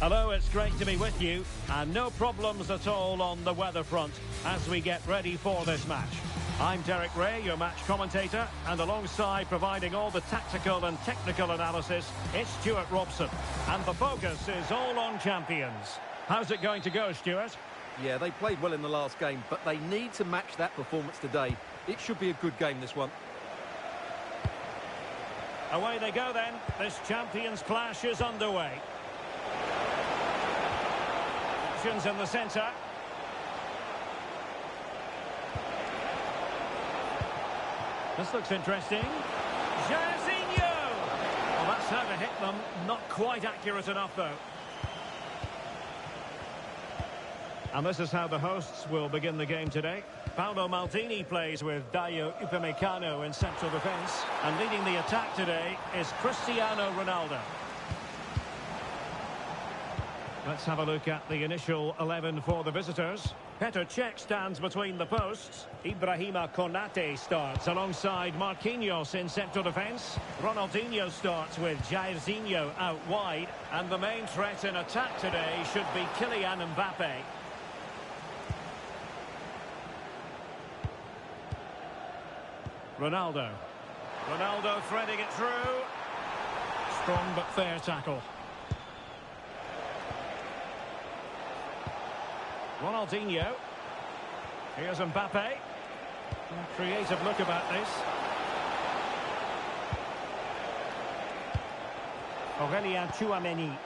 Hello, it's great to be with you, and no problems at all on the weather front as we get ready for this match. I'm Derek Ray, your match commentator, and alongside providing all the tactical and technical analysis, it's Stuart Robson. And the focus is all on champions. How's it going to go, Stuart? Yeah, they played well in the last game, but they need to match that performance today. It should be a good game, this one. Away they go then. This champions clash is underway. Options in the centre. This looks interesting. Jairzinho! Well, that's how to hit them. Not quite accurate enough, though. And this is how the hosts will begin the game today. Paolo Maldini plays with Dayo Upamecano in central defence. And leading the attack today is Cristiano Ronaldo. Let's have a look at the initial 11 for the visitors. Petr Cech stands between the posts. Ibrahima Konate starts alongside Marquinhos in central defence. Ronaldinho starts with Jairzinho out wide. And the main threat in attack today should be Kylian Mbappe. Ronaldo. Ronaldo threading it through. Strong but fair tackle. Ronaldinho. Here's Mbappe. Creative look about this. Aurélien Tchouameni.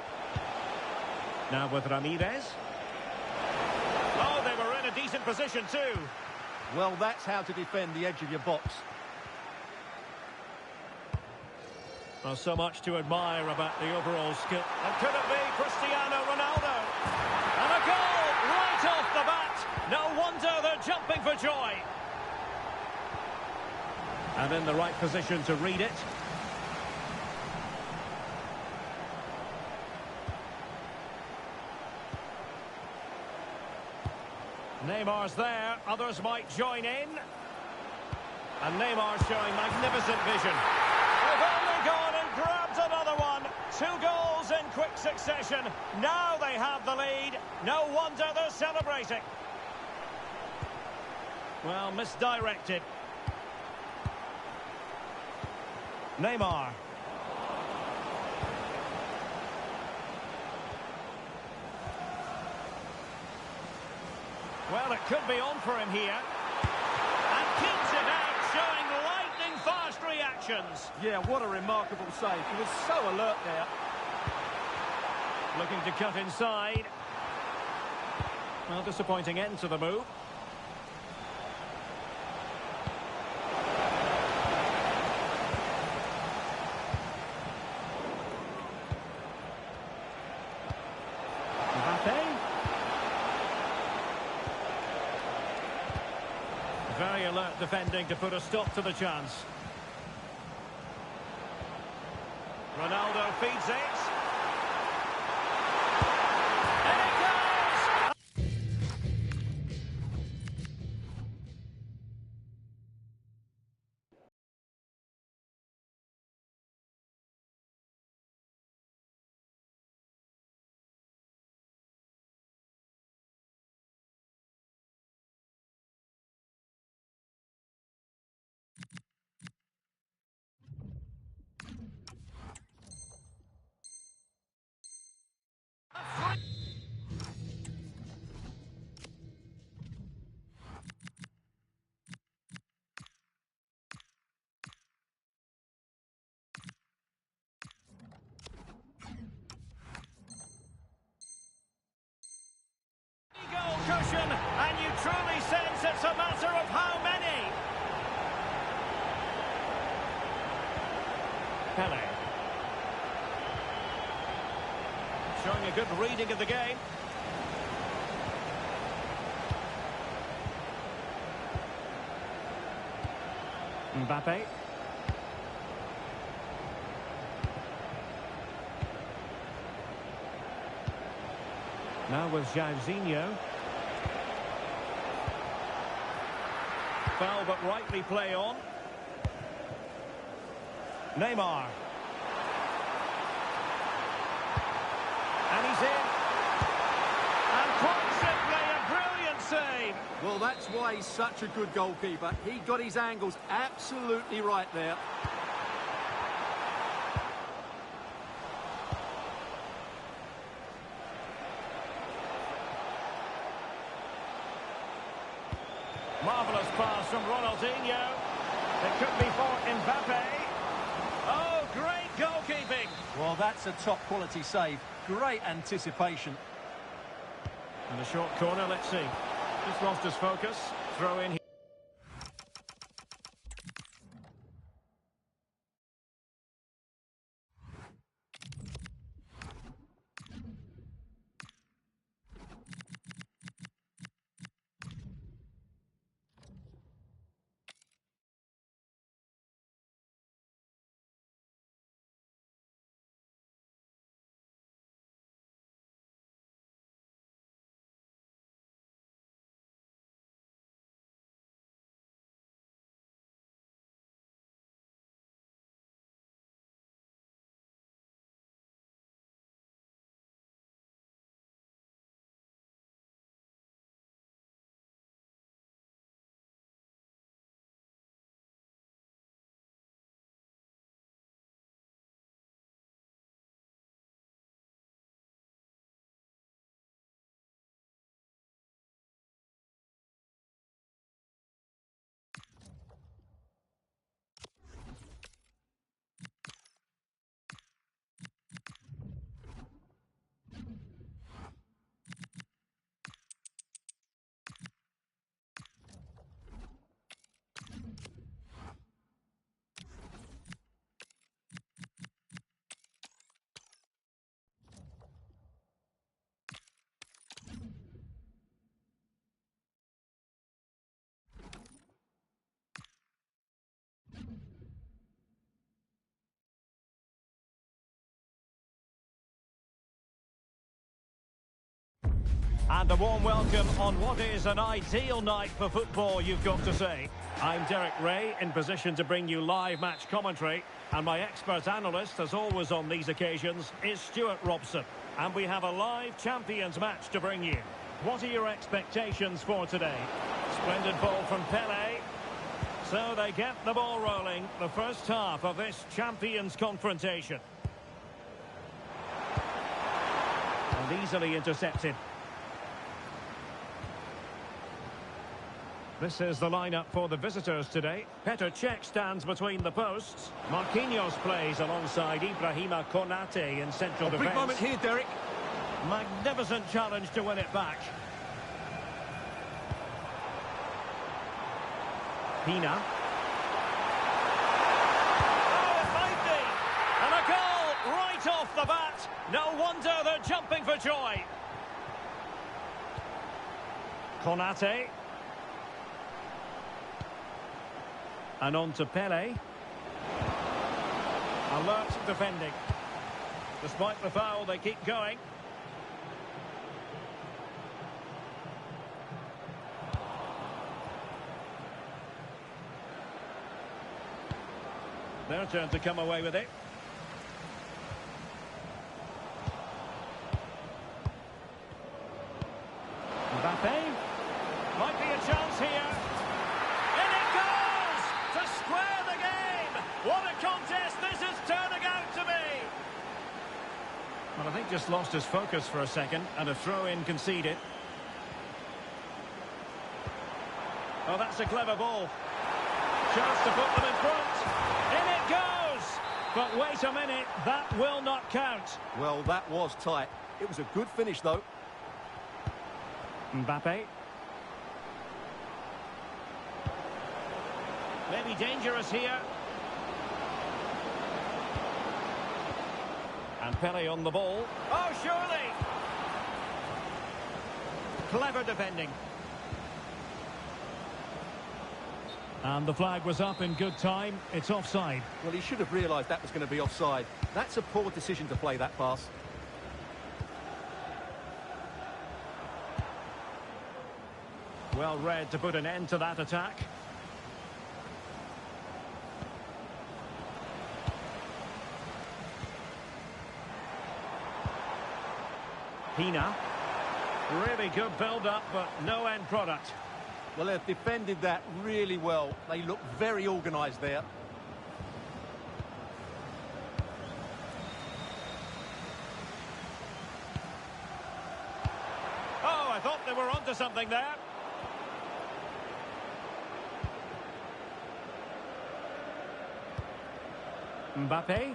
Now with Ramirez. Oh, they were in a decent position too. Well, that's how to defend the edge of your box. Well, so much to admire about the overall skill. And could it be Cristiano Ronaldo? And a goal right off the bat. No wonder they're jumping for joy. And in the right position to read it. Neymar's there. Others might join in. And Neymar showing magnificent vision. They've only gone and grabbed another one. 2 goals in quick succession. Now they have the lead. No wonder they're celebrating. Well, misdirected. Neymar. Well, it could be on for him here. And keeps it out, showing lightning-fast reactions. Yeah, what a remarkable save. He was so alert there. Looking to cut inside. Well, disappointing end to the move. Mbappe. Very alert defending to put a stop to the chance. Ronaldo feeds it. And it goes! Goal cushion, and you truly sense it's a matter of how many. Pele. Showing a good reading of the game. Mbappe. Now with Jairzinho. Foul but rightly play on. Neymar. And he's in. That's why he's such a good goalkeeper. He got his angles absolutely right there. Marvellous pass from Ronaldinho. It could be for Mbappe. Oh, great goalkeeping. Well, that's a top-quality save. Great anticipation. In the short corner, let's see. Just lost his focus. Throw in here. And a warm welcome on what is an ideal night for football, you've got to say. I'm Derek Ray, in position to bring you live match commentary. And my expert analyst, as always on these occasions, is Stuart Robson. And we have a live Champions match to bring you. What are your expectations for today? Splendid ball from Pele. So they get the ball rolling, the first half of this Champions confrontation. And easily intercepted. This is the lineup for the visitors today. Petr Cech stands between the posts. Marquinhos plays alongside Ibrahima Konate in central defence. Big moment here, Derek. Magnificent challenge to win it back. Pina. Oh, it might be. And a goal right off the bat. No wonder they're jumping for joy. Konate. And on to Pele. Alert defending. Despite the foul, they keep going. Their turn to come away with it. Mbappe. Might be a chance here. Square the game! What a contest this is turning out to be! Well, I think just lost his focus for a second, and a throw-in conceded. Oh, that's a clever ball. Chance to put them in front. In it goes! But wait a minute, that will not count. Well, that was tight. It was a good finish, though. Mbappe. Maybe dangerous here. And Pele on the ball. Oh, surely! Clever defending. And the flag was up in good time. It's offside. Well, he should have realised that was going to be offside. That's a poor decision to play that pass. Well read to put an end to that attack. Pina. Really good build-up, but no end product. Well, they've defended that really well. They look very organised there. Oh, I thought they were onto something there. Mbappe.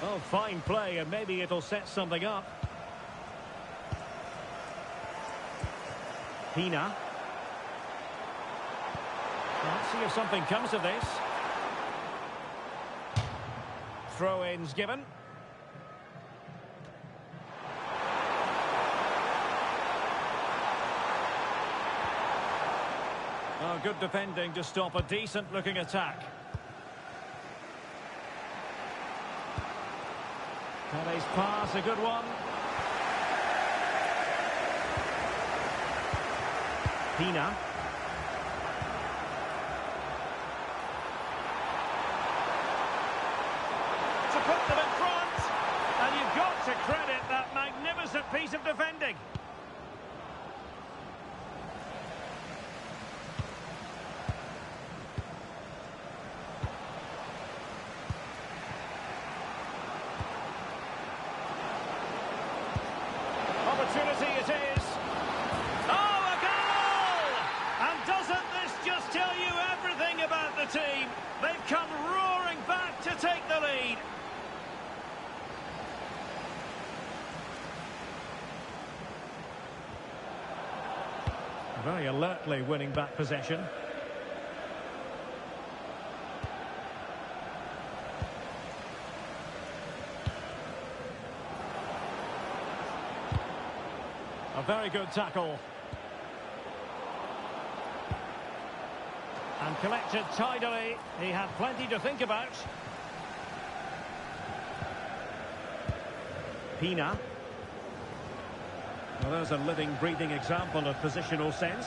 Oh, fine play, and maybe it'll set something up. Pina. Let's see if something comes of this. Throw-ins given. Oh, good defending to stop a decent-looking attack. Pele's pass, a good one. Pina. To put them in front. And you've got to credit that magnificent piece of defending. Opportunity it is. Oh, a goal! And doesn't this just tell you everything about the team? They've come roaring back to take the lead. Very alertly winning back possession. A very good tackle. And collected tidily. He had plenty to think about. Pina. Well, there's a living, breathing example of positional sense.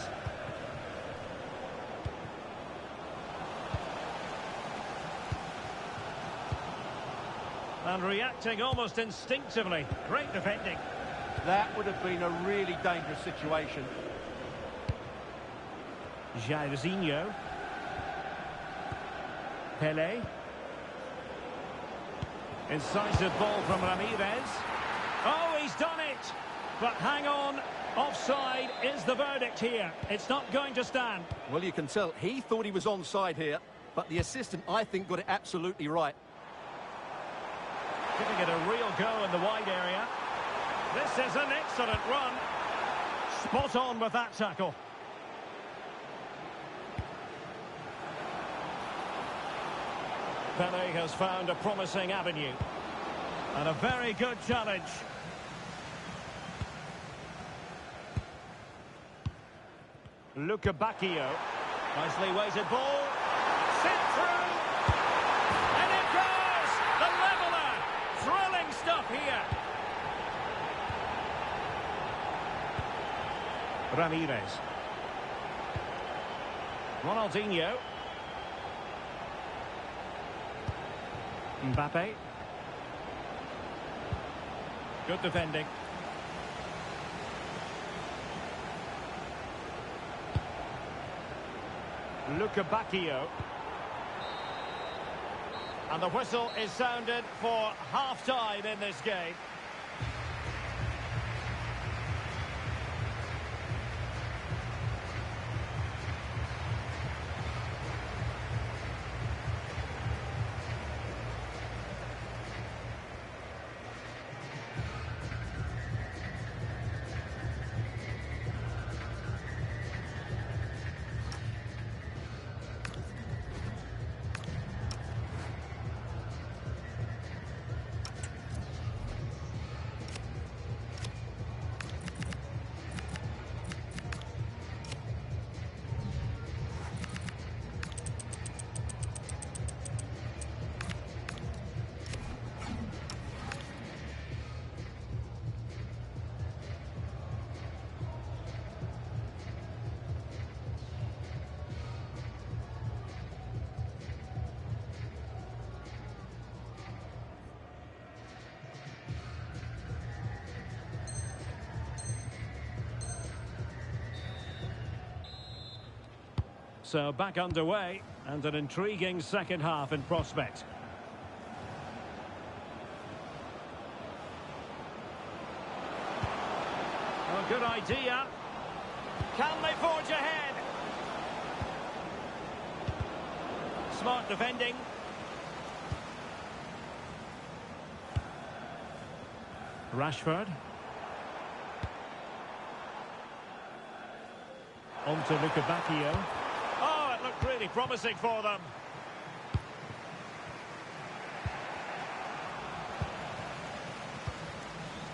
And reacting almost instinctively. Great defending. That would have been a really dangerous situation. Jairzinho. Pele. Incisive ball from Ramirez. Oh, he's done it! But hang on, offside is the verdict here. It's not going to stand. Well, you can tell he thought he was onside here, but the assistant, I think, got it absolutely right. Giving it a real go in the wide area. This is an excellent run. Spot on with that tackle. Pele has found a promising avenue. And a very good challenge. Luca Bacchio. Nicely weighted ball. Sent through. And it goes! The leveller! Thrilling stuff here. Ramirez. Ronaldinho. Mbappe. Good defending. Luca Bacchio. And the whistle is sounded for half-time in this game. So back underway, and an intriguing second half in prospect. A good idea. Can they forge ahead? Smart defending. Rashford. On to Luka Bacchio. Oh, it looked really promising for them.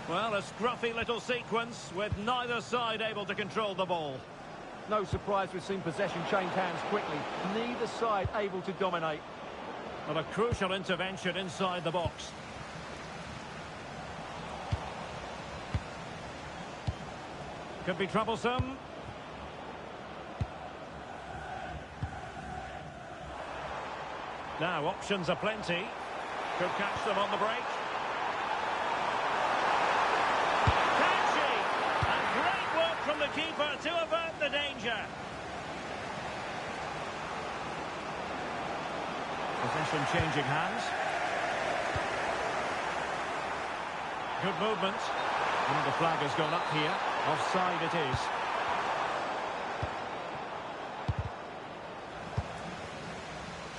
Well, a scruffy little sequence with neither side able to control the ball. No surprise we've seen possession change hands quickly. Neither side able to dominate. But a crucial intervention inside the box. Could be troublesome. Now, options are plenty. Could catch them on the break. From the keeper to avert the danger. Possession changing hands. Good movement. And the flag has gone up here. Offside it is.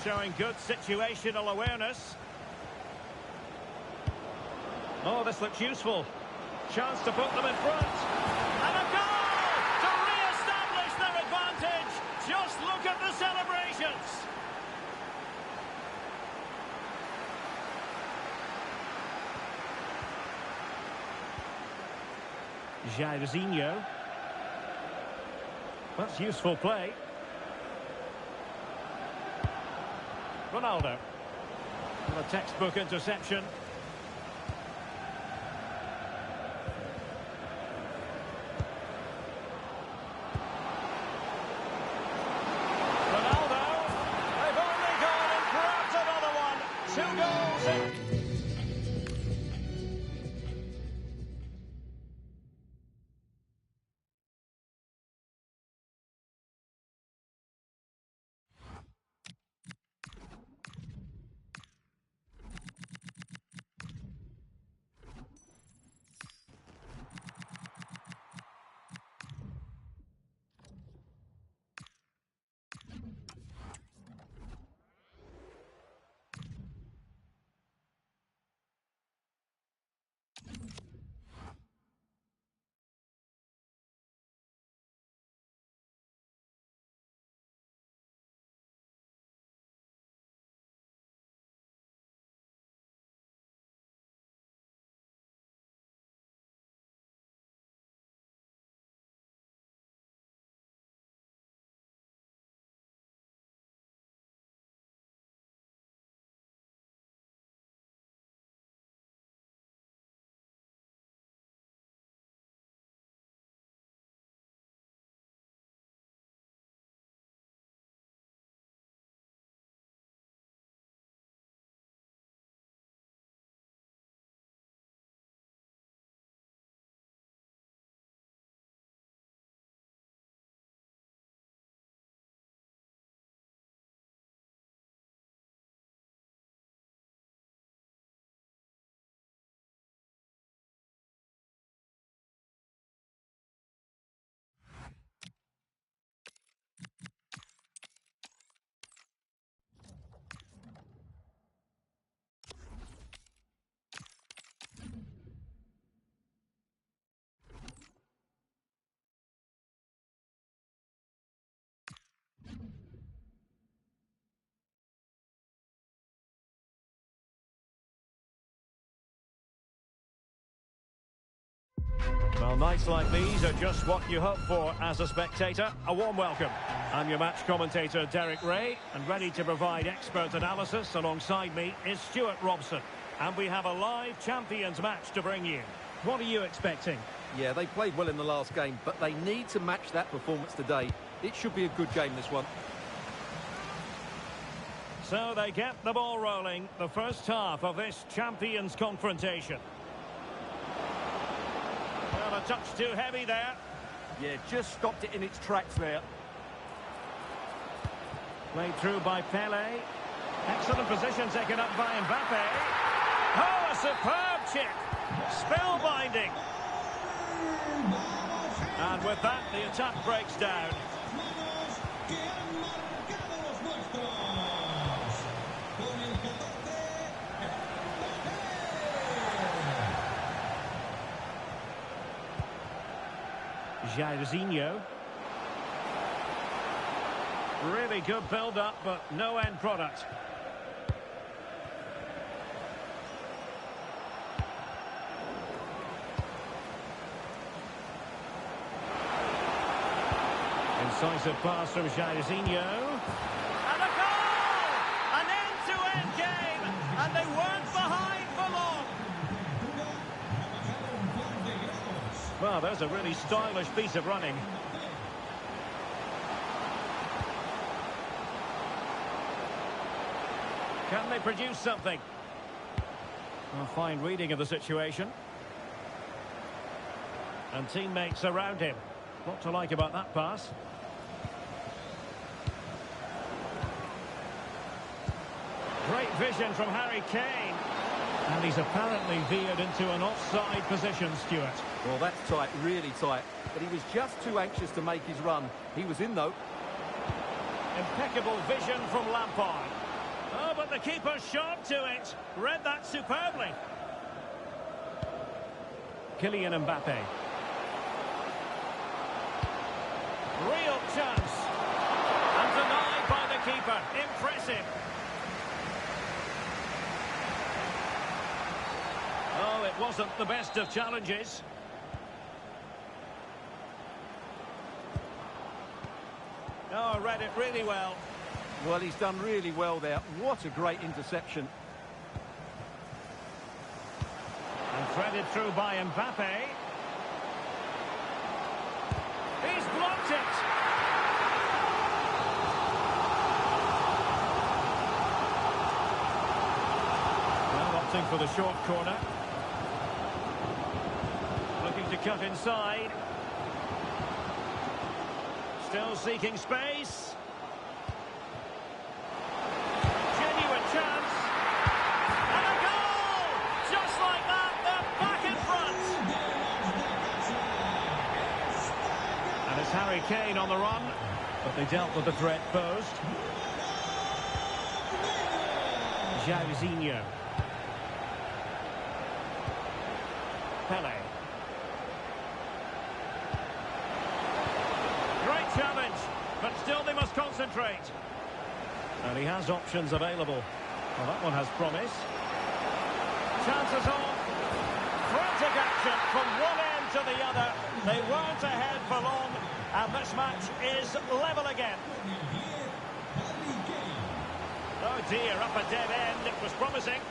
Showing good situational awareness. Oh, this looks useful. Chance to put them in front. And a goal! Just look at the celebrations. Jairzinho. That's useful play. Ronaldo. And a textbook interception. Well, nights like these are just what you hope for as a spectator. A warm welcome. I'm your match commentator, Derek Ray, and ready to provide expert analysis alongside me is Stuart Robson. And we have a live Champions match to bring you. What are you expecting? Yeah, they played well in the last game, but they need to match that performance today. It should be a good game, this one. So they get the ball rolling, the first half of this Champions confrontation. Well, a touch too heavy there. Yeah, just stopped it in its tracks there. Played through by Pele. Excellent position taken up by Mbappe. Oh, a superb chip. Spellbinding. And with that, the attack breaks down. Jairzinho. Really good build-up, but no end product. Incisive pass from Jairzinho. And a goal! An end-to-end game, and they weren't behind for long. Well, there's a really stylish piece of running. Can they produce something? A fine reading of the situation. And teammates around him. What to like about that pass? Great vision from Harry Kane. And he's apparently veered into an offside position, Stuart. Well, that's tight, really tight. But he was just too anxious to make his run. He was in, though. Impeccable vision from Lampard. Oh, but the keeper shot to it. Read that superbly. Kylian Mbappe. Real chance. And denied by the keeper. Impressive. Oh, it wasn't the best of challenges. Oh, read it really well. Well, he's done really well there. What a great interception. And threaded through by Mbappe. He's blocked it. Well, opting for the short corner. Looking to cut inside. Still seeking space. Genuine chance. And a goal! Just like that, they're back in front. And it's Harry Kane on the run. But they dealt with the threat posed. Jairzinho. Pele. Great challenge, but still they must concentrate. And he has options available. Well, that one has promise. Chances on. Frantic action from one end to the other. They weren't ahead for long, and this match is level again. Oh dear, up a dead end. It was promising.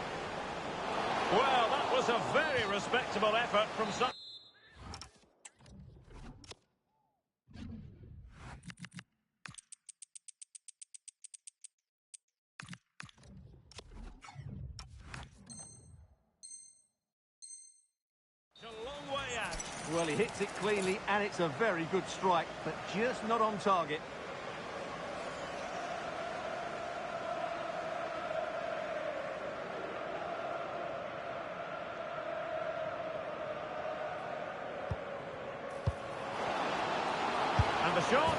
Well, that was a very respectable effort from some... It's a long way out. Well, he hits it cleanly, and it's a very good strike, but just not on target. And the shot.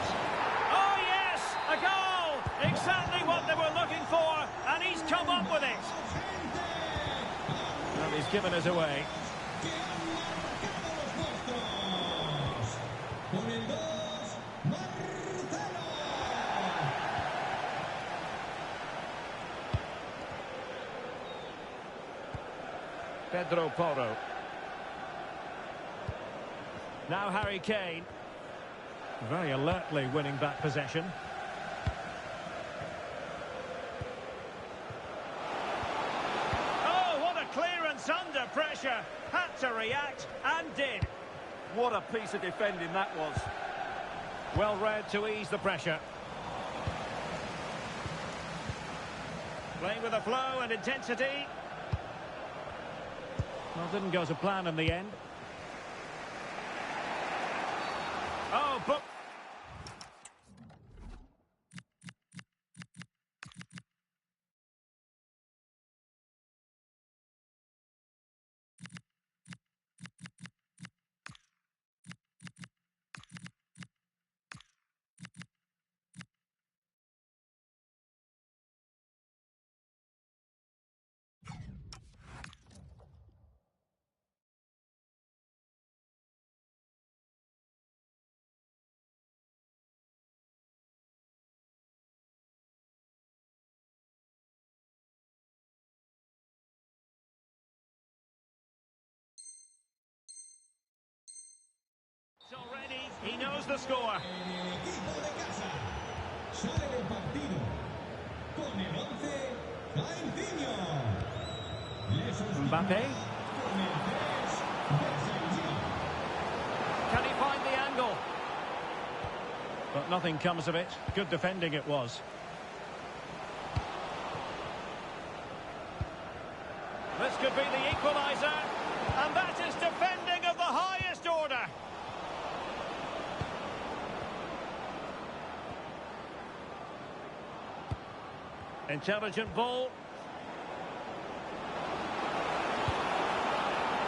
Oh, yes! A goal! Exactly what they were looking for, and he's come up with it. Well, he's given us away. Pedro Porro. Now Harry Kane. Very alertly winning back possession. Oh, what a clearance under pressure. Had to react and did. What a piece of defending that was. Well read to ease the pressure. Playing with a flow and intensity. Well, didn't go to plan in the end. Oh, but... knows the score. Equipo de casa. Sale del partido. Con el 11, Coutinho. Le sustituye Mbappe. con el 3, Benzema. Can he find the angle? But nothing comes of it. Good defending it was. This could be the equaliser. And that is defending of the highest order. Intelligent ball.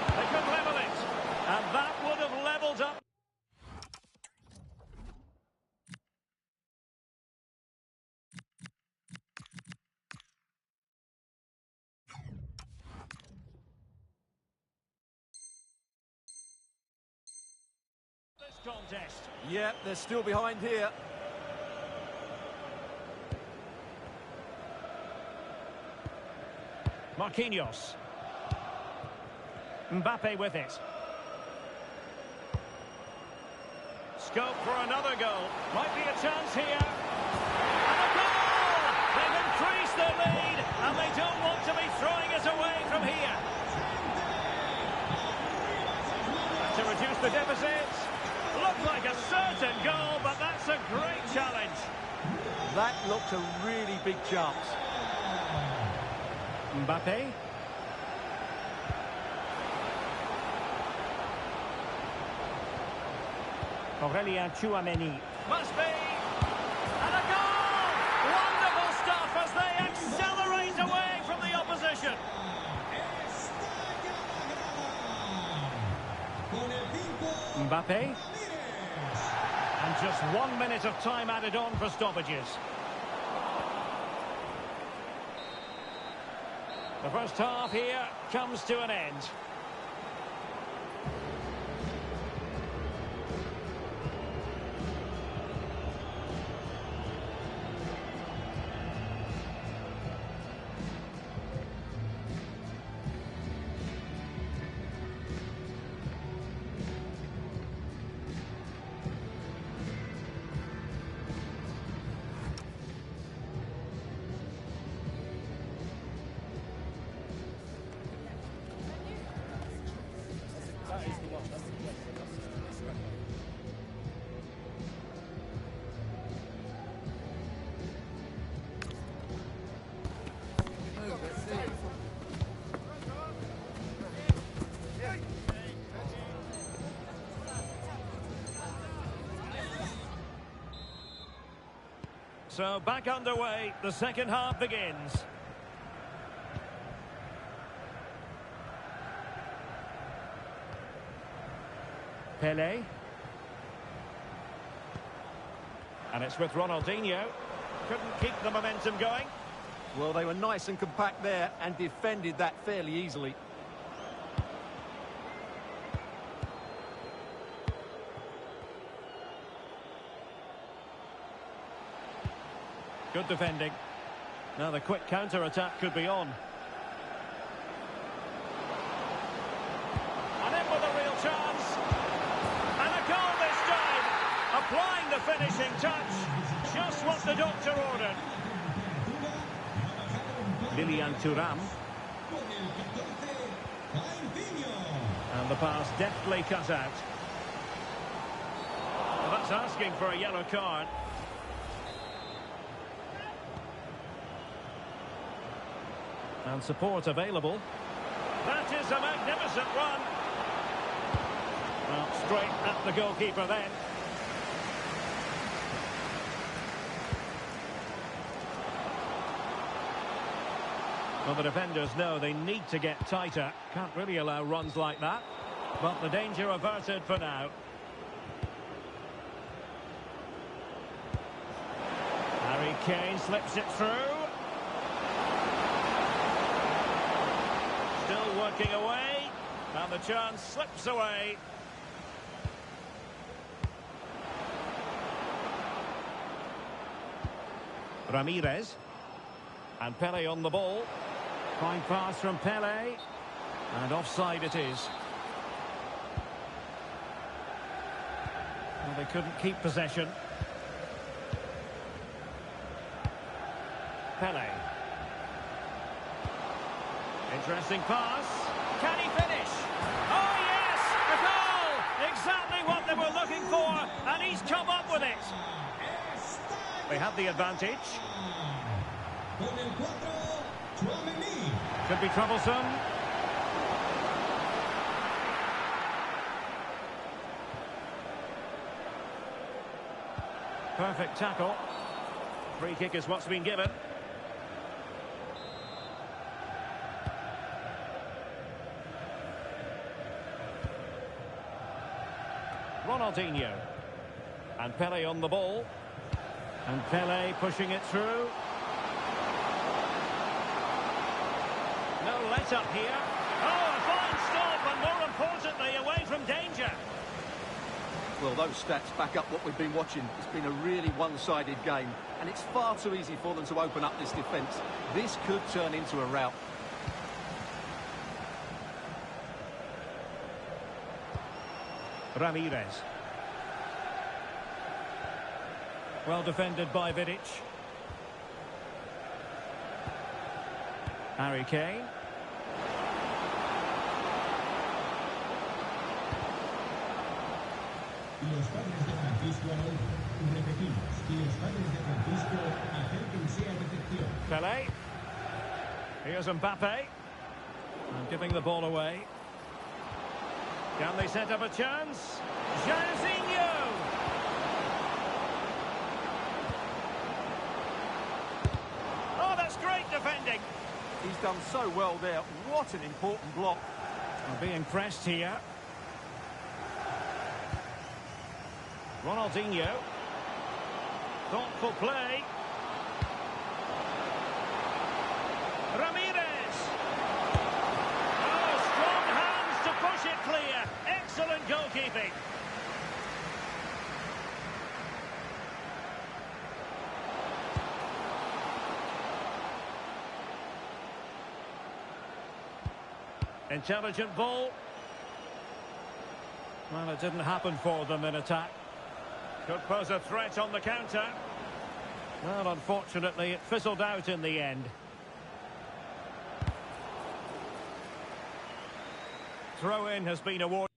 They could level it. And that would have levelled up. This contest. Yeah, they're still behind here. Marquinhos. Mbappe with it. Scope for another goal. Might be a chance here. And a goal! They've increased their lead, and they don't want to be throwing it away from here. To reduce the deficit. Looked like a certain goal, but that's a great challenge. That looked a really big chance. Mbappe. Aurelien Tchouameni. Must be! And a goal! Wonderful stuff as they accelerate away from the opposition. Mbappe. And just 1 minute of time added on for stoppages. The first half here comes to an end. So back underway, the second half begins. Pelé. And it's with Ronaldinho. Couldn't keep the momentum going. Well, they were nice and compact there and defended that fairly easily. Good defending. Now the quick counter-attack could be on. And in with a real chance. And a goal this time. Applying the finishing touch. Just what the doctor ordered. Lilian Thuram. And the pass deftly cut out. Well, that's asking for a yellow card. And support available. That is a magnificent run. Well, straight at the goalkeeper then. Well, the defenders know they need to get tighter. Can't really allow runs like that. But the danger averted for now. Harry Kane slips it through. Still working away, and the chance slips away. Ramirez. And Pelé on the ball. Fine pass from Pelé. And offside it is. Well, they couldn't keep possession. Pele. Interesting pass. Can he finish? Oh, yes! A goal! Exactly what they were looking for, and he's come up with it. They have the advantage. Could be troublesome. Perfect tackle. Free kick is what's been given. Ronaldinho. And Pele on the ball. And Pele pushing it through. No let-up here. Oh, a fine stop, and more importantly, away from danger. Well, those stats back up what we've been watching. It's been a really one-sided game, and it's far too easy for them to open up this defence. This could turn into a rout. Ramirez. Well defended by Vidic. Harry Kane. Los padres de Francisco Araújo. Repetimos, y los padres de Francisco acérquense a recepción. Pele. Here's Mbappe. And giving the ball away. Can they set up a chance? Jairzinho! Oh, that's great defending. He's done so well there. What an important block. I'm being pressed here. Ronaldinho. Thoughtful play. Ramirez. Oh, strong hands to push it clear. Excellent goalkeeping. Intelligent ball. Well, it didn't happen for them in attack. Could pose a threat on the counter. Well, unfortunately, it fizzled out in the end. Throw-in has been awarded.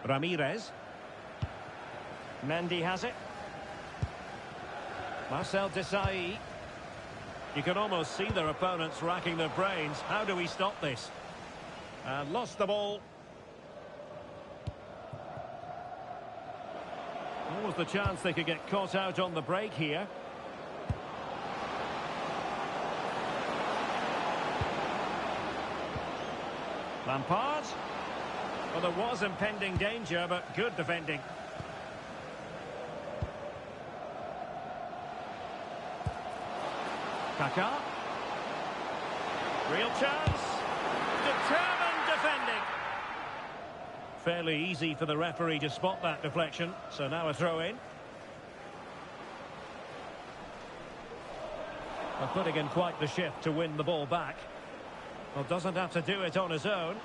Ramirez. Mendy has it. Marcel Desailly. You can almost see their opponents racking their brains. How do we stop this? And lost the ball. What was the chance they could get caught out on the break here? Lampard. Well, there was impending danger, but good defending. Kaká. Real chance. Determined defending. Fairly easy for the referee to spot that deflection. So now a throw-in. They're putting in quite the shift to win the ball back. Well, doesn't have to do it on his own.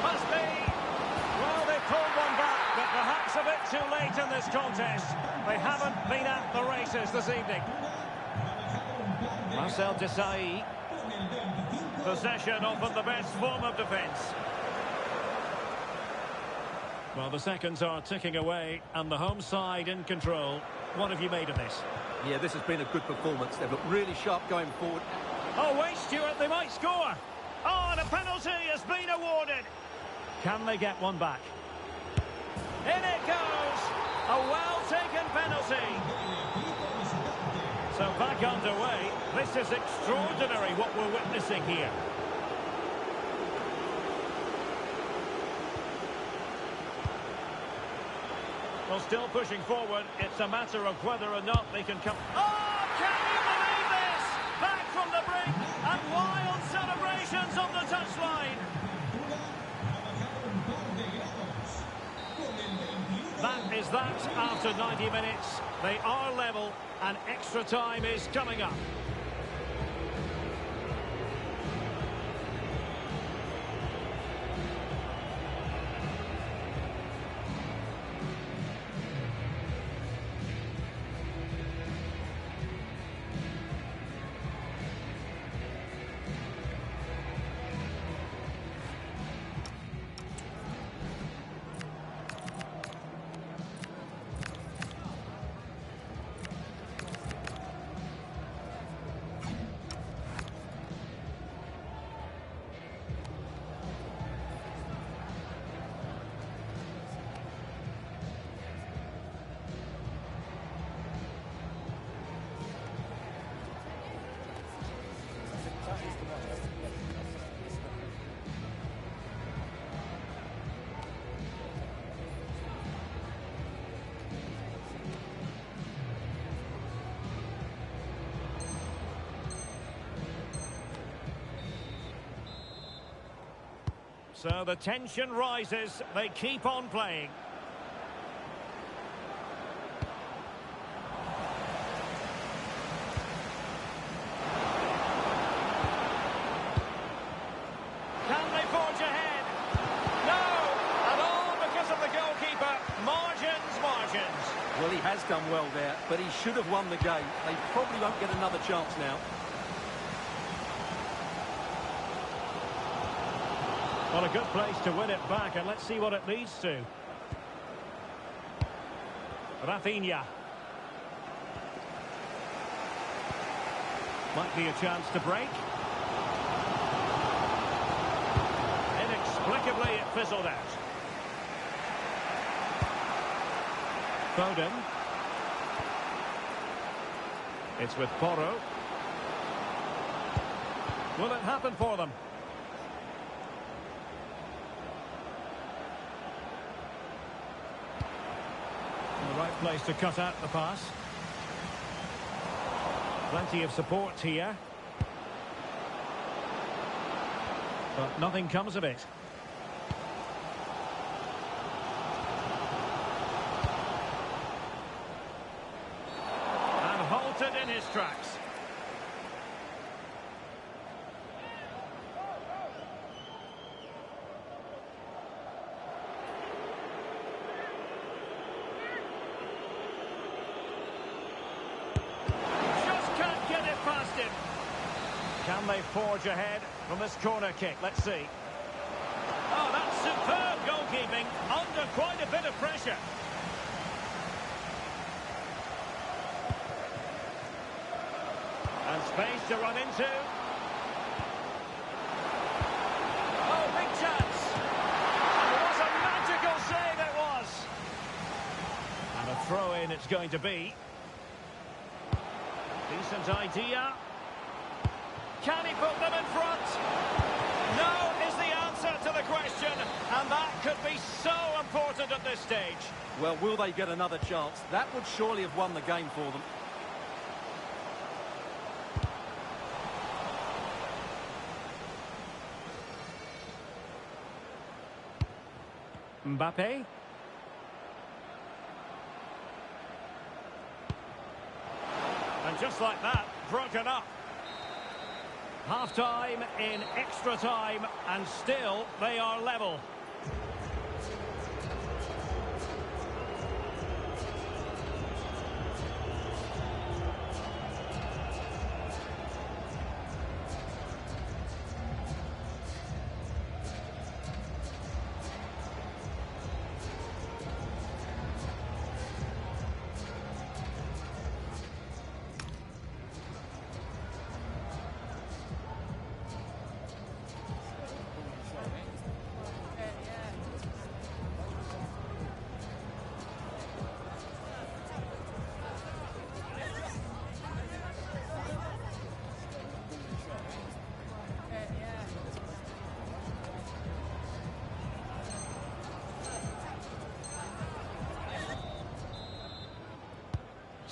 Must be. Well, they pulled one back, but perhaps a bit too late in this contest. They haven't been at the races this evening. Marcel Desailly. Possession often the best form of defence. Well, the seconds are ticking away, and the home side in control. What have you made of this? Yeah, this has been a good performance. They've looked really sharp going forward. Oh, wait, Stuart, they might score. Oh, and a penalty has been awarded. Can they get one back? In it goes. A well-taken penalty. So back underway. This is extraordinary what we're witnessing here. Well, still pushing forward. It's a matter of whether or not they can come. Oh, can you believe this? Back from the brink and wild celebrations on the touchline. That is that after 90 minutes. They are level and extra time is coming up. So the tension rises. They keep on playing. Can they forge ahead? No! And all because of the goalkeeper. Margins. Well, he has done well there, but he should have won the game. They probably won't get another chance now. Well, a good place to win it back, and let's see what it leads to. Rafinha. Might be a chance to break. Inexplicably, it fizzled out. Foden. It's with Porro. Will it happen for them? The right place to cut out the pass. Plenty of support here. But nothing comes of it. And halted in his tracks. Can they forge ahead from this corner kick? Let's see. Oh, that's superb goalkeeping under quite a bit of pressure. And space to run into. Oh, big chance. And what a magical save it was. And a throw-in it's going to be. Decent idea. Can he put them in front? No is the answer to the question, and that could be so important at this stage. Well, will they get another chance? That would surely have won the game for them. Mbappe. And just like that, broken up. Half-time in extra time, and still they are level.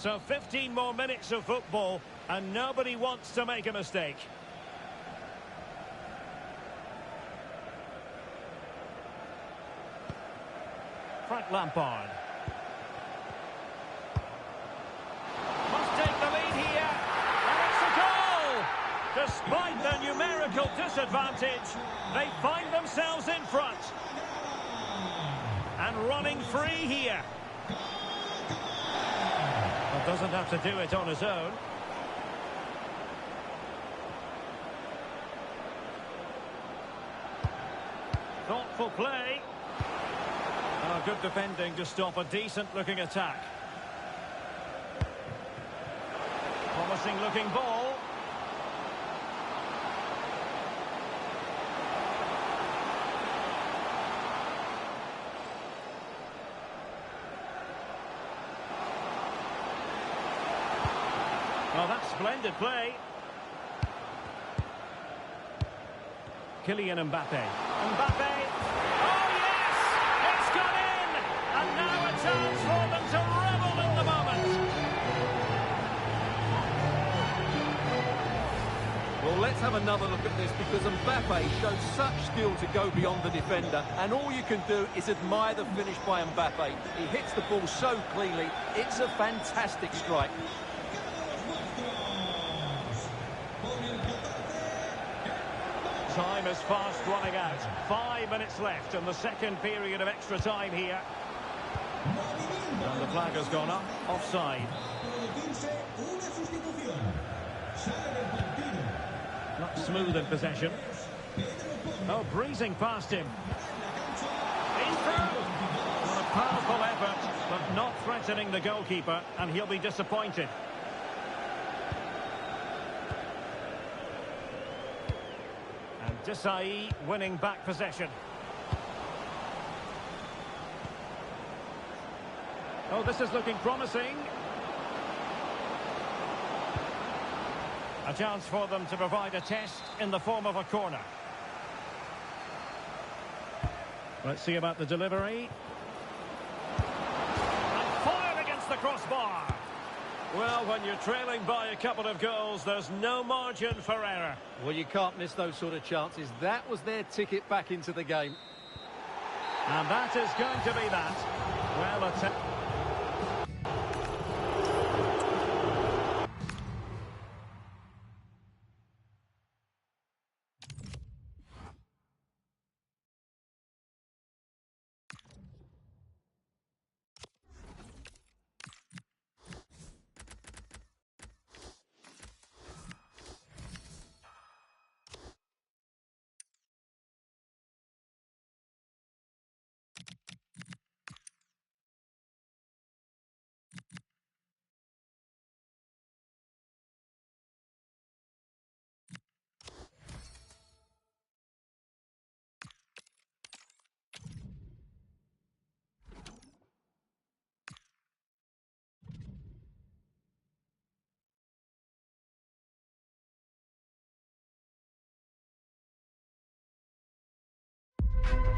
So 15 more minutes of football, and nobody wants to make a mistake. Frank Lampard. Must take the lead here. And it's a goal! Despite the numerical disadvantage, they find themselves in front. And running free here. But doesn't have to do it on his own. Thoughtful play. Oh, good defending to stop a decent-looking attack. Promising-looking ball. Oh, that's splendid play. Kylian Mbappe. Mbappe. Oh, yes! It's gone in! And now a chance for them to revel in the moment. Well, let's have another look at this, because Mbappe shows such skill to go beyond the defender, and all you can do is admire the finish by Mbappe. He hits the ball so cleanly. It's a fantastic strike. Time is fast running out. 5 minutes left in the second period of extra time here. And the flag has gone up. Offside. Not smooth in possession. Oh, breezing past him. He's through. Well, a powerful effort, but not threatening the goalkeeper, and he'll be disappointed. Desai winning back possession. Oh, this is looking promising. A chance for them to provide a test in the form of a corner. Let's see about the delivery. And fired against the crossbar. Well, when you're trailing by a couple of goals, there's no margin for error. Well, you can't miss those sort of chances. That was their ticket back into the game. And that is going to be that. Well,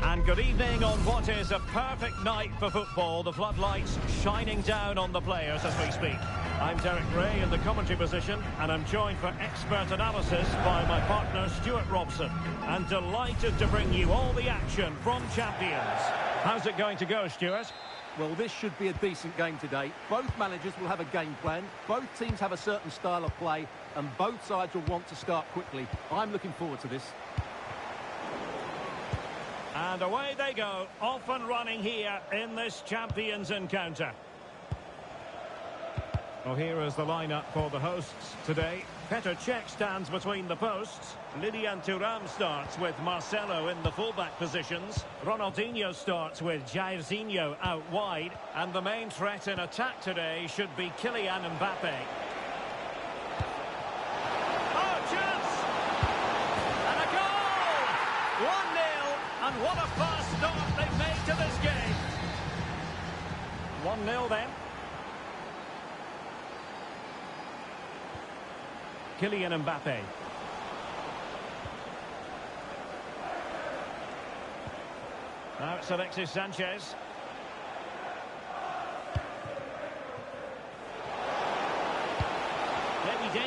And good evening on what is a perfect night for football. The floodlights shining down on the players as we speak. I'm Derek Ray in the commentary position, and I'm joined for expert analysis by my partner Stuart Robson. And delighted to bring you all the action from Champions. How's it going to go, Stuart? Well, this should be a decent game today. Both managers will have a game plan. Both teams have a certain style of play, and both sides will want to start quickly. I'm looking forward to this. And away they go, off and running here in this Champions encounter. Well, here is the lineup for the hosts today. Petr Cech stands between the posts. Lilian Thuram starts with Marcelo in the fullback positions. Ronaldinho starts with Jairzinho out wide. And the main threat in attack today should be Kylian Mbappe. Oh, chance! And a goal! 1-0. And what a fast start they've made to this game. 1-0 then. Kylian Mbappe. Now it's Alexis Sanchez.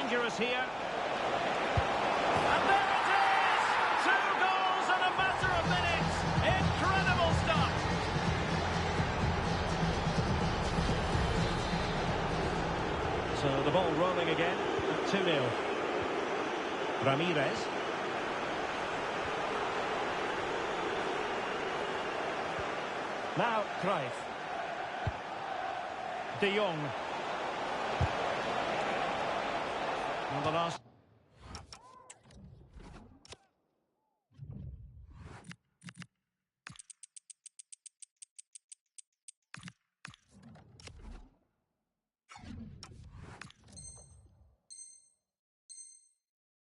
dangerous here. And there it is! 2 goals in a matter of minutes. Incredible stuff. So the ball rolling again at 2-0. Ramirez. Now Cruyff. De Jong. On the last.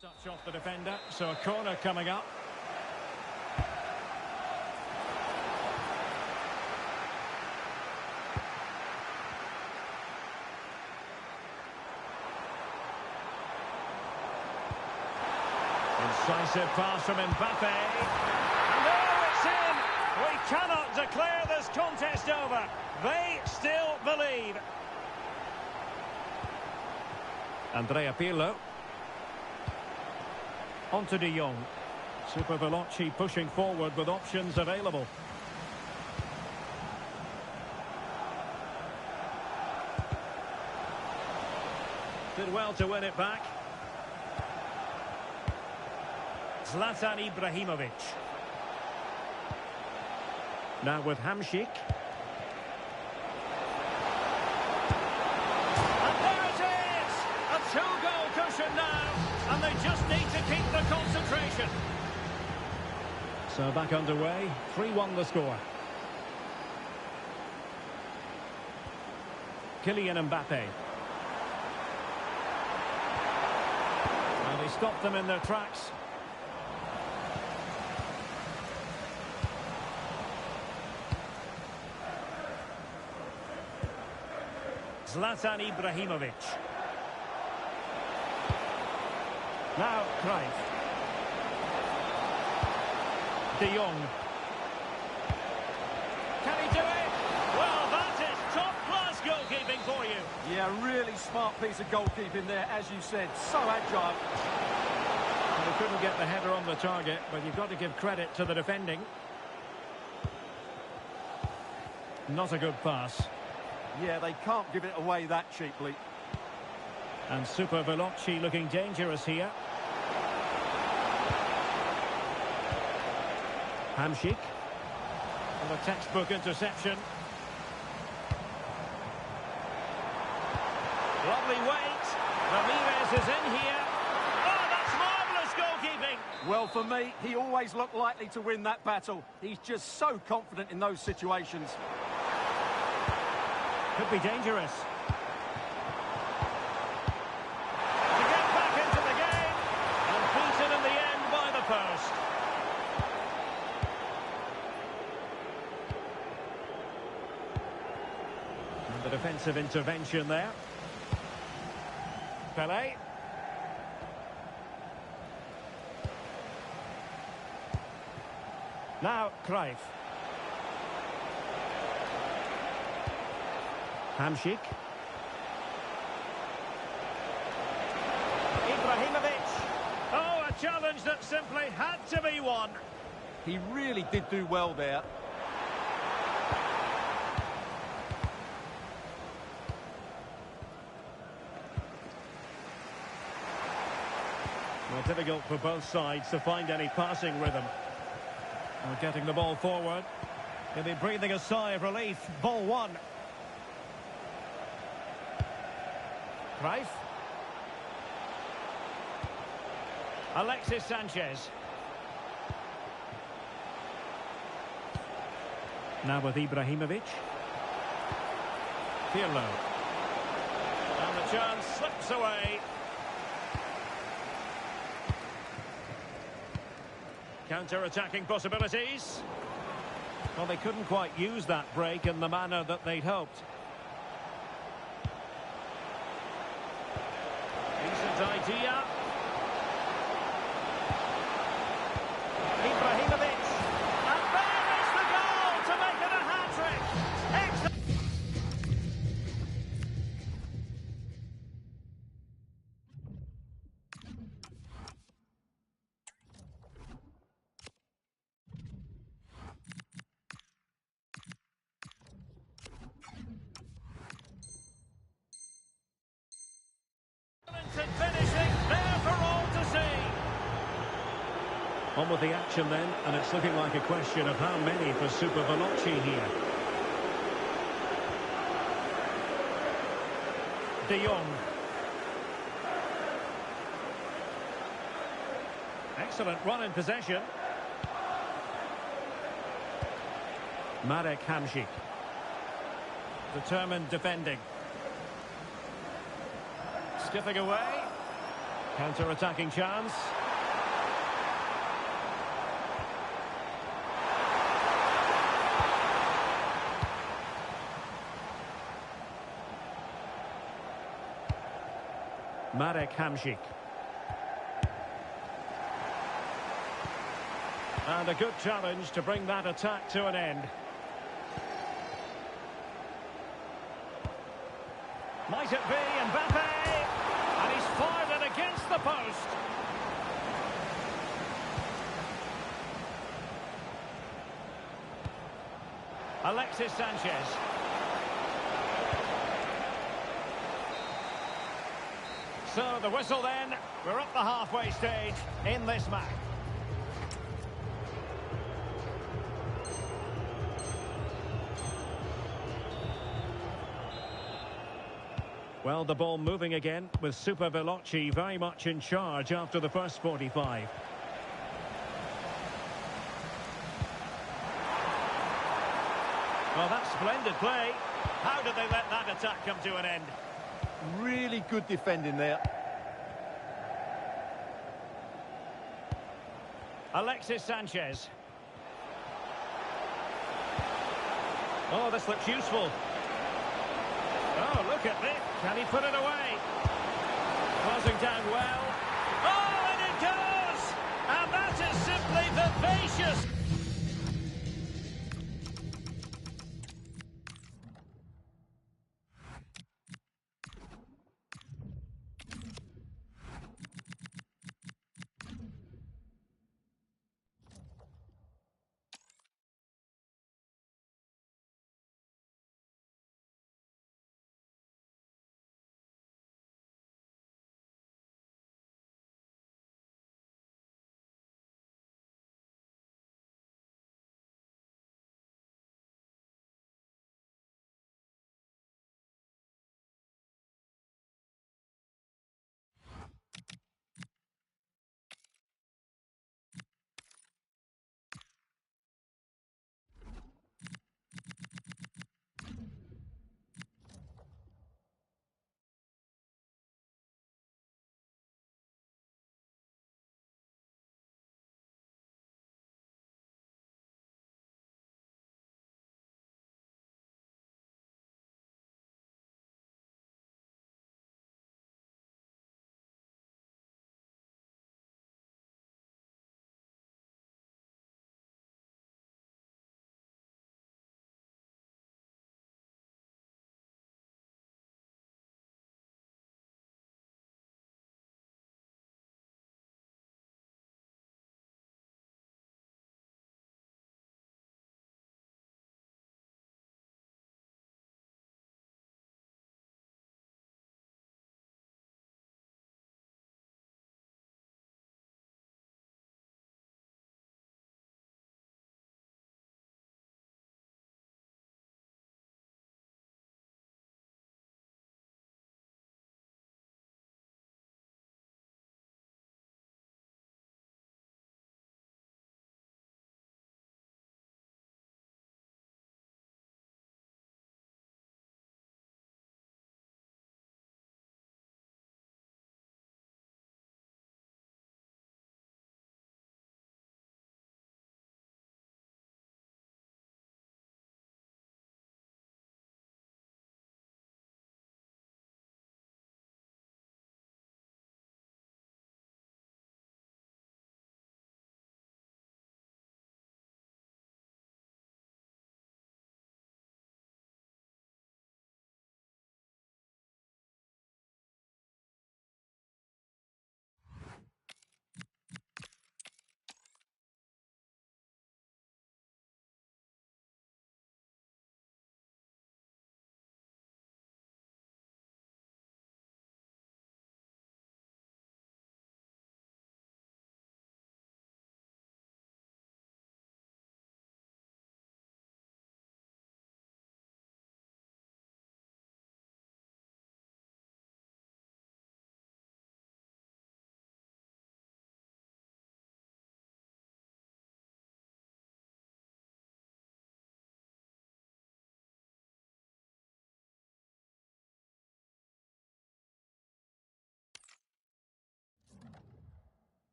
Touch off the defender, so a corner coming up. Incisive pass from Mbappe. And there it's in! We cannot declare this contest over. They still believe. Andrea Pirlo. On to De Jong. Super Veloci pushing forward with options available. Did well to win it back. Zlatan Ibrahimovic. Now with Hamšík. And there it is! A 2-goal cushion now, and they just need to keep the concentration. So back underway, 3-1 the score. Kylian Mbappe. And he stopped them in their tracks. Zlatan Ibrahimovic. Now Cruyff. De Jong. Can he do it? Well, that is top-class goalkeeping for you. Yeah, really smart piece of goalkeeping there, as you said. So agile. Well, they couldn't get the header on the target, but you've got to give credit to the defending. Not a good pass. Yeah, they can't give it away that cheaply. And Super Veloci looking dangerous here. Hamšík. And a textbook interception. Lovely weight. Ramirez is in here. Oh, that's marvellous goalkeeping. Well, for me, he always looked likely to win that battle. He's just so confident in those situations. Could be dangerous. To get back into the game, and beaten in the end by the post. And the defensive intervention there. Pelé. Now Cruyff. Hamšík. Ibrahimovic. Oh, a challenge that simply had to be won. He really did do well there. Well, difficult for both sides to find any passing rhythm. Well, getting the ball forward. He'll be breathing a sigh of relief. Ball one. Cruyff. Alexis Sanchez. Now with Ibrahimovic. Pirlo. And the chance slips away. Counter-attacking possibilities. Well, they couldn't quite use that break in the manner that they'd hoped. Decent idea. Ibrahimovic. And there is the goal to make it a hat-trick. Excellent. On with the action then, and it's looking like a question of how many for Super Veloci here. De Jong. Excellent run in possession. Marek Hamšík. Determined defending. Skipping away. Counter-attacking chance. Marek Hamšík. And a good challenge to bring that attack to an end. Might it be Mbappe? And he's fired it against the post. Alexis Sanchez. So the whistle then. We're up the halfway stage in this match. Well, the ball moving again with Super Veloci very much in charge after the first 45. Well, that's splendid play. How did they let that attack come to an end? Really good defending there. Alexis Sanchez. Oh, this looks useful. Oh, look at this. Can he put it away? Closing down well. Oh, and it goes! And that is simply vivacious.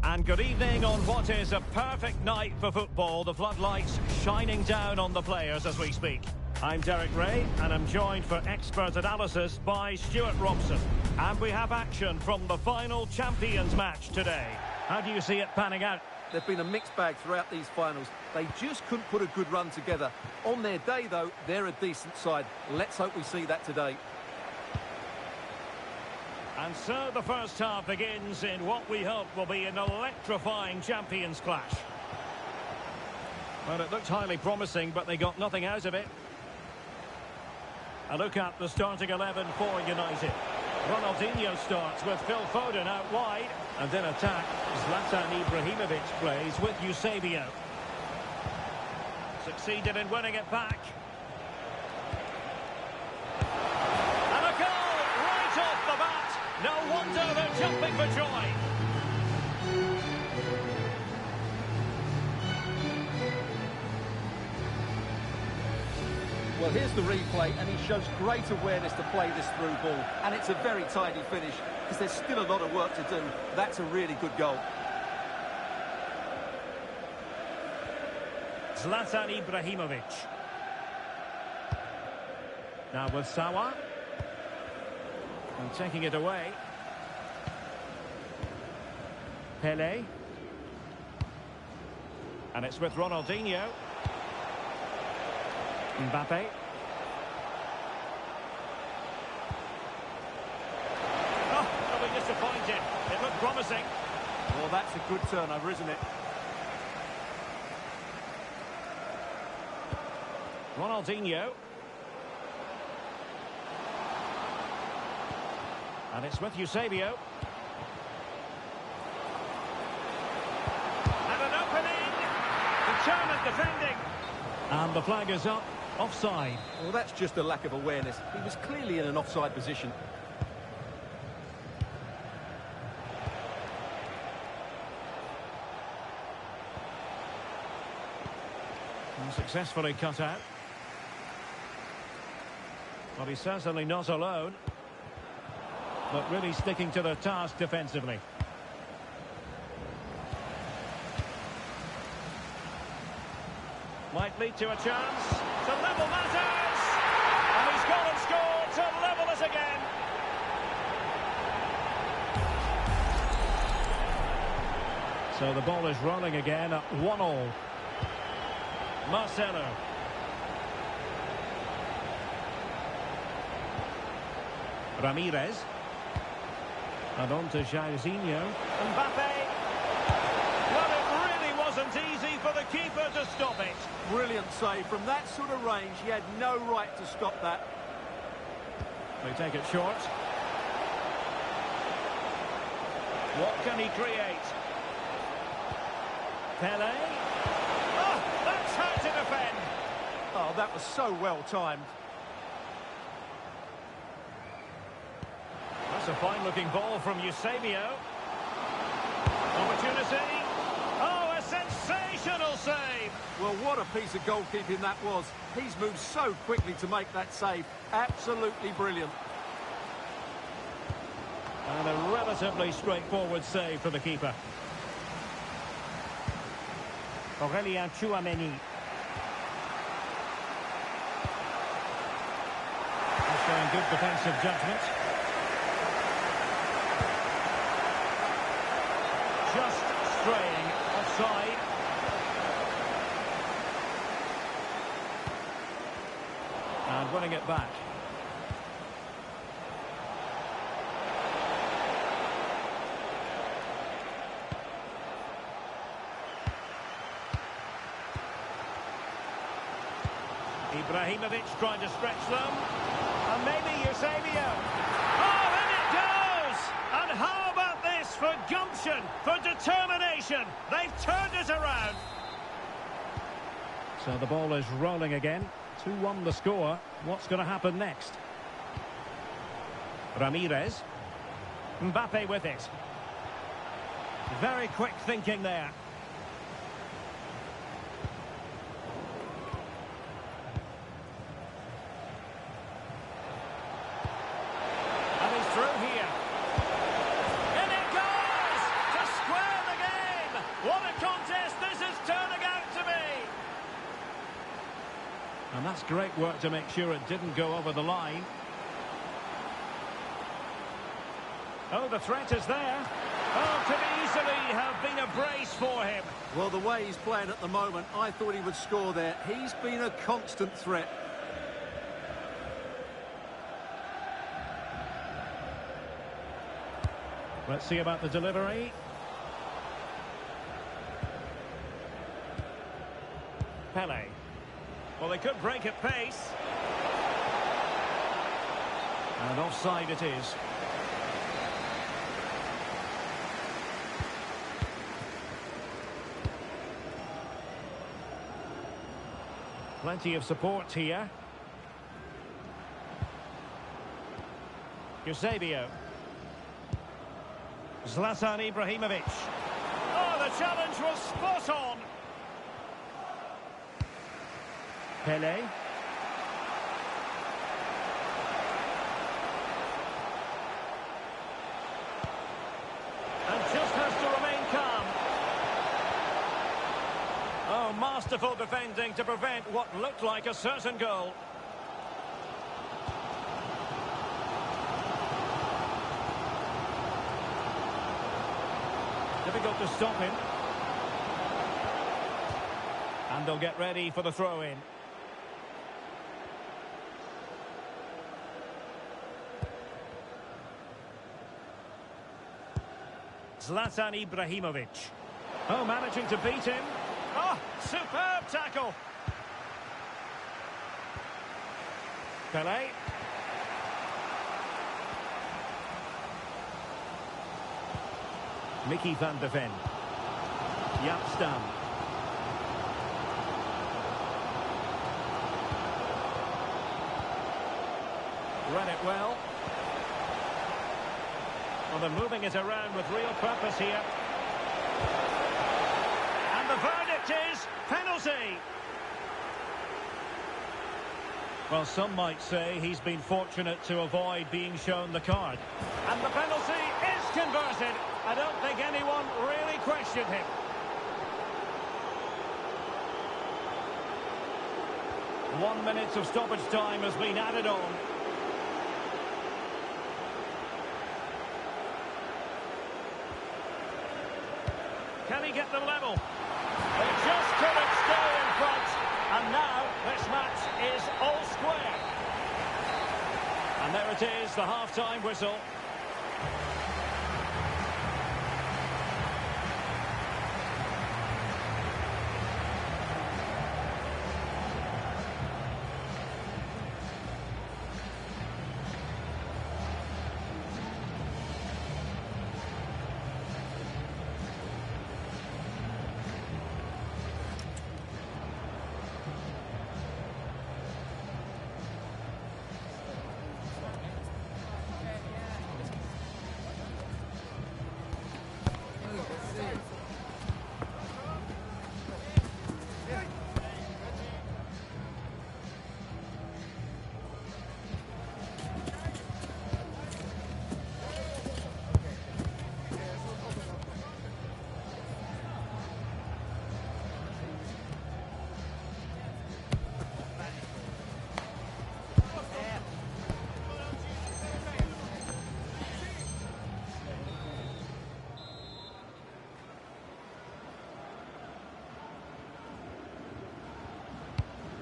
And good evening on what is a perfect night for football. The floodlights shining down on the players as we speak. I'm Derek Ray, and I'm joined for expert analysis by Stuart Robson. And we have action from the final Champions match today. How do you see it panning out? They've been a mixed bag throughout these finals. They just couldn't put a good run together. On their day, though, they're a decent side. Let's hope we see that today. And so the first half begins in what we hope will be an electrifying Champions clash. Well, it looked highly promising, but they got nothing out of it. A look at the starting 11 for United. Ronaldinho starts with Phil Foden out wide. And in attack, Zlatan Ibrahimovic plays with Eusebio. Succeeded in winning it back. And a goal right off the bat. No wonder they're jumping for joy. Well, here's the replay, and he shows great awareness to play this through ball. And it's a very tidy finish, because there's still a lot of work to do. That's a really good goal. Zlatan Ibrahimovic. Now with Sawa. And taking it away. Pele. And it's with Ronaldinho. Mbappe. Oh, that'll be disappointing. It looked promising. Well, that's a good turnover, isn't it? Ronaldinho. And it's with Eusebio. And an opening. Determined defending. And the flag is up. Offside. Well, that's just a lack of awareness. He was clearly in an offside position. And successfully cut out. Well, he's certainly not alone. But really sticking to the task defensively. Might lead to a chance to level matters, and he's gone and scored to level us again. So the ball is rolling again at 1-1. Marcelo. Ramirez. And on to Jairzinho. Mbappe. Well, it really wasn't easy for the keeper to stop it. Brilliant save. From that sort of range, he had no right to stop that. They take it short. What can he create? Pele. Oh, that's hard to defend. Oh, that was so well timed. That's a fine-looking ball from Eusebio. Opportunity. Oh, a sensational save. Well, what a piece of goalkeeping that was. He's moved so quickly to make that save. Absolutely brilliant. And a relatively straightforward save for the keeper. Aurélien Tchouameni. He's showing good defensive judgment. Just straying offside. And winning it back. Ibrahimovic trying to stretch them. And maybe Eusebio. Oh, and it goes! And how about this for gumption, for determination? They've turned it around. So the ball is rolling again. 2-1 the score. What's going to happen next? Ramirez. Mbappe with it. Very quick thinking there. And he's through here. And it goes! To square the game! And that's great work to make sure it didn't go over the line. Oh, the threat is there. Oh, could easily have been a brace for him. Well, the way he's playing at the moment, I thought he would score there. He's been a constant threat. Let's see about the delivery. Pele. Well, they could break at pace. And offside it is. Plenty of support here. Eusebio. Zlatan Ibrahimovic. Oh, the challenge was spot on. Pele. And just has to remain calm. Oh, masterful defending to prevent what looked like a certain goal. Difficult to stop him. And they'll get ready for the throw-in. Zlatan Ibrahimovic. Oh, managing to beat him. Oh, superb tackle. Pele. Mickey van de Ven. Jaap Stam. Read it well. Well, they're moving it around with real purpose here. And the verdict is penalty. Well, some might say he's been fortunate to avoid being shown the card. And the penalty is converted. I don't think anyone really questioned him. One minute of stoppage time has been added on. Can he get them level? They just couldn't stay in front. And now this match is all square. And there it is, the half-time whistle.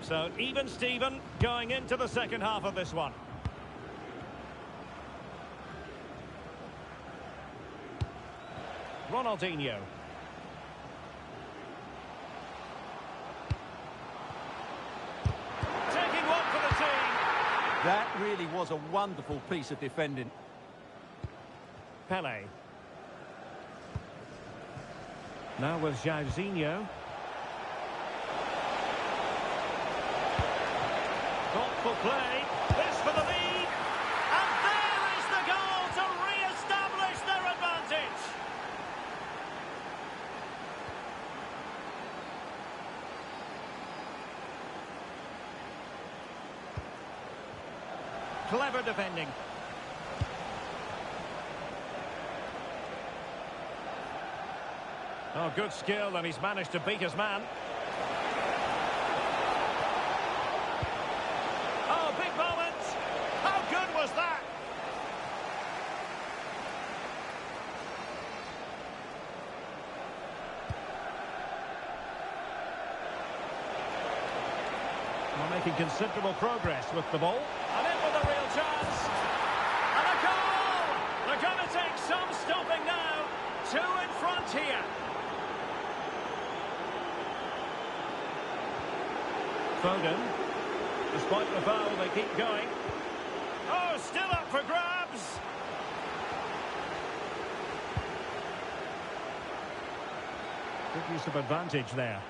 So, even Steven going into the second half of this one. Ronaldinho. Taking one for the team. That really was a wonderful piece of defending. Pele. Now with Jairzinho. Thoughtful play. This for the lead. And there is the goal to re-establish their advantage. Clever defending. Oh, good skill, and he's managed to beat his man. considerable progress with the ball. And in with a real chance. And a goal! They're going to take some stopping now. 2 in front here. Foden. Despite the foul, they keep going. Oh, still up for grabs. Good use of advantage there.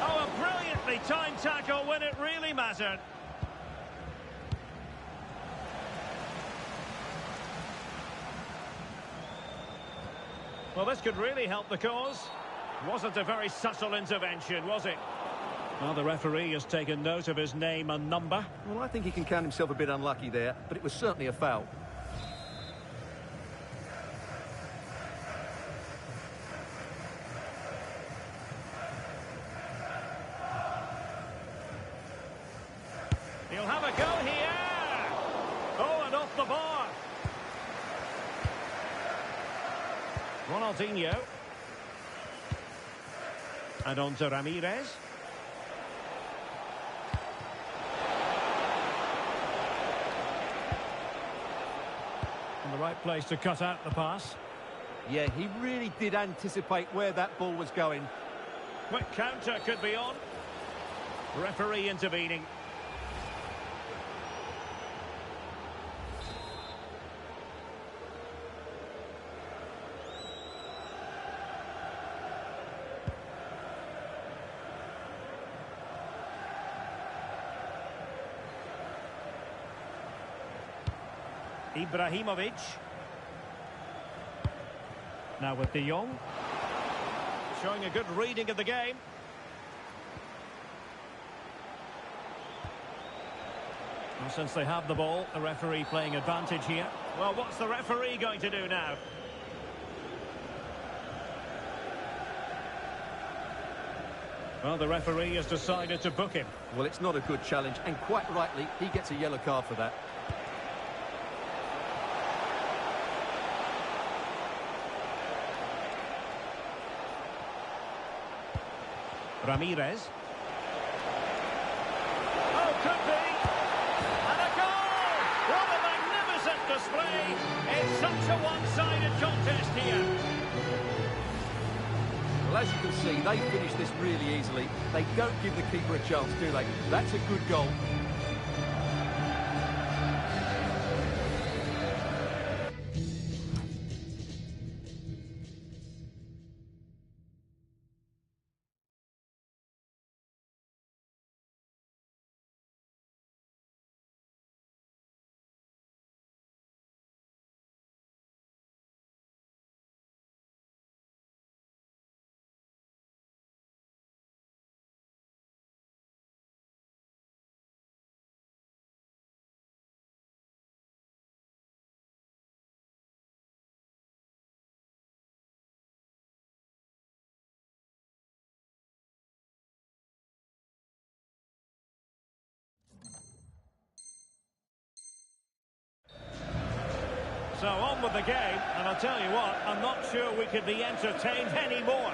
Oh, a brilliantly timed tackle when it really mattered. Well, this could really help the cause. Wasn't a very subtle intervention, was it? Well, the referee has taken note of his name and number. Well, I think he can count himself a bit unlucky there, but it was certainly a foul. He'll have a go here. Oh, and off the bar. Ronaldinho. And on to Ramirez. In the right place to cut out the pass. Yeah, he really did anticipate where that ball was going. Quick counter could be on. Referee intervening. Ibrahimovic. Now with De Jong. Showing a good reading of the game. Well, since they have the ball, the referee playing advantage here. Well, what's the referee going to do now? Well, the referee has decided to book him. Well, it's not a good challenge, and quite rightly, he gets a yellow card for that. Ramirez. Oh, could be. And a goal! What a magnificent display. It's such a one-sided contest here. Well, as you can see, they finish this really easily. They don't give the keeper a chance, do they? That's a good goal. So on with the game, and I'll tell you what, I'm not sure we could be entertained anymore.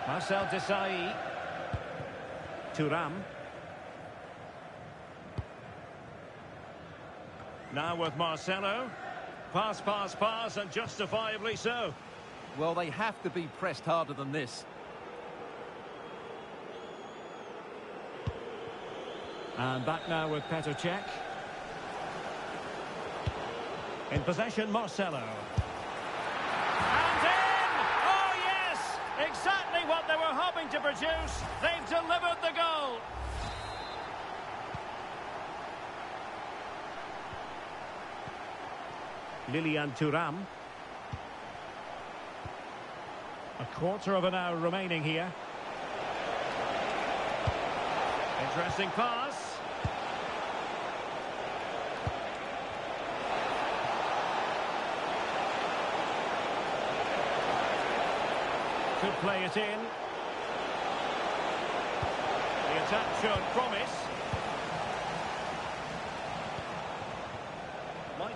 Marcel Desailly. Thuram. Now with Marcelo. Pass, pass, pass, and justifiably so. Well, they have to be pressed harder than this. And back now with Petr Cech. In possession, Marcelo. And in! Oh, yes! Exactly what they were hoping to produce. They've delivered the goal. Lilian Thuram. A quarter of an hour remaining here. Interesting pass. Could play it in. The attack showed promise.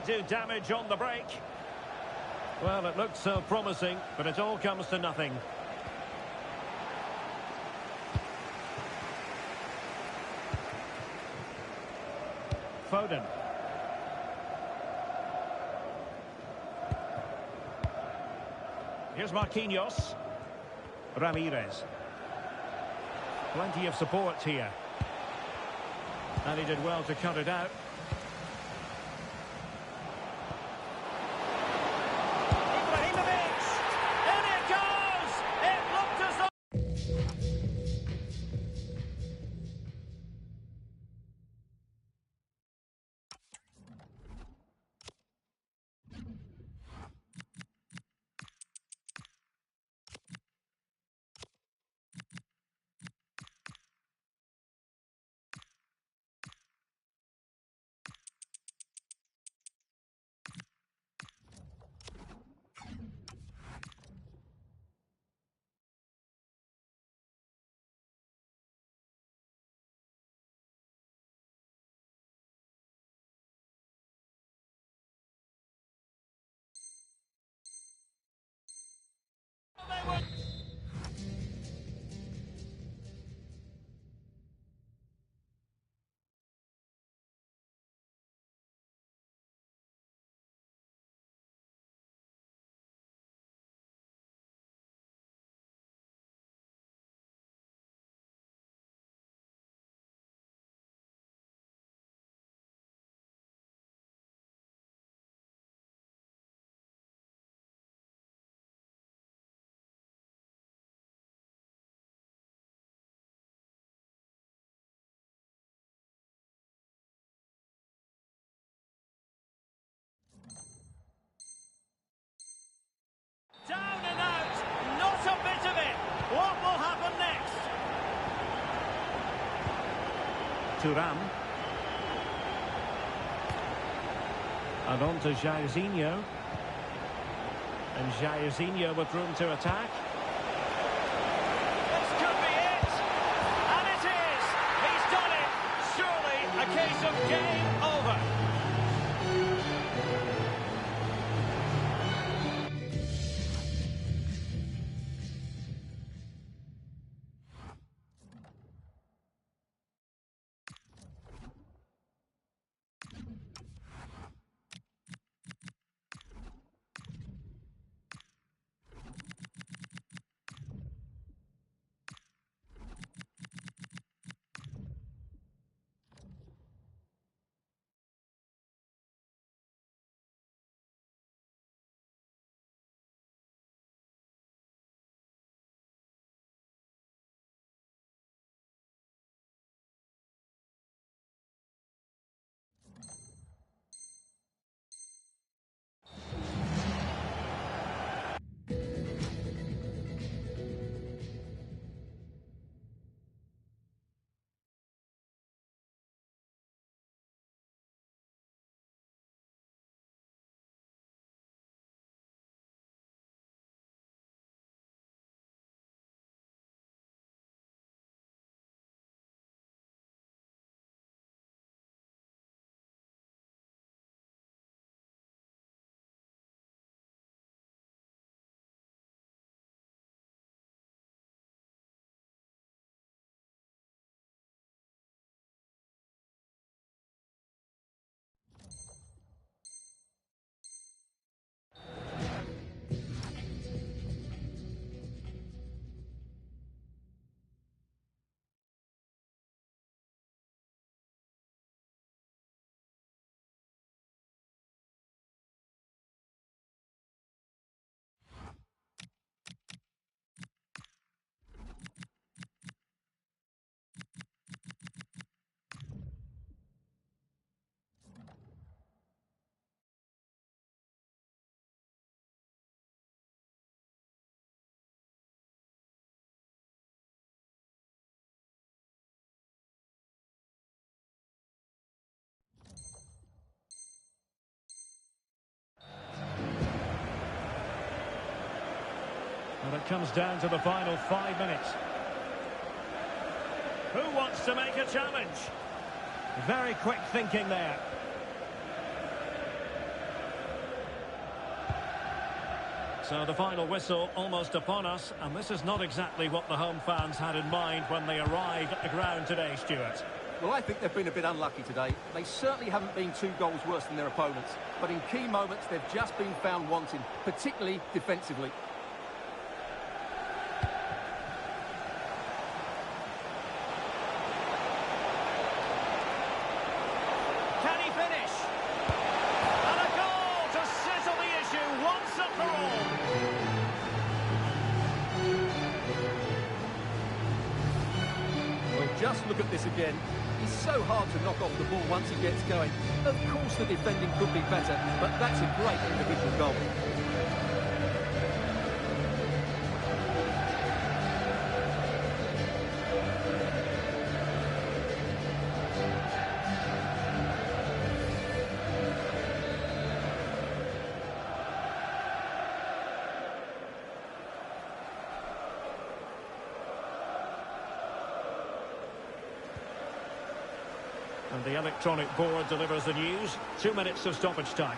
do damage on the break. Well, it looks so promising, but it all comes to nothing. Foden. Here's Marquinhos. Ramirez. Plenty of support here. And he did well to cut it out. Ibrahimovic! In it goes! It looked as though... Down and out, not a bit of it. What will happen next? Thuram. And on to Jairzinho. And Jairzinho with room to attack. This could be it. And it is. He's done it. Surely a case of game over. And it comes down to the final 5 minutes. Who wants to make a challenge? Very quick thinking there. So the final whistle almost upon us, and this is not exactly what the home fans had in mind when they arrived at the ground today, Stuart. Well, I think they've been a bit unlucky today. They certainly haven't been 2 goals worse than their opponents, but in key moments they've just been found wanting, particularly defensively. Can he finish? And a goal to settle the issue once and for all. Well, just look at this again. He's so hard to knock off the ball once he gets going. Of course the defending could be better, but that's a great individual goal. And the electronic board delivers the news. 2 minutes of stoppage time.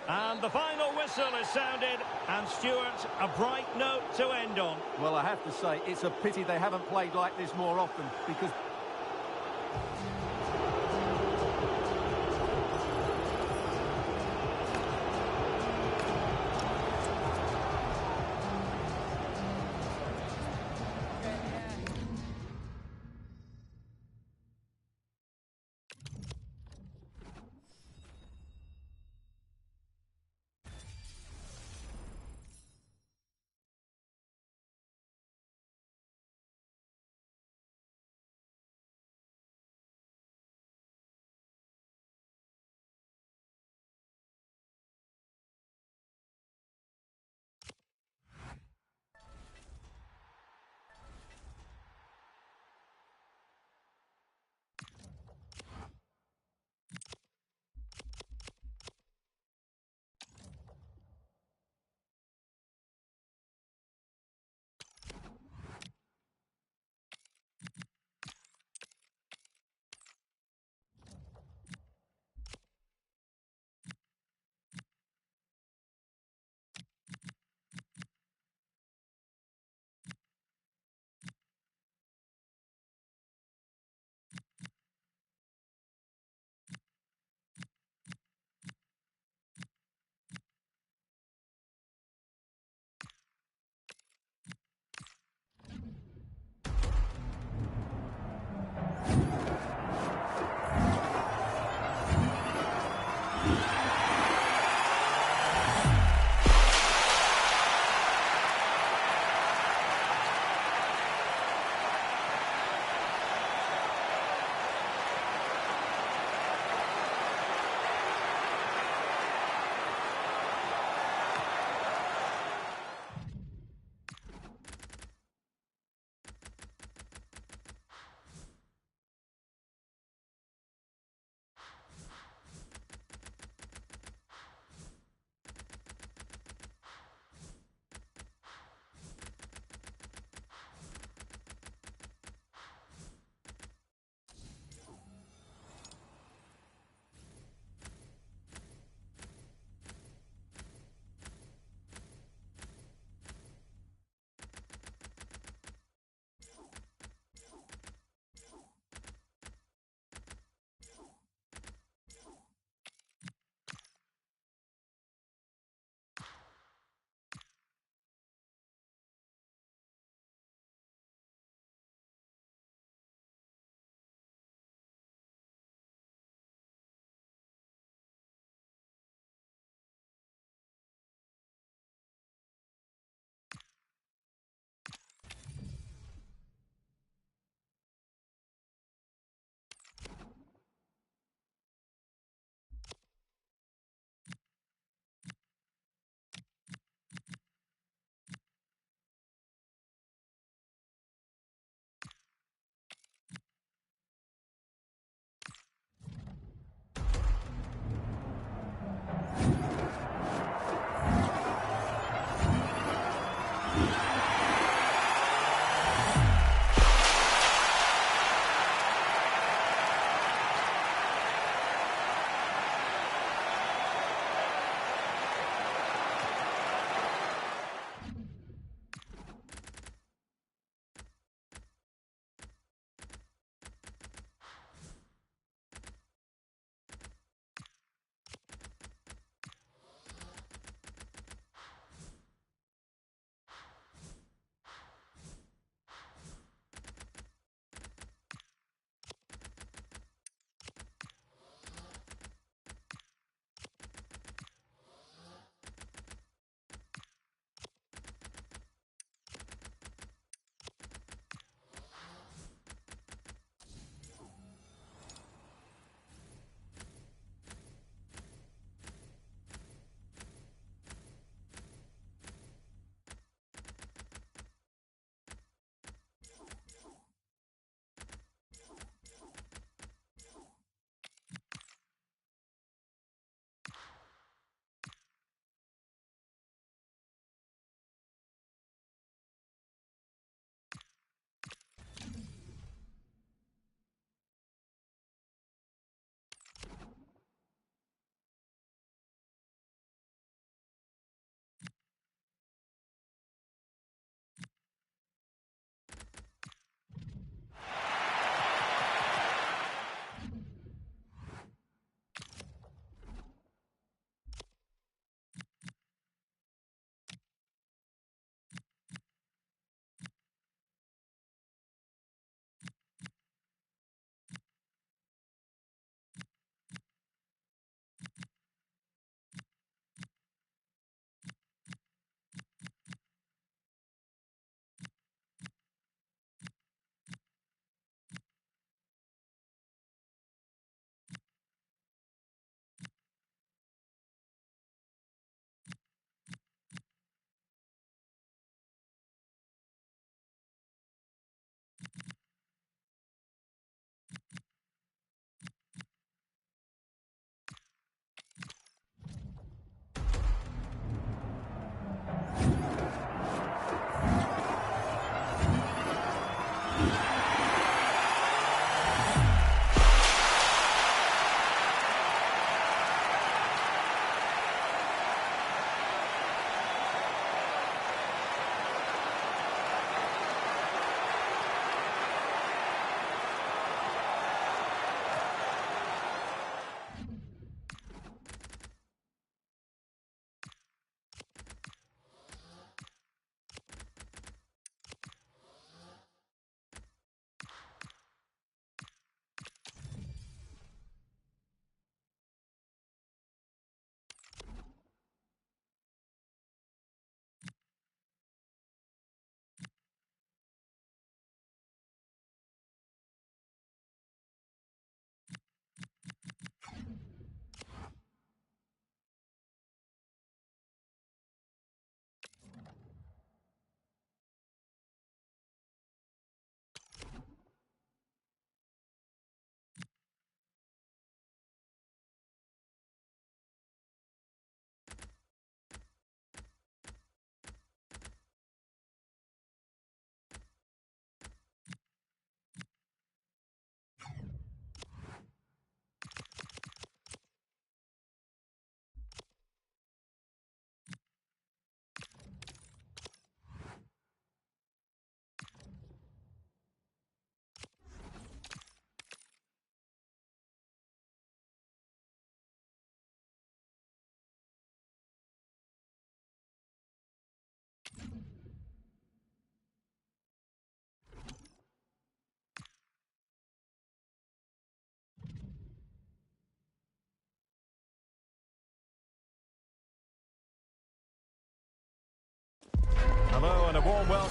And the final whistle is sounded. And Stuart, a bright note to end on. Well, I have to say, it's a pity they haven't played like this more often, because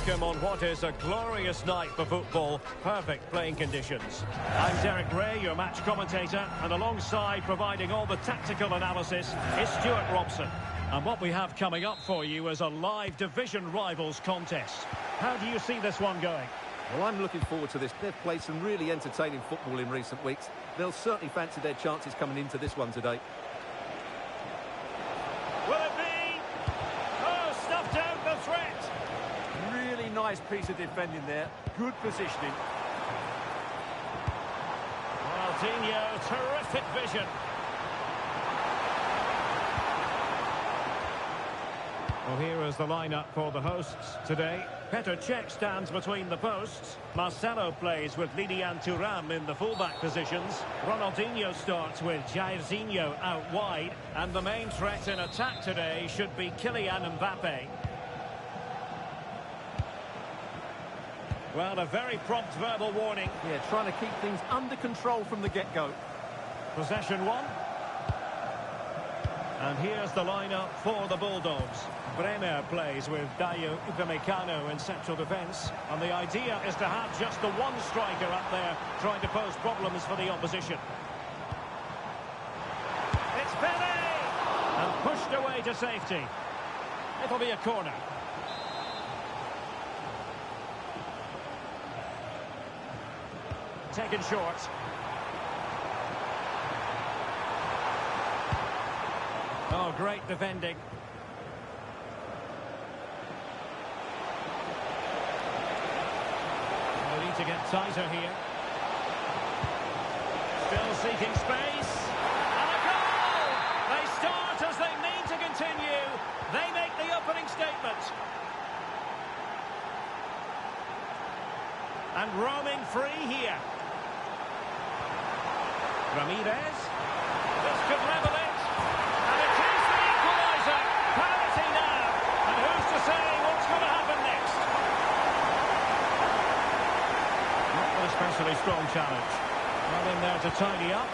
welcome on what is a glorious night for football. Perfect playing conditions. I'm Derek Ray, your match commentator, and alongside providing all the tactical analysis is Stuart Robson. And what we have coming up for you is a live division rivals contest. How do you see this one going? Well, I'm looking forward to this. They've played some really entertaining football in recent weeks. They'll certainly fancy their chances coming into this one today. Will it be? Oh, snuffed out the threat. Really nice piece of defending there. Good positioning. Ronaldinho, terrific vision. Well, here is the lineup for the hosts today. Petr Cech stands between the posts. Marcelo plays with Lilian Thuram in the fullback positions. Ronaldinho starts with Jairzinho out wide. And the main threat in attack today should be Kylian Mbappe. Well, a very prompt verbal warning. Yeah, trying to keep things under control from the get-go. Possession one. And here's the lineup for the Bulldogs. Bremer plays with Dayo Upamecano in central defence. And the idea is to have just the one striker up there trying to pose problems for the opposition. It's Pele! And pushed away to safety. It'll be a corner. Taken short. Oh, great defending. We need to get tighter here. Still seeking space. And a goal! They start as they mean to continue. They make the opening statement. And roaming free here. Ramirez. This could level it. And it is the equaliser. Parity now. And who's to say what's going to happen next? Not an especially strong challenge. Not in there to tidy up.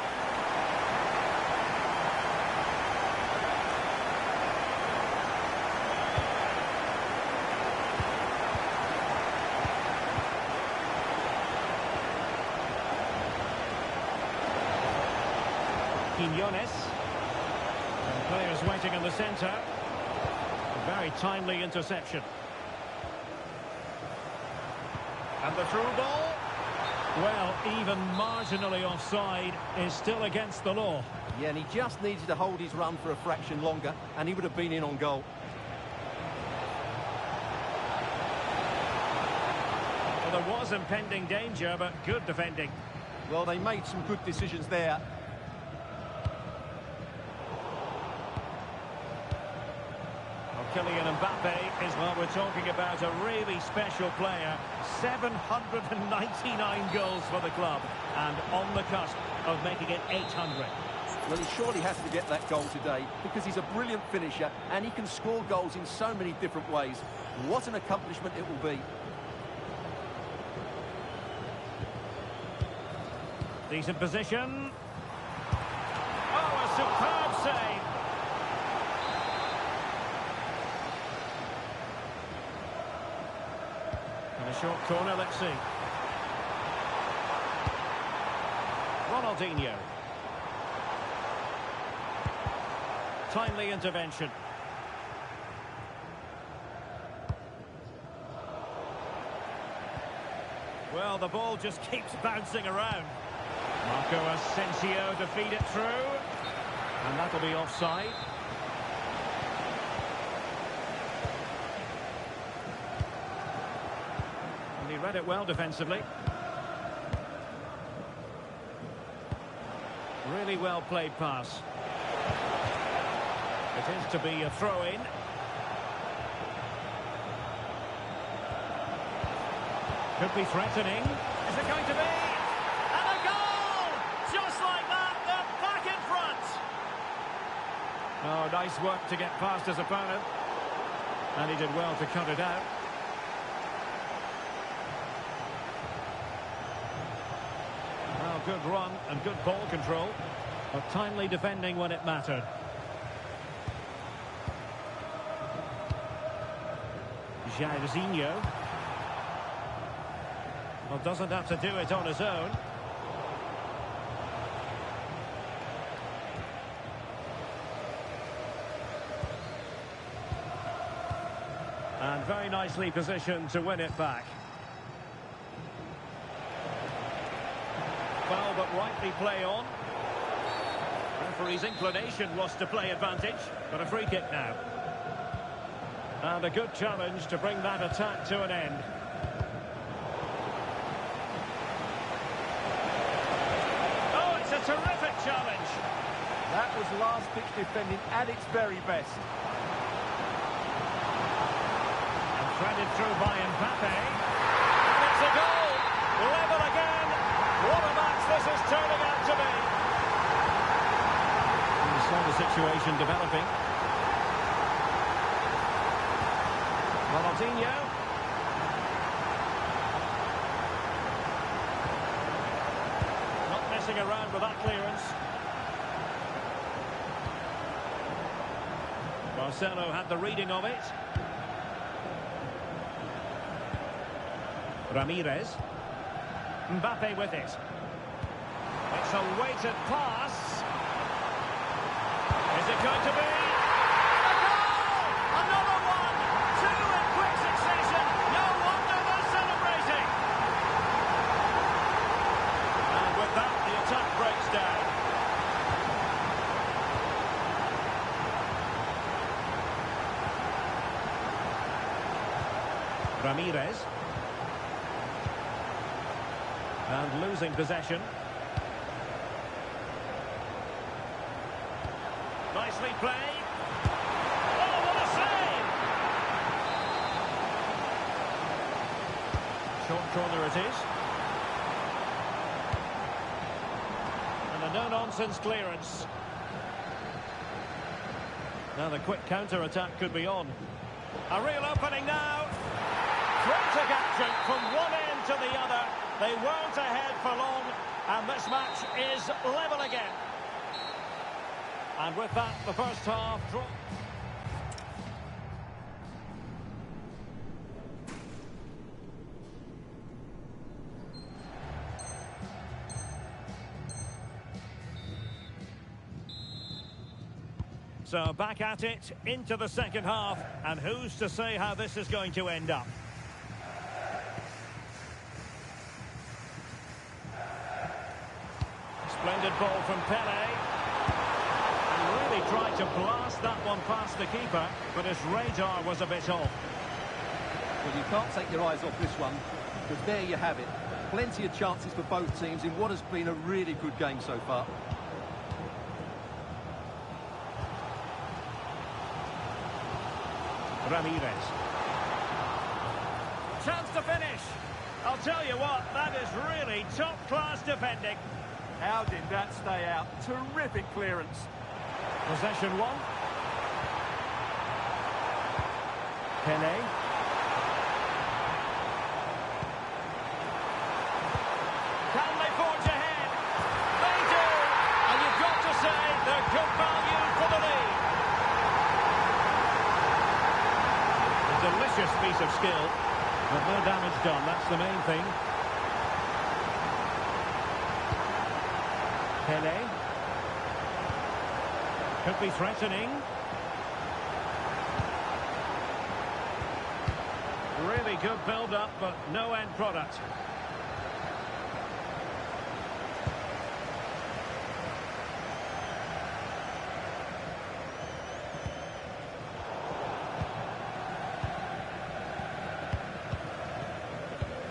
Quiñones. And players waiting in the centre. A very timely interception. And the through ball. Well, even marginally offside is still against the law. Yeah, and he just needed to hold his run for a fraction longer, and he would have been in on goal. Well, there was impending danger, but good defending. Well, they made some good decisions there. Kylian Mbappe is what we're talking about, a really special player. 799 goals for the club and on the cusp of making it 800. Well, he surely has to get that goal today because he's a brilliant finisher and he can score goals in so many different ways. What an accomplishment it will be. Decent position. Oh, a superb save. And a short corner, let's see. Ronaldinho. Timely intervention. Well, the ball just keeps bouncing around. Marco Asensio to feed it through. And that'll be offside. And he read it well defensively. Really well played pass. It is to be a throw-in. Could be threatening. Is it going to be? And a goal! Just like that, they're back in front. Oh, nice work to get past his opponent. And he did well to cut it out. Well, good run and good ball control. But timely defending when it mattered. Jairzinho. Well, doesn't have to do it on his own. And very nicely positioned to win it back. Foul, but rightly play on. Referee's inclination was to play advantage, but a free kick now. And a good challenge to bring that attack to an end. Oh, it's a terrific challenge. That was last-pitch defending at its very best. And threaded through by Mbappe. And it's a goal! Level again! What a match this is turning out to be! You saw the situation developing. Ronaldinho. Not messing around with that clearance. Marcelo had the reading of it. Ramirez. Mbappe with it. It's a weighted pass. Is it going to be? A goal! Another one! Two in quick succession! No wonder they're celebrating! And with that, the attack breaks down. Ramirez. And losing possession. Nicely played. Oh, what a save! Short corner it is. And a no-nonsense clearance. Now the quick counter-attack could be on. A real opening now. Frantic action from one end to the other. They weren't ahead for long, and this match is level again. And with that, the first half draw. So back at it, into the second half, and who's to say how this is going to end up? Splendid ball from Pele. And really tried to blast that one past the keeper, but his radar was a bit off. Well, you can't take your eyes off this one, because there you have it. Plenty of chances for both teams in what has been a really good game so far. Ramirez. Chance to finish. I'll tell you what, that is really top-class defending. How did that stay out? Terrific clearance. Possession one. Pele. Can they forge ahead? They do! And you've got to say they're good value for the lead. A delicious piece of skill, but no damage done, that's the main thing. Pele. Could be threatening. Really good build-up, but no end product.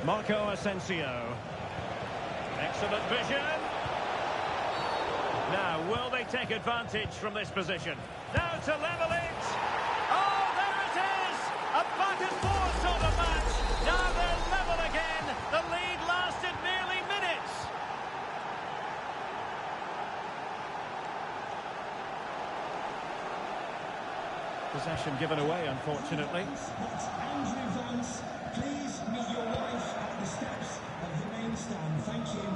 Marco Asensio. Excellent vision. Now, will they take advantage from this position? Now to level it! Oh, there it is! A back-and-forth sort of match! Now they're level again! The lead lasted nearly minutes! Possession given away, unfortunately. Andrew Vance, please meet your wife at the steps of the main stand. Thank you.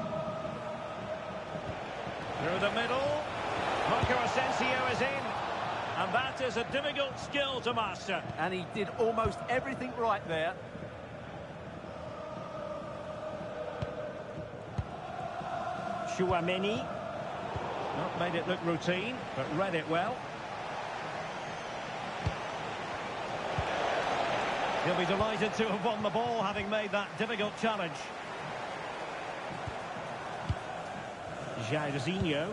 Through the middle, Marco Asensio is in, and that is a difficult skill to master. And he did almost everything right there. Chouameni. Not made it look routine, but read it well. He'll be delighted to have won the ball, having made that difficult challenge. Jairzinho.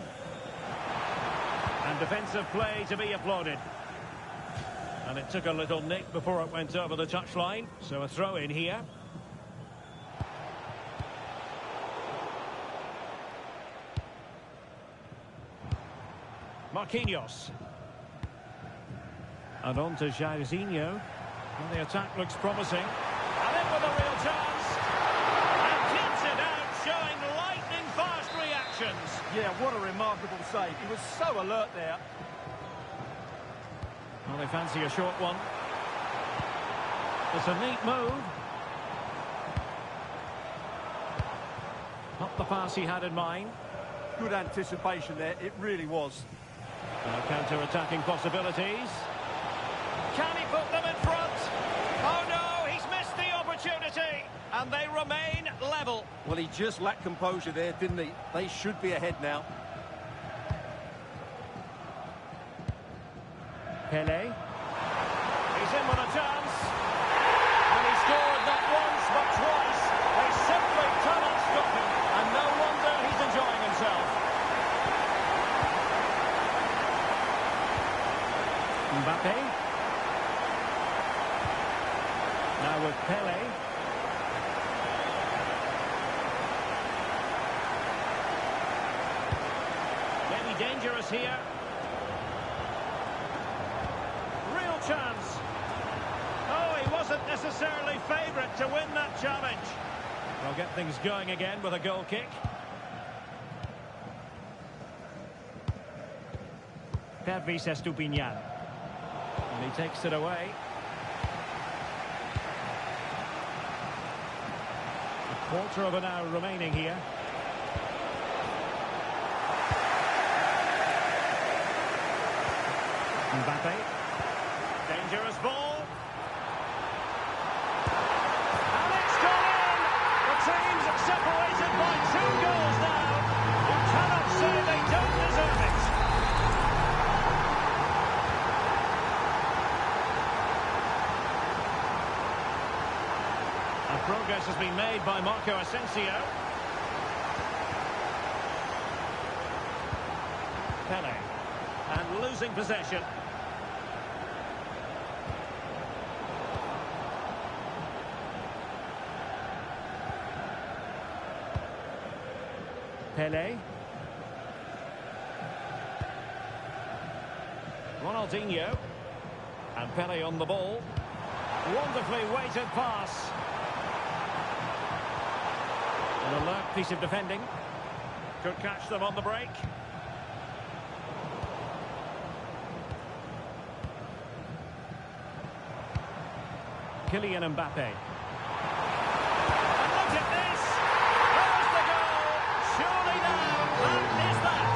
And defensive play to be applauded. And it took a little nick before it went over the touchline, so a throw in here. Marquinhos. And on to Jairzinho. And the attack looks promising. And in with a real chance. And gets it out, showing lightning-fast reactions. Yeah, what a remarkable save. He was so alert there. Well, they fancy a short one. It's a neat move. Not the pass he had in mind. Good anticipation there, it really was. Now counter-attacking possibilities. Can he put them in front? Oh no, he's missed the opportunity. And they remain level. Well, he just lacked composure there, didn't he? They should be ahead now. Pele. He's in with a chance. And he scored not once but twice. They simply cannot stop him. And no wonder he's enjoying himself. Mbappe. Now with Pele. Maybe dangerous here. Real chance. Oh, he wasn't necessarily favourite to win that challenge. They'll get things going again with a goal kick. Pervis Estupiñán. And he takes it away. A quarter of an hour remaining here. Mbappe. Dangerous ball. And it's gone in! The team's separated by 2 goals now. You cannot say they don't deserve it. And progress has been made by Marco Asensio. Pele. And losing possession. Pele. Ronaldinho. And Pele on the ball. Wonderfully weighted pass. An alert piece of defending. Could catch them on the break. Kylian Mbappe. And look at this! There's the goal! Surely now, that is that!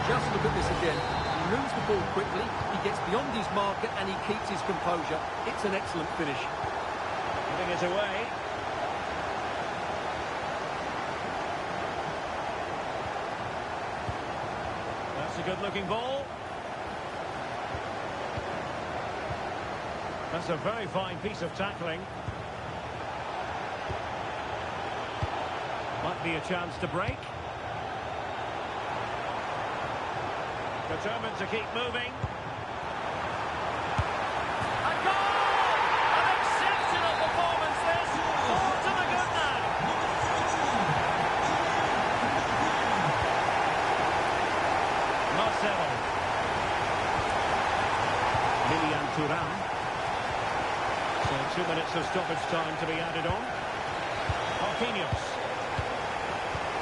Just look at this again. He moves the ball quickly, he gets beyond his marker and he keeps his composure. It's an excellent finish. Giving it away. That's a good-looking ball. That's a very fine piece of tackling. Might be a chance to break. Determined to keep moving. A goal! An exceptional performance this. All to the good now. Marcelo. Lilian Thuram. So 2 minutes of stoppage time to be added on. Marquinhos.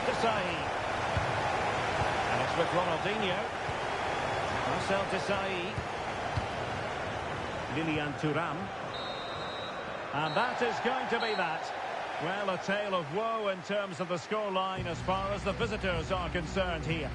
Desailly. And it's with Ronaldinho. Marcel Desailly. Lilian Thuram. And that is going to be that. Well, a tale of woe in terms of the scoreline as far as the visitors are concerned here.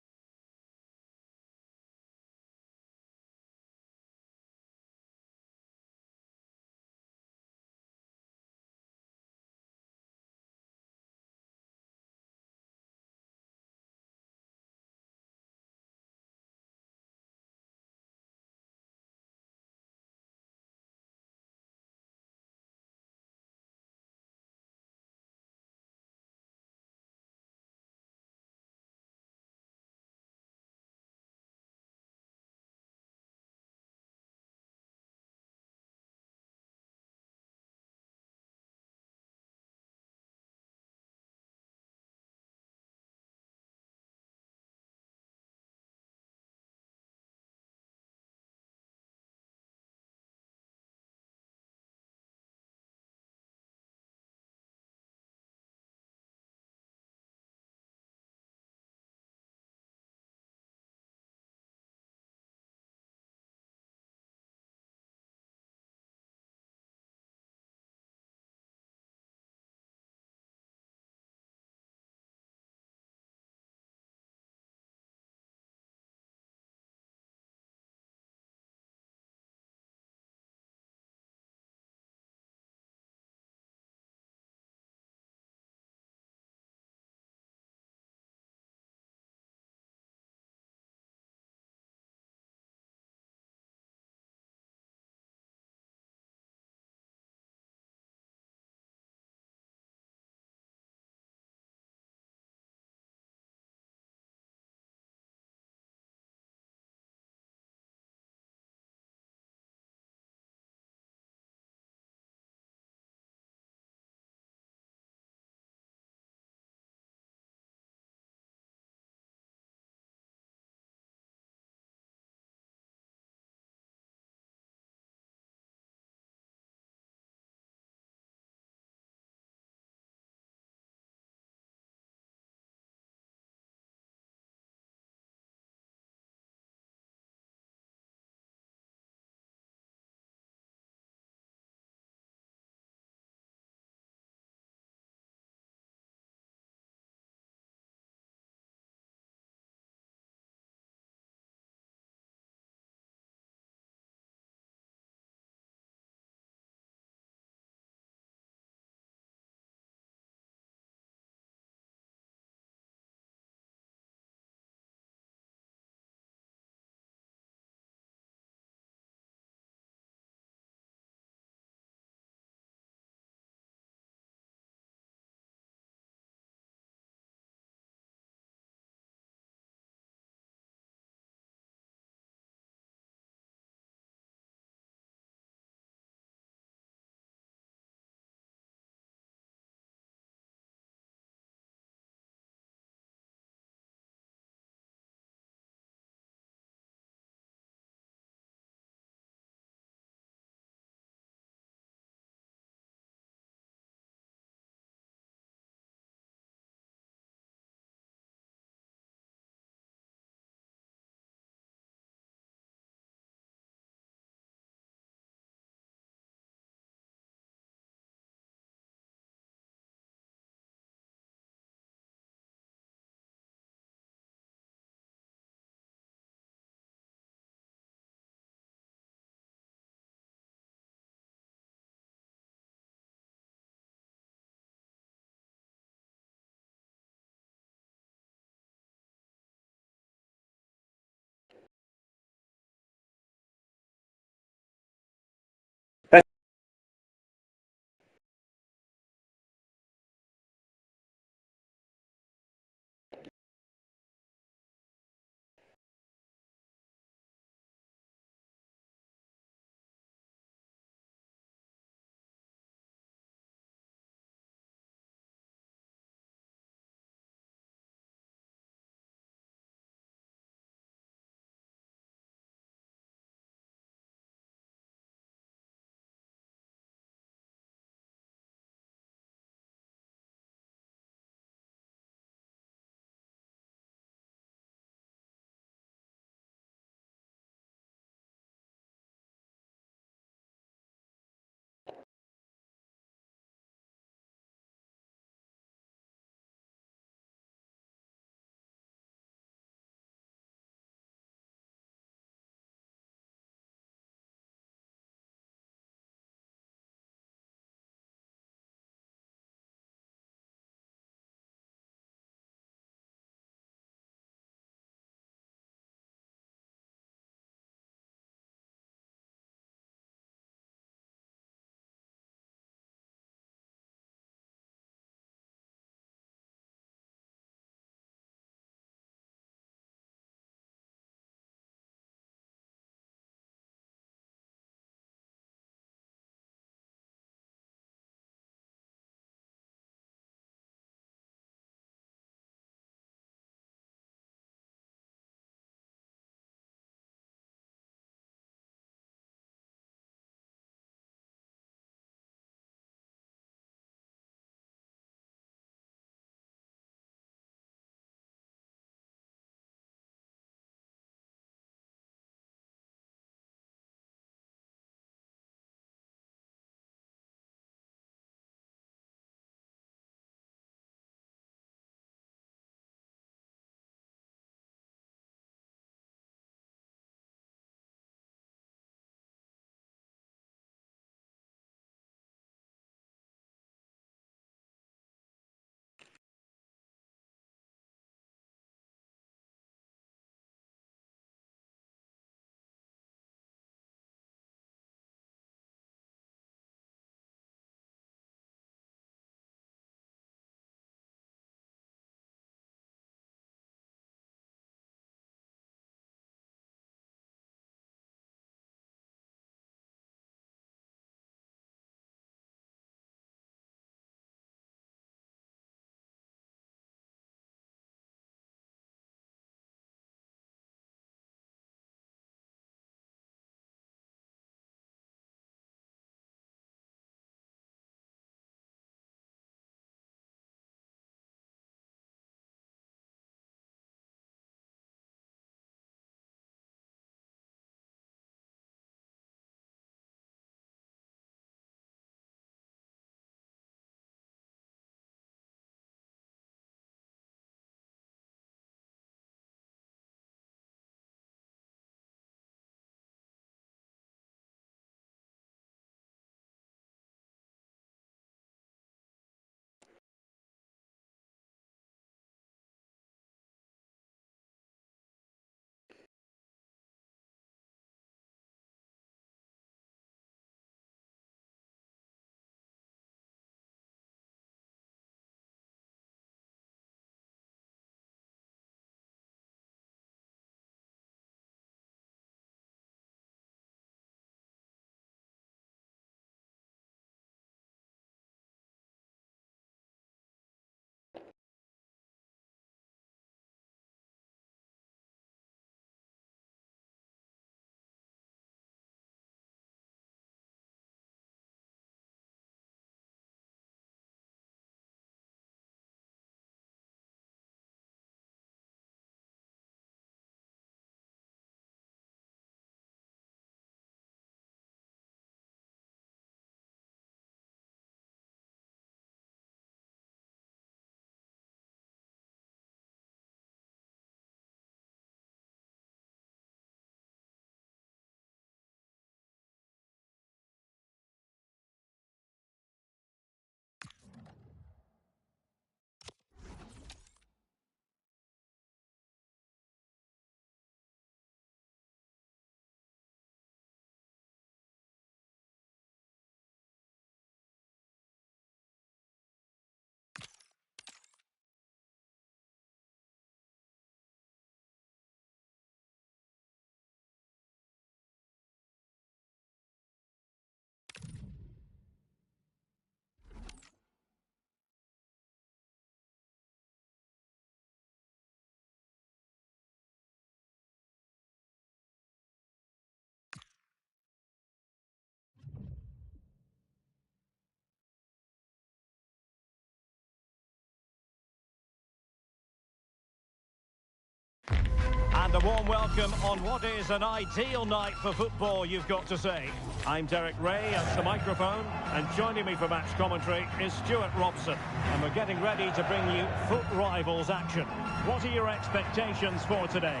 And a warm welcome on what is an ideal night for football, you've got to say. I'm Derek Ray at the microphone, and joining me for match commentary is Stuart Robson. And we're getting ready to bring you foot rivals action. What are your expectations for today?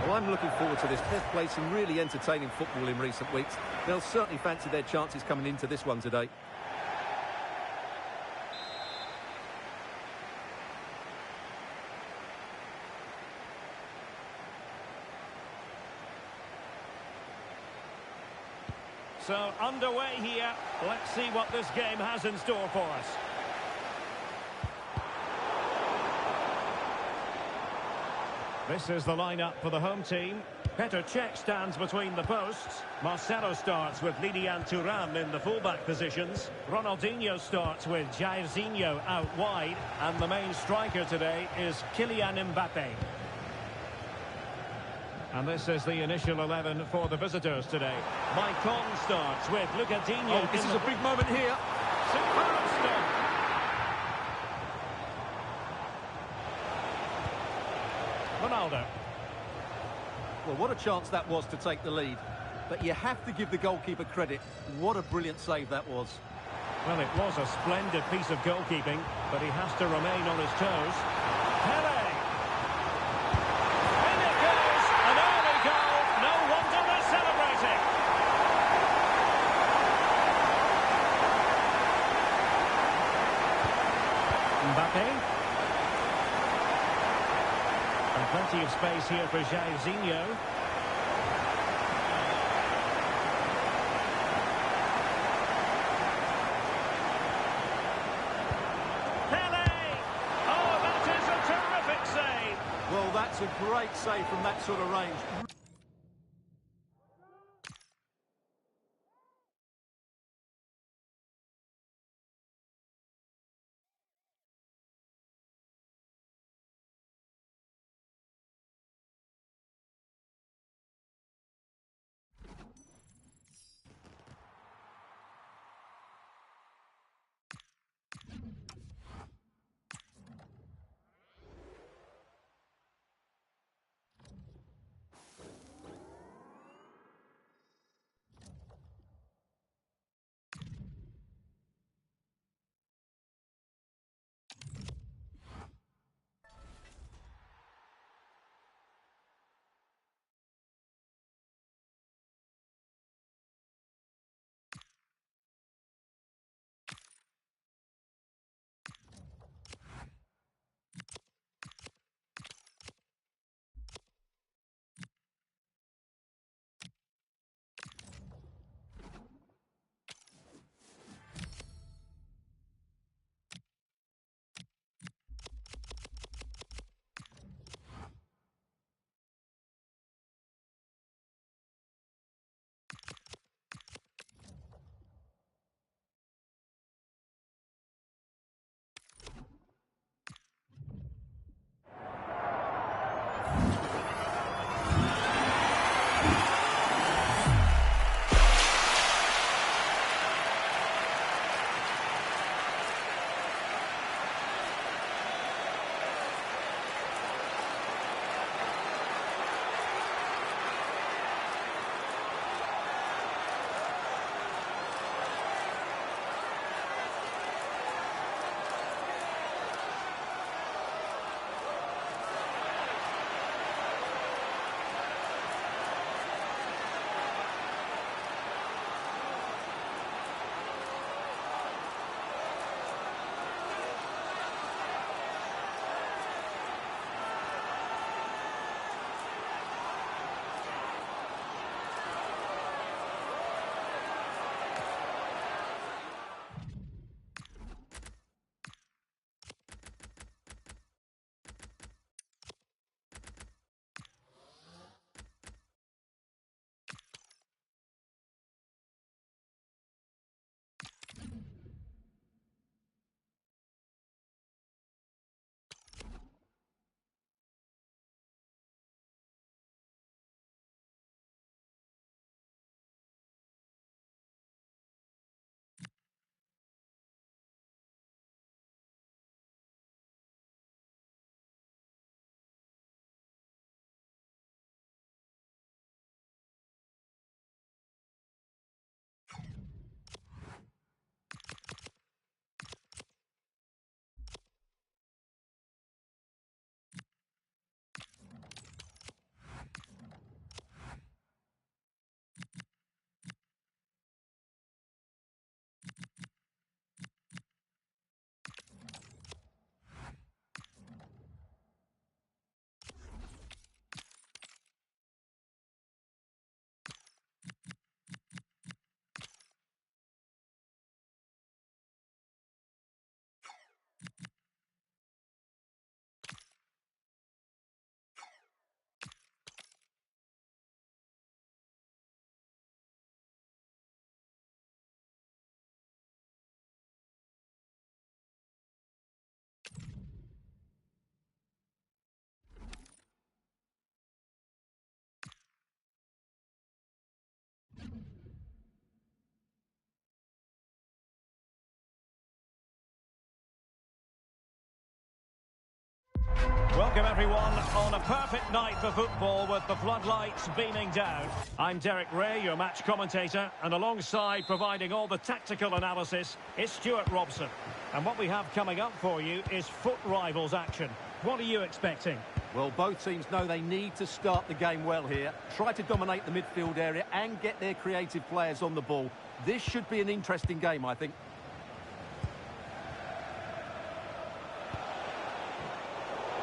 Well, I'm looking forward to this. They've played some really entertaining football in recent weeks. They'll certainly fancy their chances coming into this one today. So, underway here. Let's see what this game has in store for us. This is the lineup for the home team. Petr Cech stands between the posts. Marcelo starts with Lilian Thuram in the fullback positions. Ronaldinho starts with Jairzinho out wide. And the main striker today is Kylian Mbappe. And this is the initial 11 for the visitors today. Maicon starts with Lucadinho. Oh, this is a big moment here. Superb stuff. Ronaldo. Well, what a chance that was to take the lead. But you have to give the goalkeeper credit. What a brilliant save that was. Well, it was a splendid piece of goalkeeping, but he has to remain on his toes. Pele! In it goes! An early goal! No wonder they're celebrating! Mbappe. And plenty of space here for Jairzinho. Well, that's a great save from that sort of range. Welcome everyone on a perfect night for football with the floodlights beaming down. I'm Derek Ray, your match commentator, and alongside providing all the tactical analysis is Stuart Robson. And what we have coming up for you is foot rivals action. What are you expecting? Well, both teams know they need to start the game well here. Try to dominate the midfield area and get their creative players on the ball. This should be an interesting game, I think.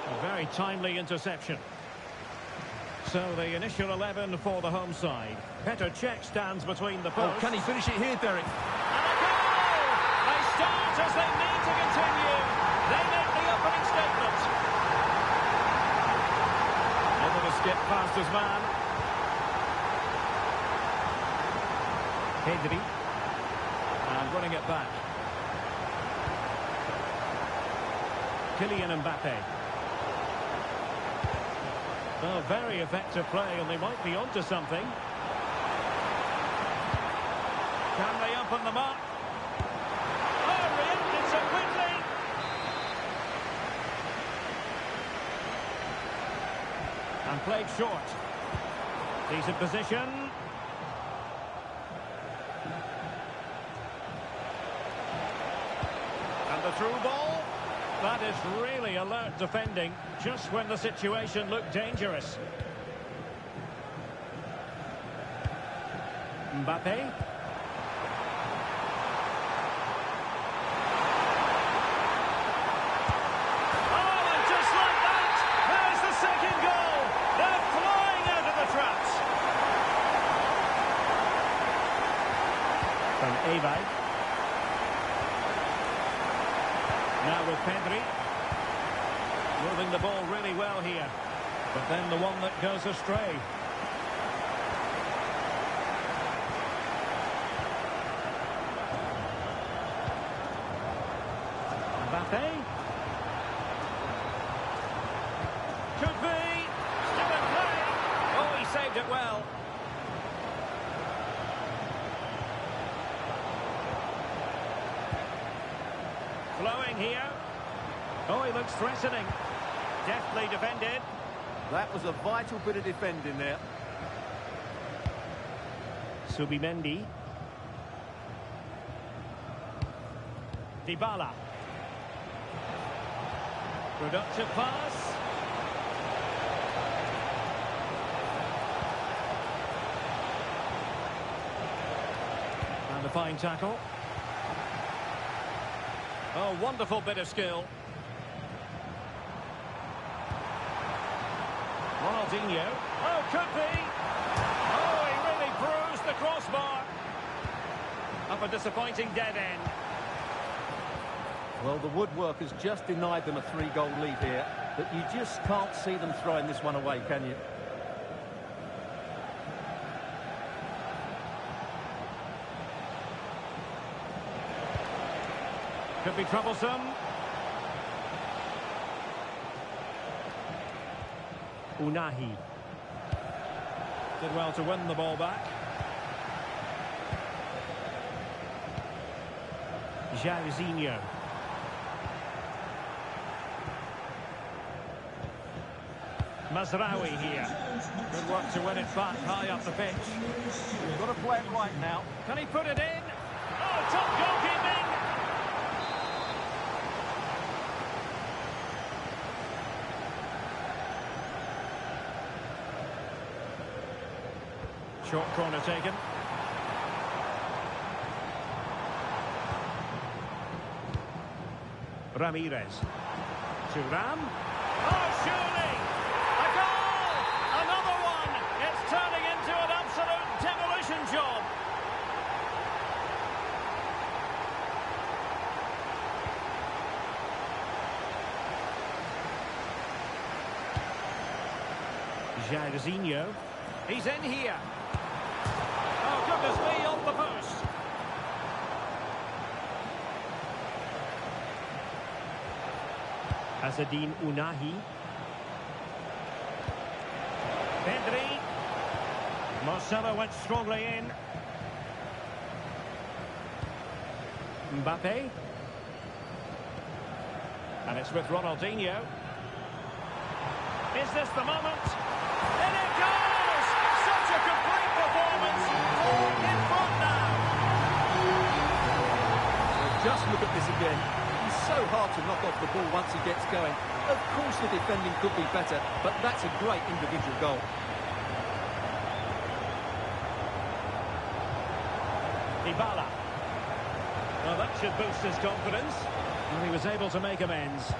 A very timely interception. So the initial 11 for the home side. Petr Cech stands between the posts. Oh, can he finish it here, Derek? And a goal! They start as they need to continue. They make the opening statement. Able to skip past his man. Pedri. And running it back. Kylian Mbappe. Oh, very effective play, and they might be onto something. Can they open them up? Oh, reacted so quickly! And played short. Decent position. And the through ball. That is really alert defending, just when the situation looked dangerous. Mbappe. Oh, and just like that, there's the second goal. They're flying out of the traps. From Ewald. Now with Pedri. Moving the ball really well here. But then the one that goes astray. Mbappe. Could be. Still in play. Oh, he saved it well. Flowing here. Oh, he looks threatening. Deftly defended. That was a vital bit of defending there. Subimendi. Dybala. Productive pass. And a fine tackle. Oh, wonderful bit of skill. Ronaldinho. Oh, could be. Oh, he really bruised the crossbar. Up a disappointing dead end. Well, the woodwork has just denied them a 3-goal lead here, but you just can't see them throwing this one away, can you? Could be troublesome. Unahi. Did well to win the ball back. Jairzinho. Mazraoui here. Good work to win it back high up the pitch. You've got to play it right now. Can he put it in? Oh, top goalkeeping! Short corner taken. Ramirez. Thuram. Oh, surely! A goal! Another one! It's turning into an absolute demolition job. Jairzinho. He's in here. Oh, goodness me, on the post. Azzedine Unahi. Pedri. Marcelo went strongly in. Mbappe. And it's with Ronaldinho. Is this the moment? In it goes! Such a complete performance. In front now. Just look at this again. He's so hard to knock off the ball once he gets going. Of course the defending could be better, but that's a great individual goal. Dybala. Well, that should boost his confidence. And he was able to make amends.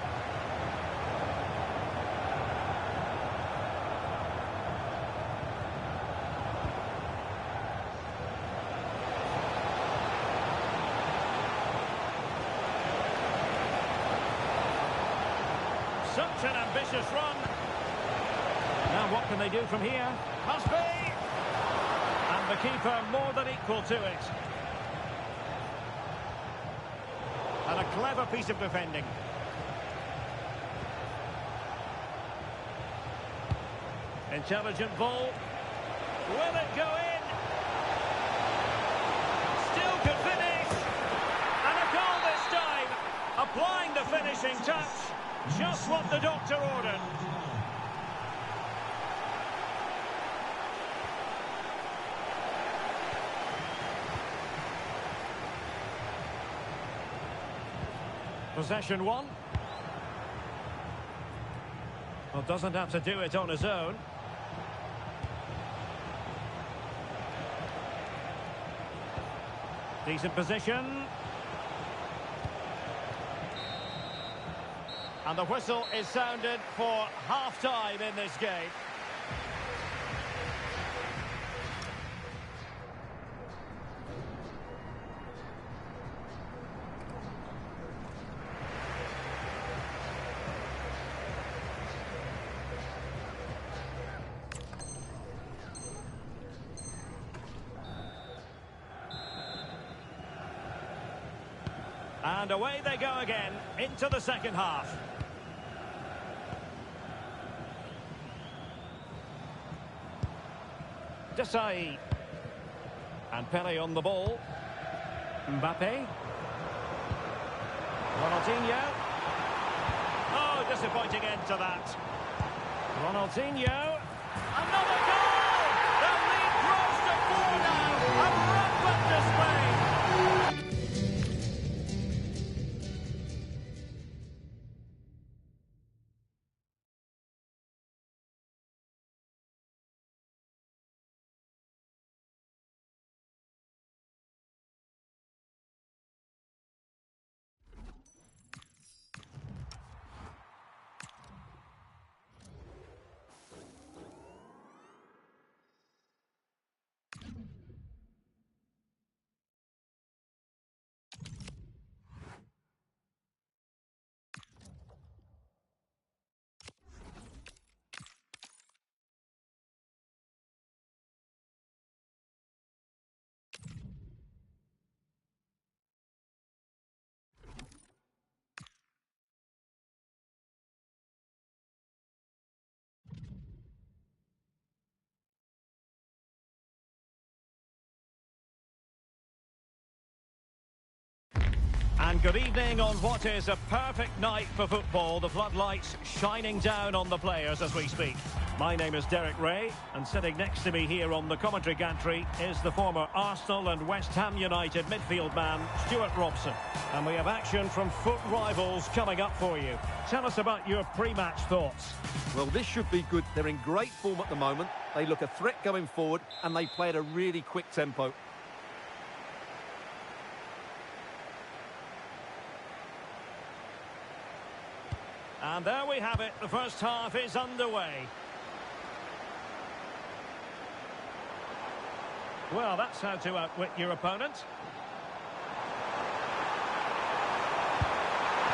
Such an ambitious run. Now what can they do from here? Must be! And the keeper more than equal to it. And a clever piece of defending. Intelligent ball. Will it go in? Still could finish. And a goal this time. Applying the finishing touch. Just what the doctor ordered. Possession one. Well, doesn't have to do it on his own. Decent position. And the whistle is sounded for half-time in this game. And away they go again into the second half. Desailly. And Pele on the ball. Mbappe. Ronaldinho. Oh, disappointing end to that. Ronaldinho. Another goal! The lead grows to 4 now. A rampant display. And good evening on what is a perfect night for football. The floodlights shining down on the players as we speak. My name is Derek Ray, and sitting next to me here on the commentary gantry is the former Arsenal and West Ham United midfield man, Stuart Robson. And we have action from foot rivals coming up for you. Tell us about your pre-match thoughts. Well, this should be good. They're in great form at the moment. They look a threat going forward, and they play at a really quick tempo. And there we have it. The first half is underway. Well, that's how to outwit your opponent.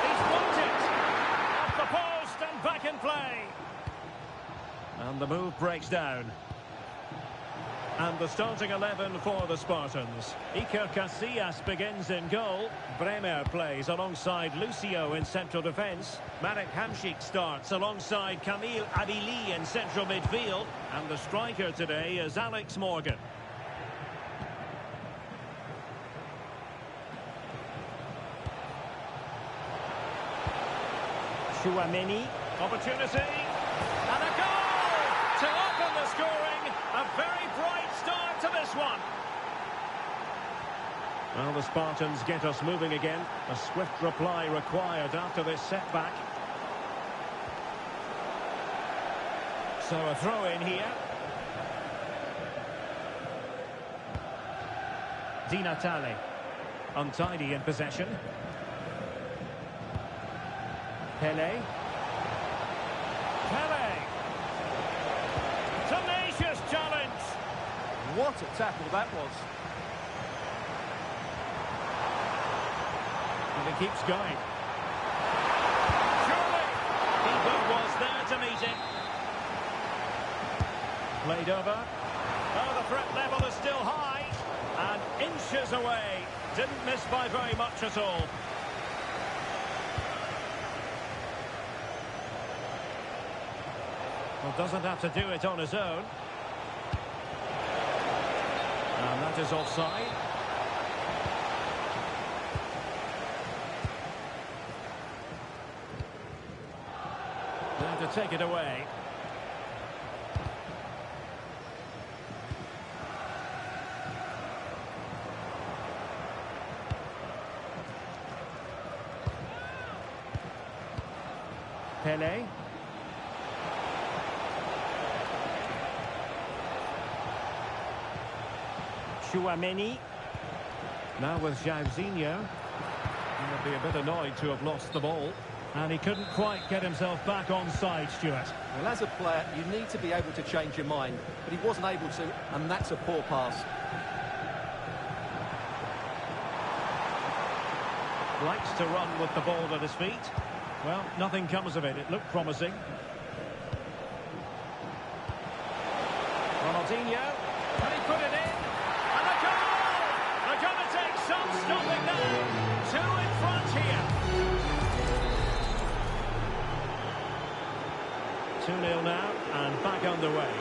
He's blocked it. Off the post and back in play. And the move breaks down. And the starting 11 for the Spartans. Iker Casillas begins in goal. Bremer plays alongside Lucio in central defence. Marek Hamšík starts alongside Kamil Adili in central midfield. And the striker today is Alex Morgan. Tchouaméni. Opportunity. And a very bright start to this one. Well, the Spartans get us moving again. A swift reply required after this setback. So a throw in here. Di Natale. Untidy in possession. Pele. Pele. Tenacious challenge. What a tackle that was. And it keeps going. Surely. Keeper was there to meet it. Played over. Oh, the threat level is still high. And inches away. Didn't miss by very much at all. Well, doesn't have to do it on his own. And that is offside. There to take it away. Pele. Tchouaméni. Now with Jairzinho. He'll be a bit annoyed to have lost the ball. And he couldn't quite get himself back on side, Stuart. Well, as a player, you need to be able to change your mind. But he wasn't able to, and that's a poor pass. Likes to run with the ball at his feet. Well, nothing comes of it. It looked promising. Ronaldinho. Can he put it in? And a goal! They're going to take some stopping now. Two in front here. 2-0 now, and back underway.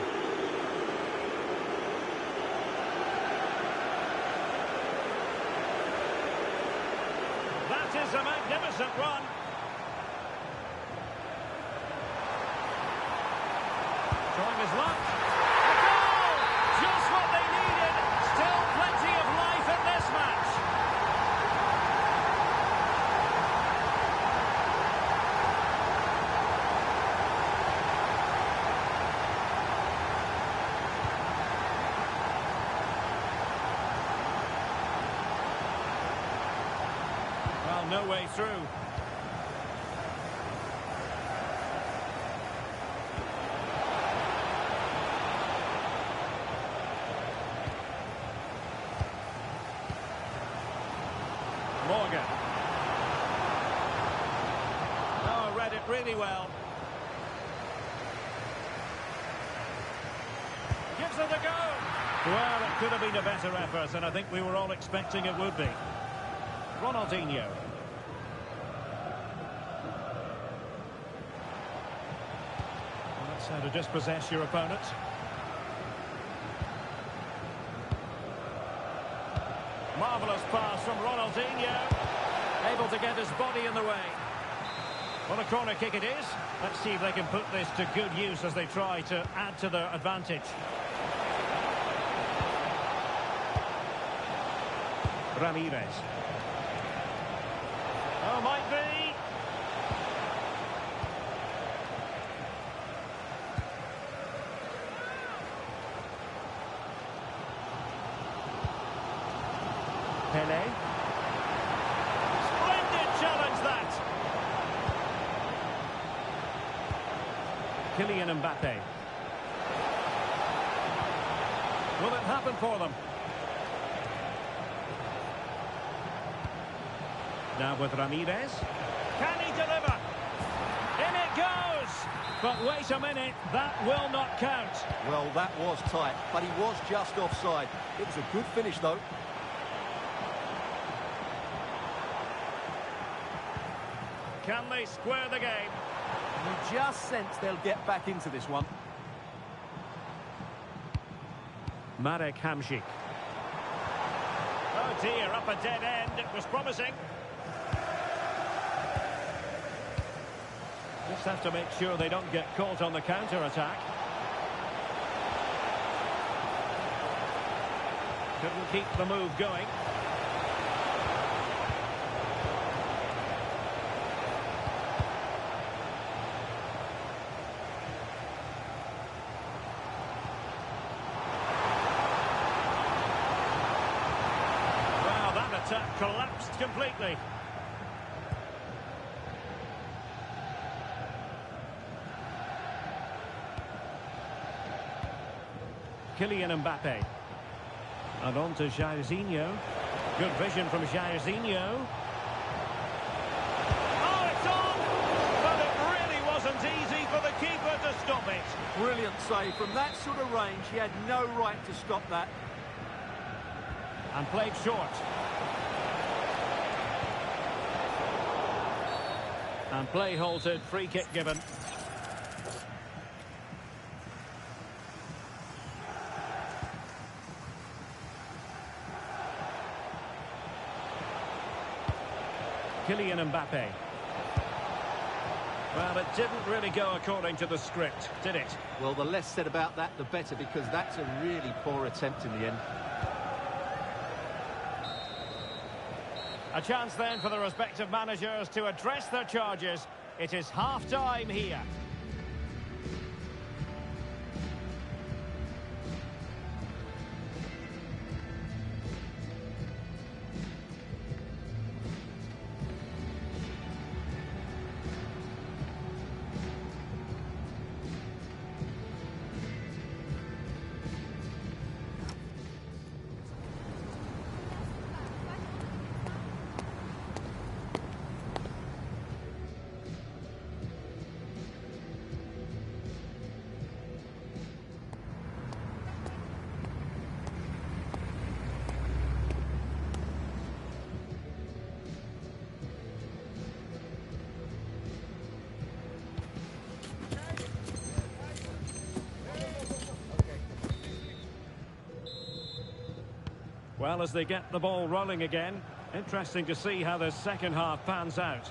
That is a magnificent run. Trying his luck. A goal! Just what they needed. Still plenty of life in this match. Well, no way through. Morgan. Oh, read it really well. Gives it a go. Well, it could have been a better effort, and I think we were all expecting it would be. Ronaldinho. Well, that's how to dispossess your opponent. Marvellous pass from Ronaldinho. Able to get his body in the way. What a corner kick it is. Let's see if they can put this to good use as they try to add to their advantage. Ramirez. Oh, might be. Pele. Splendid challenge, that. Kylian Mbappe. Will it happen for them? Now with Ramirez. Can he deliver? In it goes! But wait a minute, that will not count. Well, that was tight, but he was just offside. It was a good finish, though. Can they square the game? You just sense they'll get back into this one. Marek Hamšík. Oh dear, up a dead end. It was promising. Just have to make sure they don't get caught on the counter-attack. Couldn't keep the move going. Well, that attack collapsed completely. Kylian Mbappe. And on to Jairzinho. Good vision from Jairzinho. Oh, it's on! But it really wasn't easy for the keeper to stop it. Brilliant save. From that sort of range, he had no right to stop that. And played short. And play halted, free kick given. Kylian Mbappe. Well, it didn't really go according to the script, did it? Well, the less said about that, the better, because that's a really poor attempt in the end. A chance then for the respective managers to address their charges. It is half-time here. Well, as they get the ball rolling again, interesting to see how the second half pans out.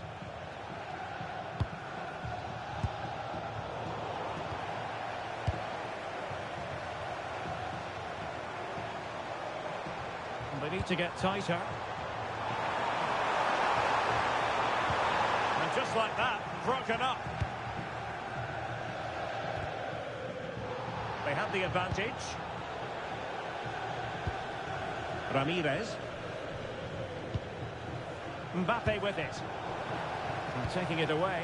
And they need to get tighter. And just like that, broken up. They had the advantage. Ramirez. Mbappe with it. And taking it away.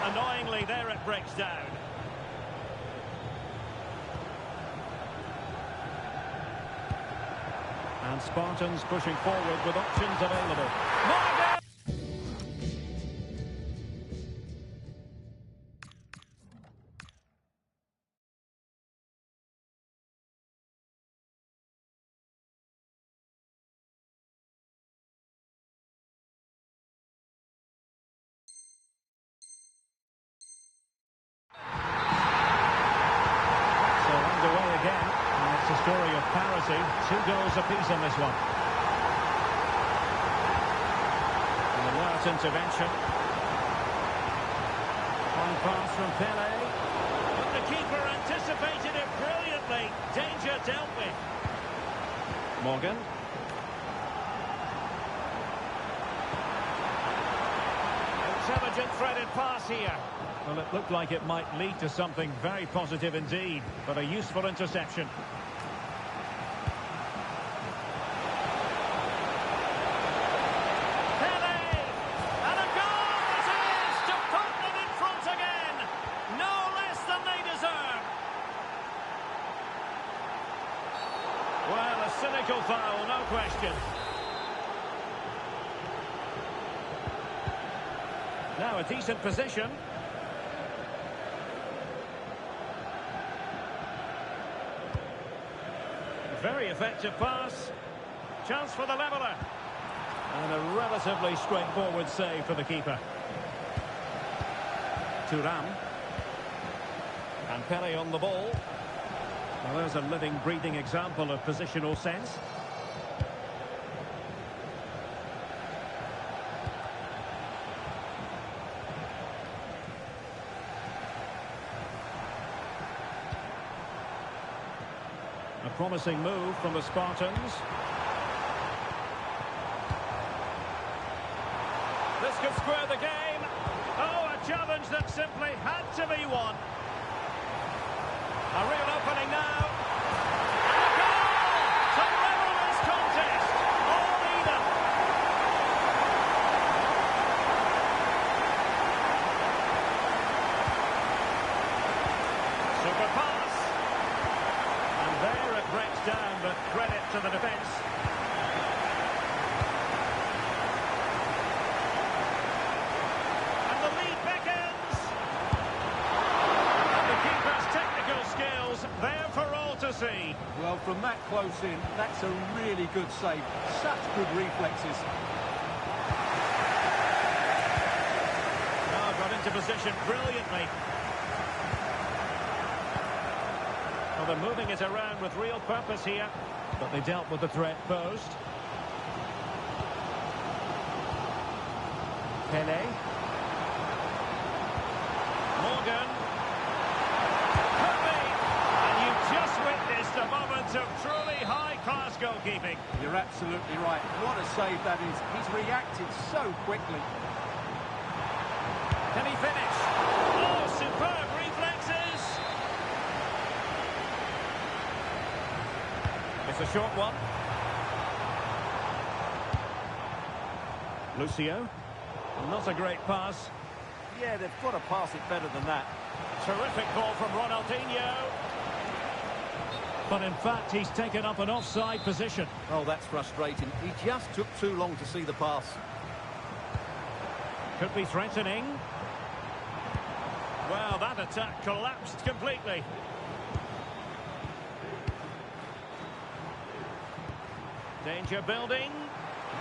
Annoyingly, there it breaks down. And Spartans pushing forward with options available. Morgan! It's a story of parity. 2 goals apiece on this one. And alert intervention. One pass from Pele. But the keeper anticipated it brilliantly. Danger dealt with. Morgan. Intelligent threaded pass here. Well, it looked like it might lead to something very positive indeed, but a useful interception. Pele! And a goal it is to put them in front again! No less than they deserve! Well, a cynical foul, no question. Now a decent position. Very effective pass. Chance for the leveller. And a relatively straightforward save for the keeper. Thuram. And Pele on the ball. Well, there's a living, breathing example of positional sense. Promising move from the Spartans. This could square the game. Oh, a challenge that simply had to be won. A real opening now. And a goal to level this contest. All even. Super pass. And there it breaks down, but credit to the defence. And the lead beckons. And the keeper's technical skills there for all to see. Well, from that close in, that's a really good save. Such good reflexes. Oh, got into position brilliantly. Well, they're moving it around with real purpose here, but they dealt with the threat posed. Pele. Morgan. Kirby. And you've just witnessed a moment of truly high-class goalkeeping. You're absolutely right. What a save that is. He's reacted so quickly. Can he finish? Oh, superb reflexes. It's a short one. Lucio. Not a great pass. Yeah, they've got to pass it better than that. Terrific ball from Ronaldinho. But in fact, he's taken up an offside position. Oh, that's frustrating. He just took too long to see the pass. Could be threatening. Well, that attack collapsed completely. Danger building.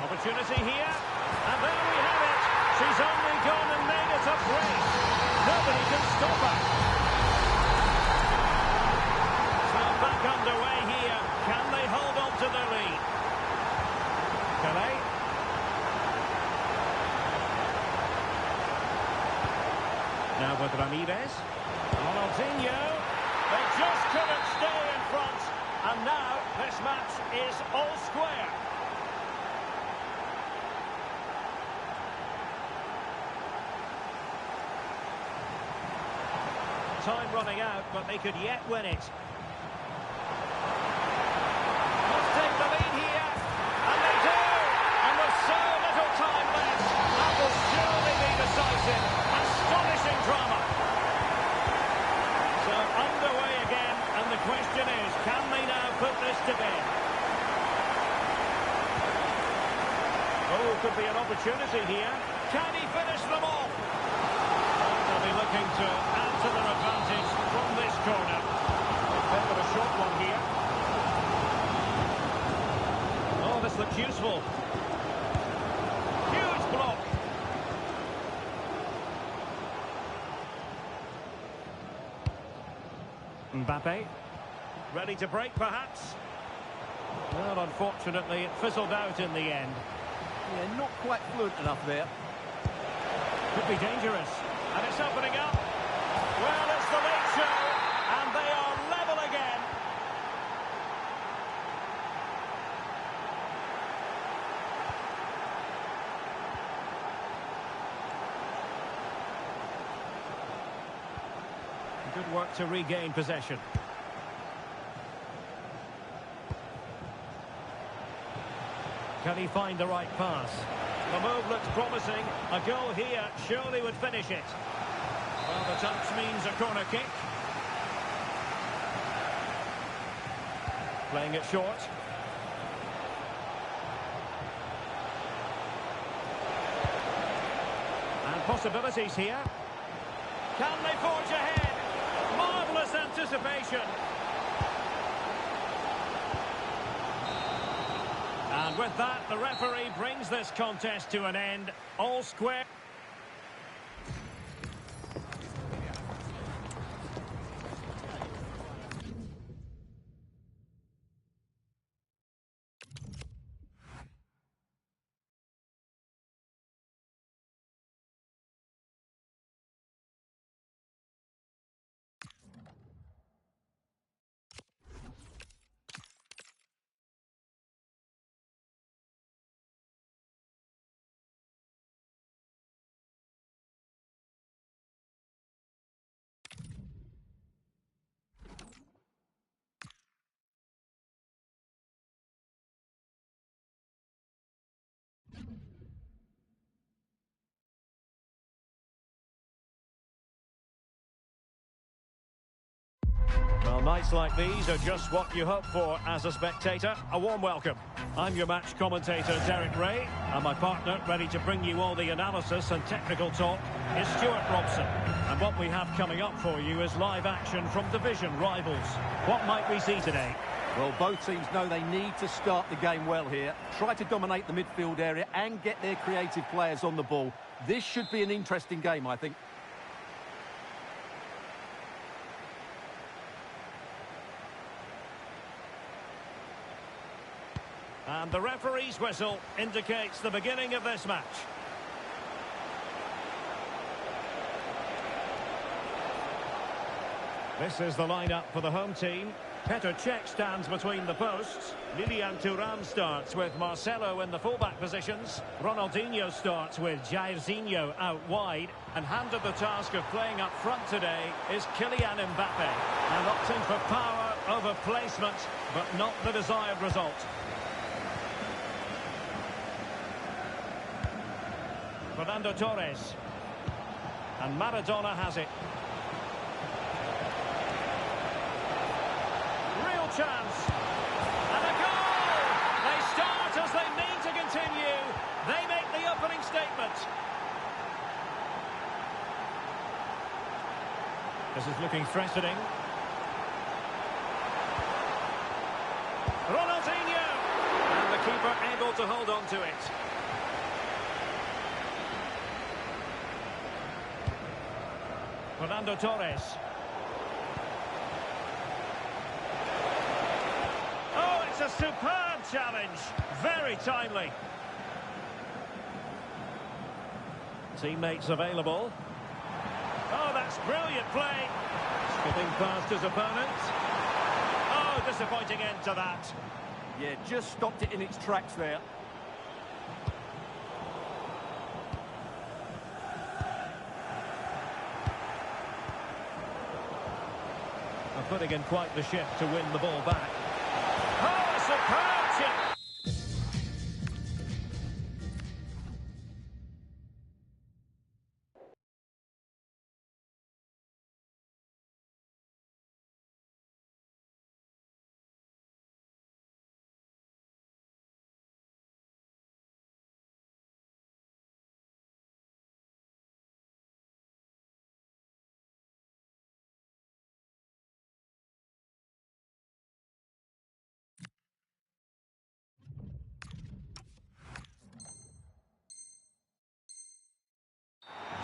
Opportunity here. And there we have it. She's only gone and made it a brace. Nobody can stop her. So back underway here. Can they hold on to their lead? Pele. Now with Ramirez. Ronaldinho. They just couldn't stay in front. And now this match is all square. Time running out, but they could yet win it. Must take the lead here, and they do! And with so little time left, that will surely be decisive. Astonishing drama. So underway again, and the question is, can they now put this to bed? Oh, could be an opportunity here. Can he finish them off? They'll be looking to add to their advantage from this corner. Bit of a short one here. Oh, this looks useful. Huge block. Mbappe. Ready to break, perhaps? Well, unfortunately, it fizzled out in the end. Yeah, not quite fluent enough there. Could be dangerous. And it's opening up. Well, it's the late show, and they are level again. Good work to regain possession. Can he find the right pass? The move looks promising. A goal here surely would finish it. Well, the touch means a corner kick. Playing it short. And possibilities here. Can they forge ahead? Marvellous anticipation. And with that, the referee brings this contest to an end. All square. Well, nights like these are just what you hope for as a spectator. A warm welcome. I'm your match commentator, Derek Ray, and my partner, ready to bring you all the analysis and technical talk, is Stuart Robson. And what we have coming up for you is live action from division rivals. What might we see today? Well, both teams know they need to start the game well here. Try to dominate the midfield area and get their creative players on the ball. This should be an interesting game, I think. And the referee's whistle indicates the beginning of this match. This is the lineup for the home team. Petr Cech stands between the posts. Lilian Thuram starts with Marcelo in the fullback positions. Ronaldinho starts with Jairzinho out wide. And handed the task of playing up front today is Kylian Mbappe. And opting for power over placement, but not the desired result. Fernando Torres. And Maradona has it. Real chance. And a goal! They start as they mean to continue. They make the opening statement. This is looking threatening. Ronaldinho! And the keeper able to hold on to it. Fernando Torres. Oh, it's a superb challenge. Very timely. Teammates available. Oh, that's brilliant play. Skipping past his opponent. Oh, disappointing end to that. Yeah, just stopped it in its tracks there. Putting in quite the shift to win the ball back. Oh, a superb chip!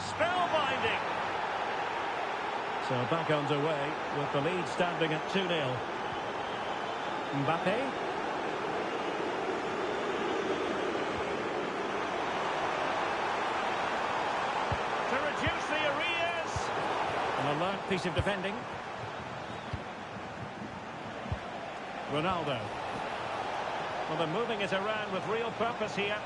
Spellbinding. So back underway with the lead standing at 2-0. Mbappe. To reduce the arrears. An alert piece of defending. Ronaldo. Well, they're moving it around with real purpose here.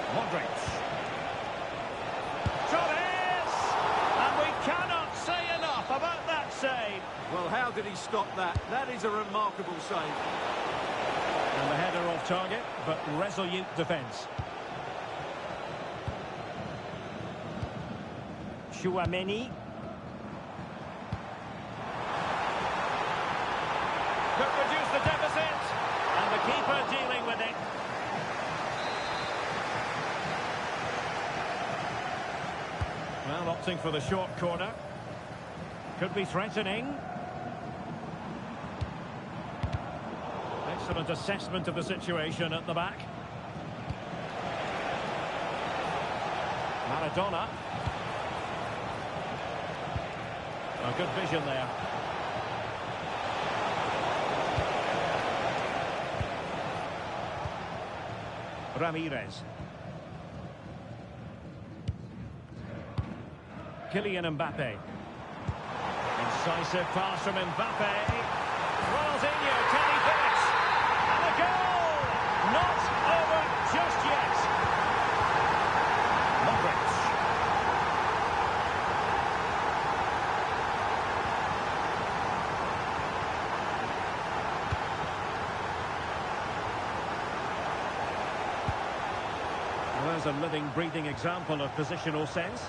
Modric. Torres! And we cannot say enough about that save. Well, how did he stop that? That is a remarkable save. And the header off target, but resolute defence. Tchouaméni. Could reduce the deficit. And the keeper dealing with it. Well, opting for the short corner. Could be threatening. Excellent assessment of the situation at the back. Maradona. A good vision there. Ramirez. Kylian Mbappe. Incisive pass from Mbappe. Ronaldinho, can he finish? And a goal! Not over just yet. Modric. Well, there's a living, breathing example of positional sense.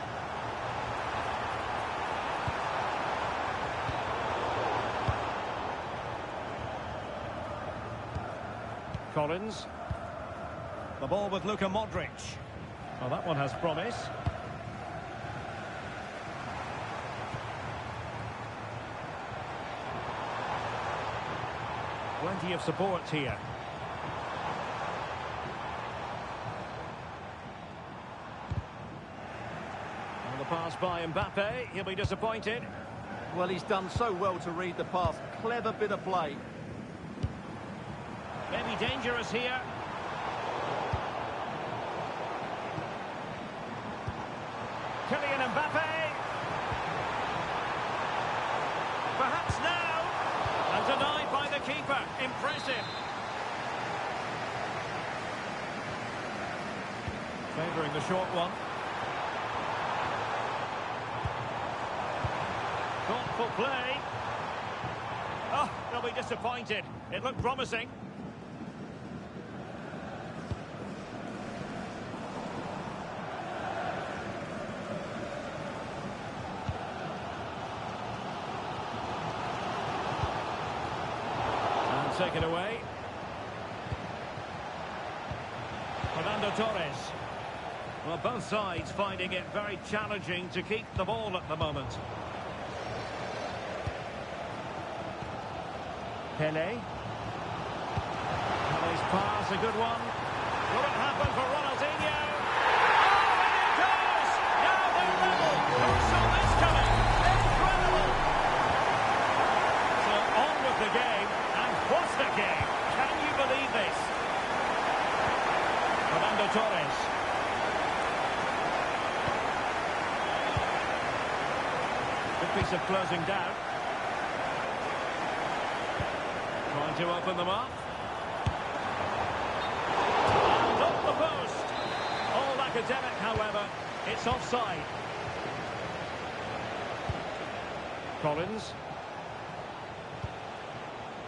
Collins. The ball with Luka Modric. Well, that one has promise. Plenty of support here. And the pass by Mbappe. He'll be disappointed. Well, he's done so well to read the pass. Clever bit of play. Maybe dangerous here. Kylian Mbappe. Perhaps now. And denied by the keeper. Impressive. Favouring the short one. Thoughtful play. Oh, they'll be disappointed. It looked promising. Taken away. Fernando Torres. Well, both sides finding it very challenging to keep the ball at the moment. Pele. Pele's pass, a good one. Will it happen for Ronaldinho? Oh, and it goes! Now they're level. Who saw this coming? Incredible! So on with the game. What's the game? Can you believe this? Fernando Torres. Good piece of closing down. Trying to open them up. And off the post. All academic, however. It's offside. Collins.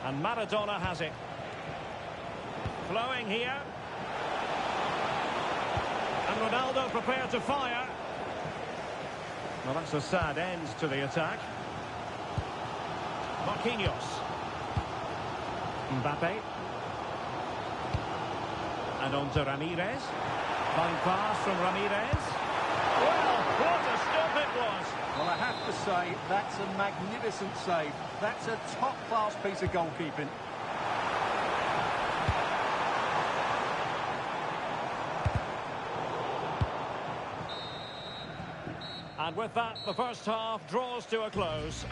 And Maradona has it. Flowing here. And Ronaldo prepared to fire. Well, that's a sad end to the attack. Marquinhos. Mbappe. And on to Ramirez. Fine pass from Ramirez. Well, what a stop it was. Well, I have to say, that's a magnificent save. That's a top-class piece of goalkeeping. And with that, the first half draws to a close.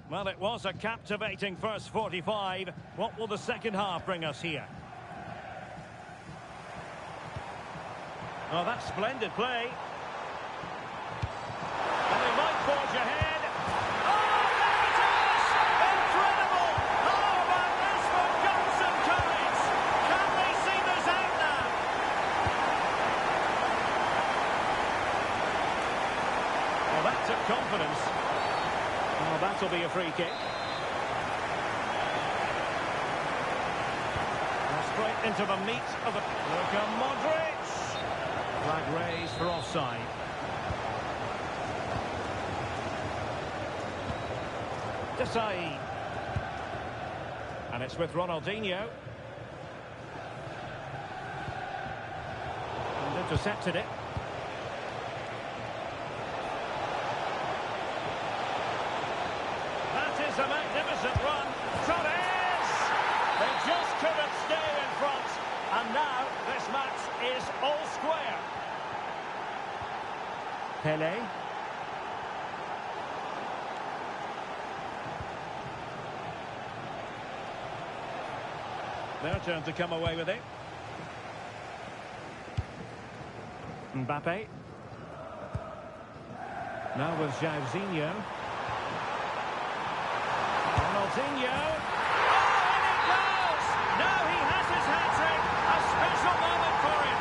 Well, it was a captivating first 45. What will the second half bring us here? Oh, that's splendid play. And they might forge ahead. Oh, there it is! Incredible! How about this for Guns and Courage? Can they see this out now? Well, that took confidence. Oh, that'll be a free kick. Straight into the meat of the... Luka Modric! Flag raised for offside. Desai. And it's with Ronaldinho. And intercepted it. A magnificent run. Torres! They just couldn't stay in front. And now this match is all square. Pele. Their turn to come away with it. Mbappe. Now with Jairzinho. Ronaldinho. Oh, and it goes! Now he has his hat-trick. A special moment for him.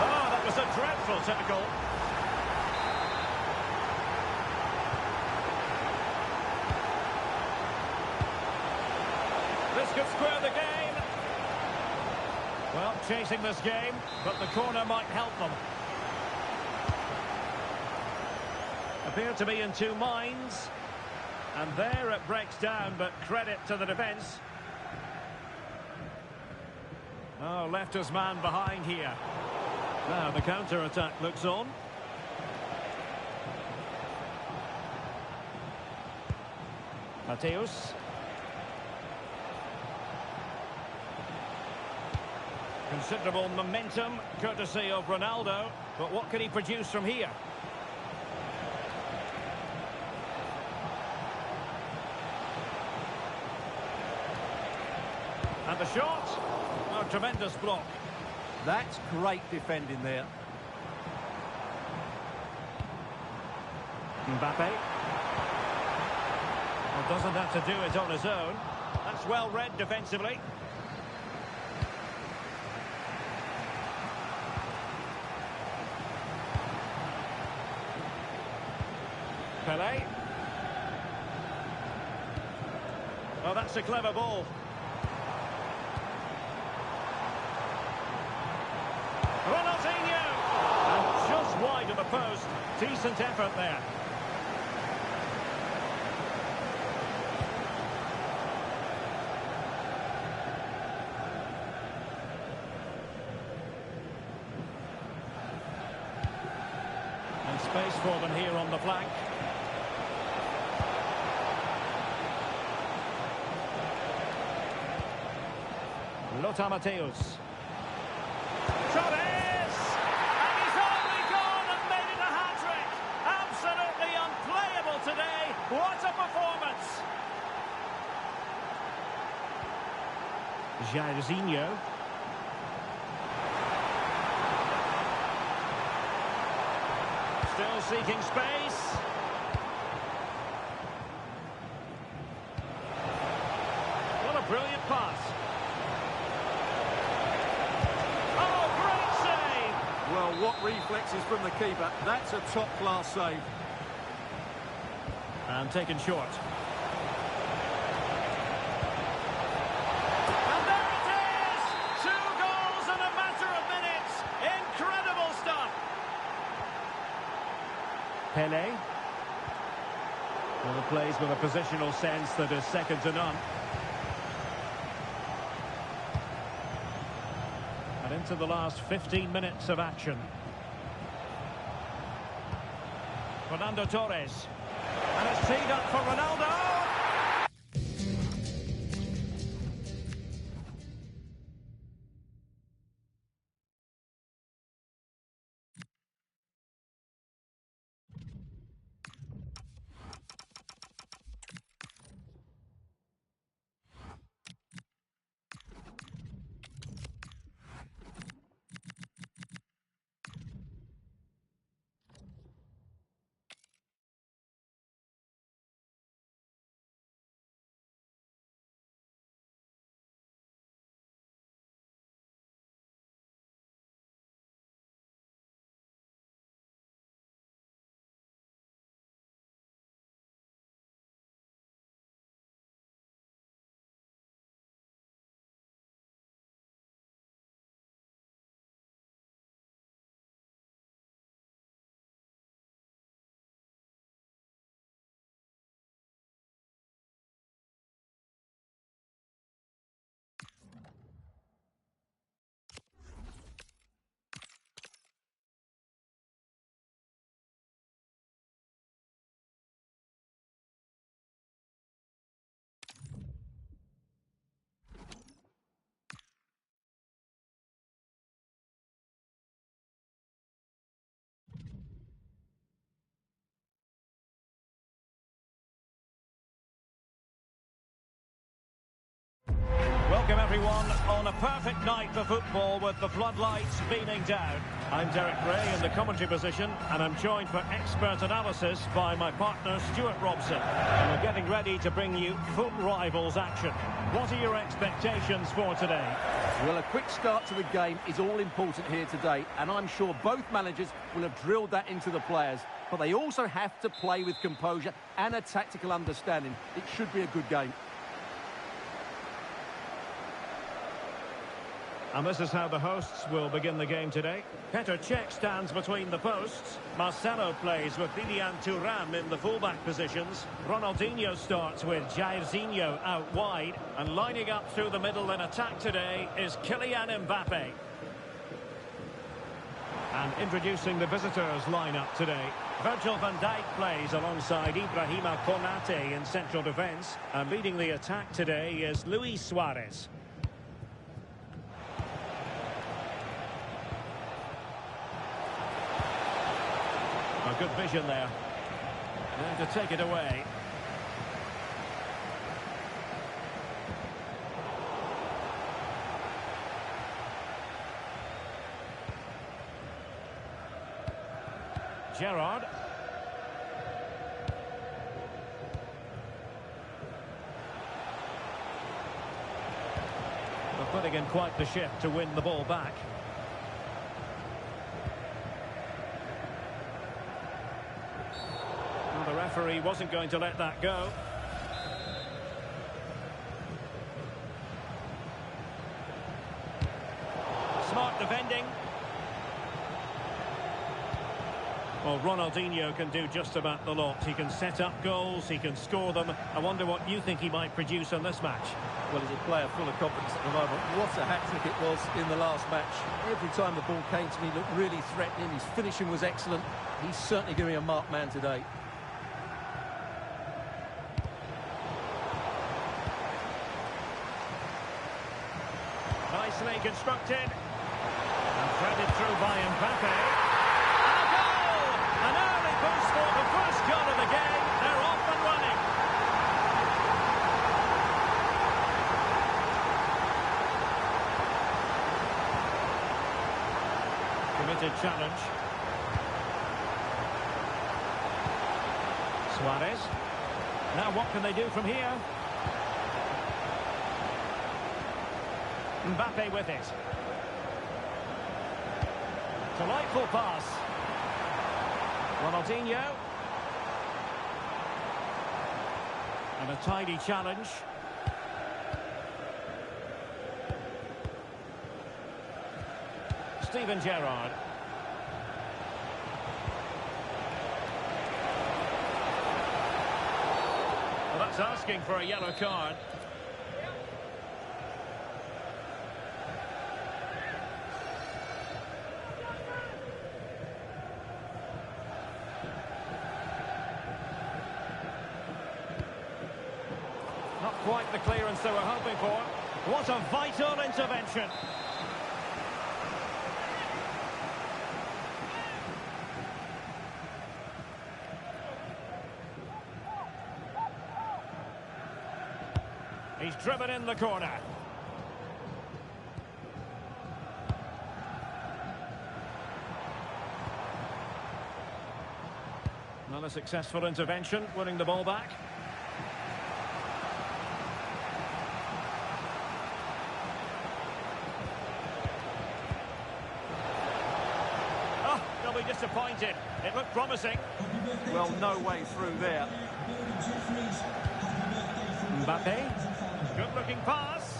Oh, that was a dreadful tackle. This could square the game. Well, chasing this game, but the corner might help them. Appear to be in two minds. And there it breaks down, but credit to the defence. Oh, left his man behind here. Now the counter-attack looks on. Mateus. Considerable momentum, courtesy of Ronaldo. But what can he produce from here? And the shot. Oh, tremendous block. That's great defending there. Mbappe. Well, doesn't have to do it on his own. That's well read defensively. Pelé. Oh, that's a clever ball. Ronaldinho! And just wide of the post. Decent effort there. And space for them here on the flank. Lothar Matthäus. Torres! And he's only gone and made it a hat-trick! Absolutely unplayable today! What a performance! Jairzinho. Still seeking space. What a brilliant pass. Well, what reflexes from the keeper. That's a top-class save. And taken short. And there it is! 2 goals in a matter of minutes. Incredible stuff. Pelé. Well, it plays with a positional sense that is second to none. And into the last 15 minutes of action. Fernando Torres. And it's teed up for Ronaldo. Welcome everyone on a perfect night for football with the floodlights beaming down. I'm Derek Ray in the commentary position and I'm joined for expert analysis by my partner Stuart Robson. And we're getting ready to bring you foot rivals action. What are your expectations for today? Well, a quick start to the game is all important here today, and I'm sure both managers will have drilled that into the players. But they also have to play with composure and a tactical understanding. It should be a good game. And this is how the hosts will begin the game today. Petr Cech stands between the posts. Marcelo plays with Lilian Thuram in the fullback positions. Ronaldinho starts with Jairzinho out wide. And lining up through the middle in attack today is Kylian Mbappe. And introducing the visitors lineup today. Virgil van Dijk plays alongside Ibrahima Konate in central defence. And leading the attack today is Luis Suarez. A good vision there. And to take it away. Gerrard. They're putting in quite the shift to win the ball back. Well, the referee wasn't going to let that go. Smart defending. Well, Ronaldinho can do just about the lot. He can set up goals, he can score them. I wonder what you think he might produce in this match. Well, he's a player full of confidence at the moment. What a hat-trick it was in the last match. Every time the ball came to me, he looked really threatening. His finishing was excellent. He's certainly going to be a marked man today. Nicely constructed. And threaded through by Mbappe. An early boost for the first goal of the game. They're off and running. Committed challenge. Suarez. Now what can they do from here? Mbappe with it. Delightful pass. Ronaldinho. And a tidy challenge. Steven Gerrard. Well, that's asking for a yellow card. Not quite the clearance they were hoping for. What a vital intervention. He's driven in the corner. Not a successful intervention, winning the ball back. They'll be disappointed. It looked promising. Well, no way through there. Mbappe. Good-looking pass.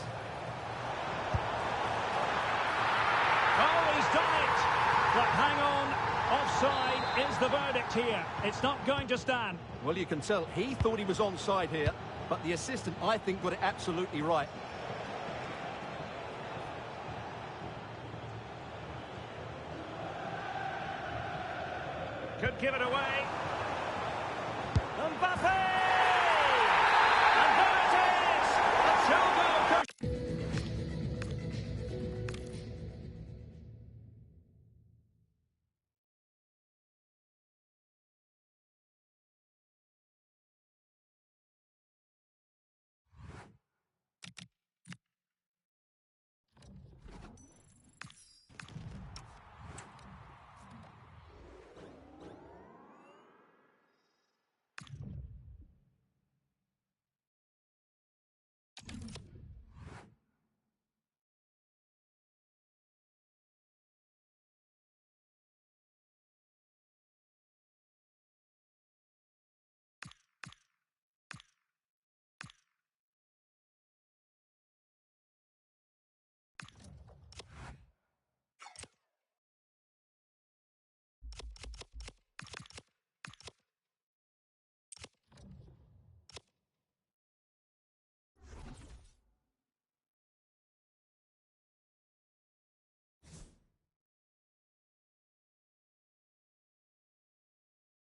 Oh, he's done it. But hang on. Offside is the verdict here. It's not going to stand. Well, you can tell he thought he was onside here, but the assistant, I think, got it absolutely right. Could give it away.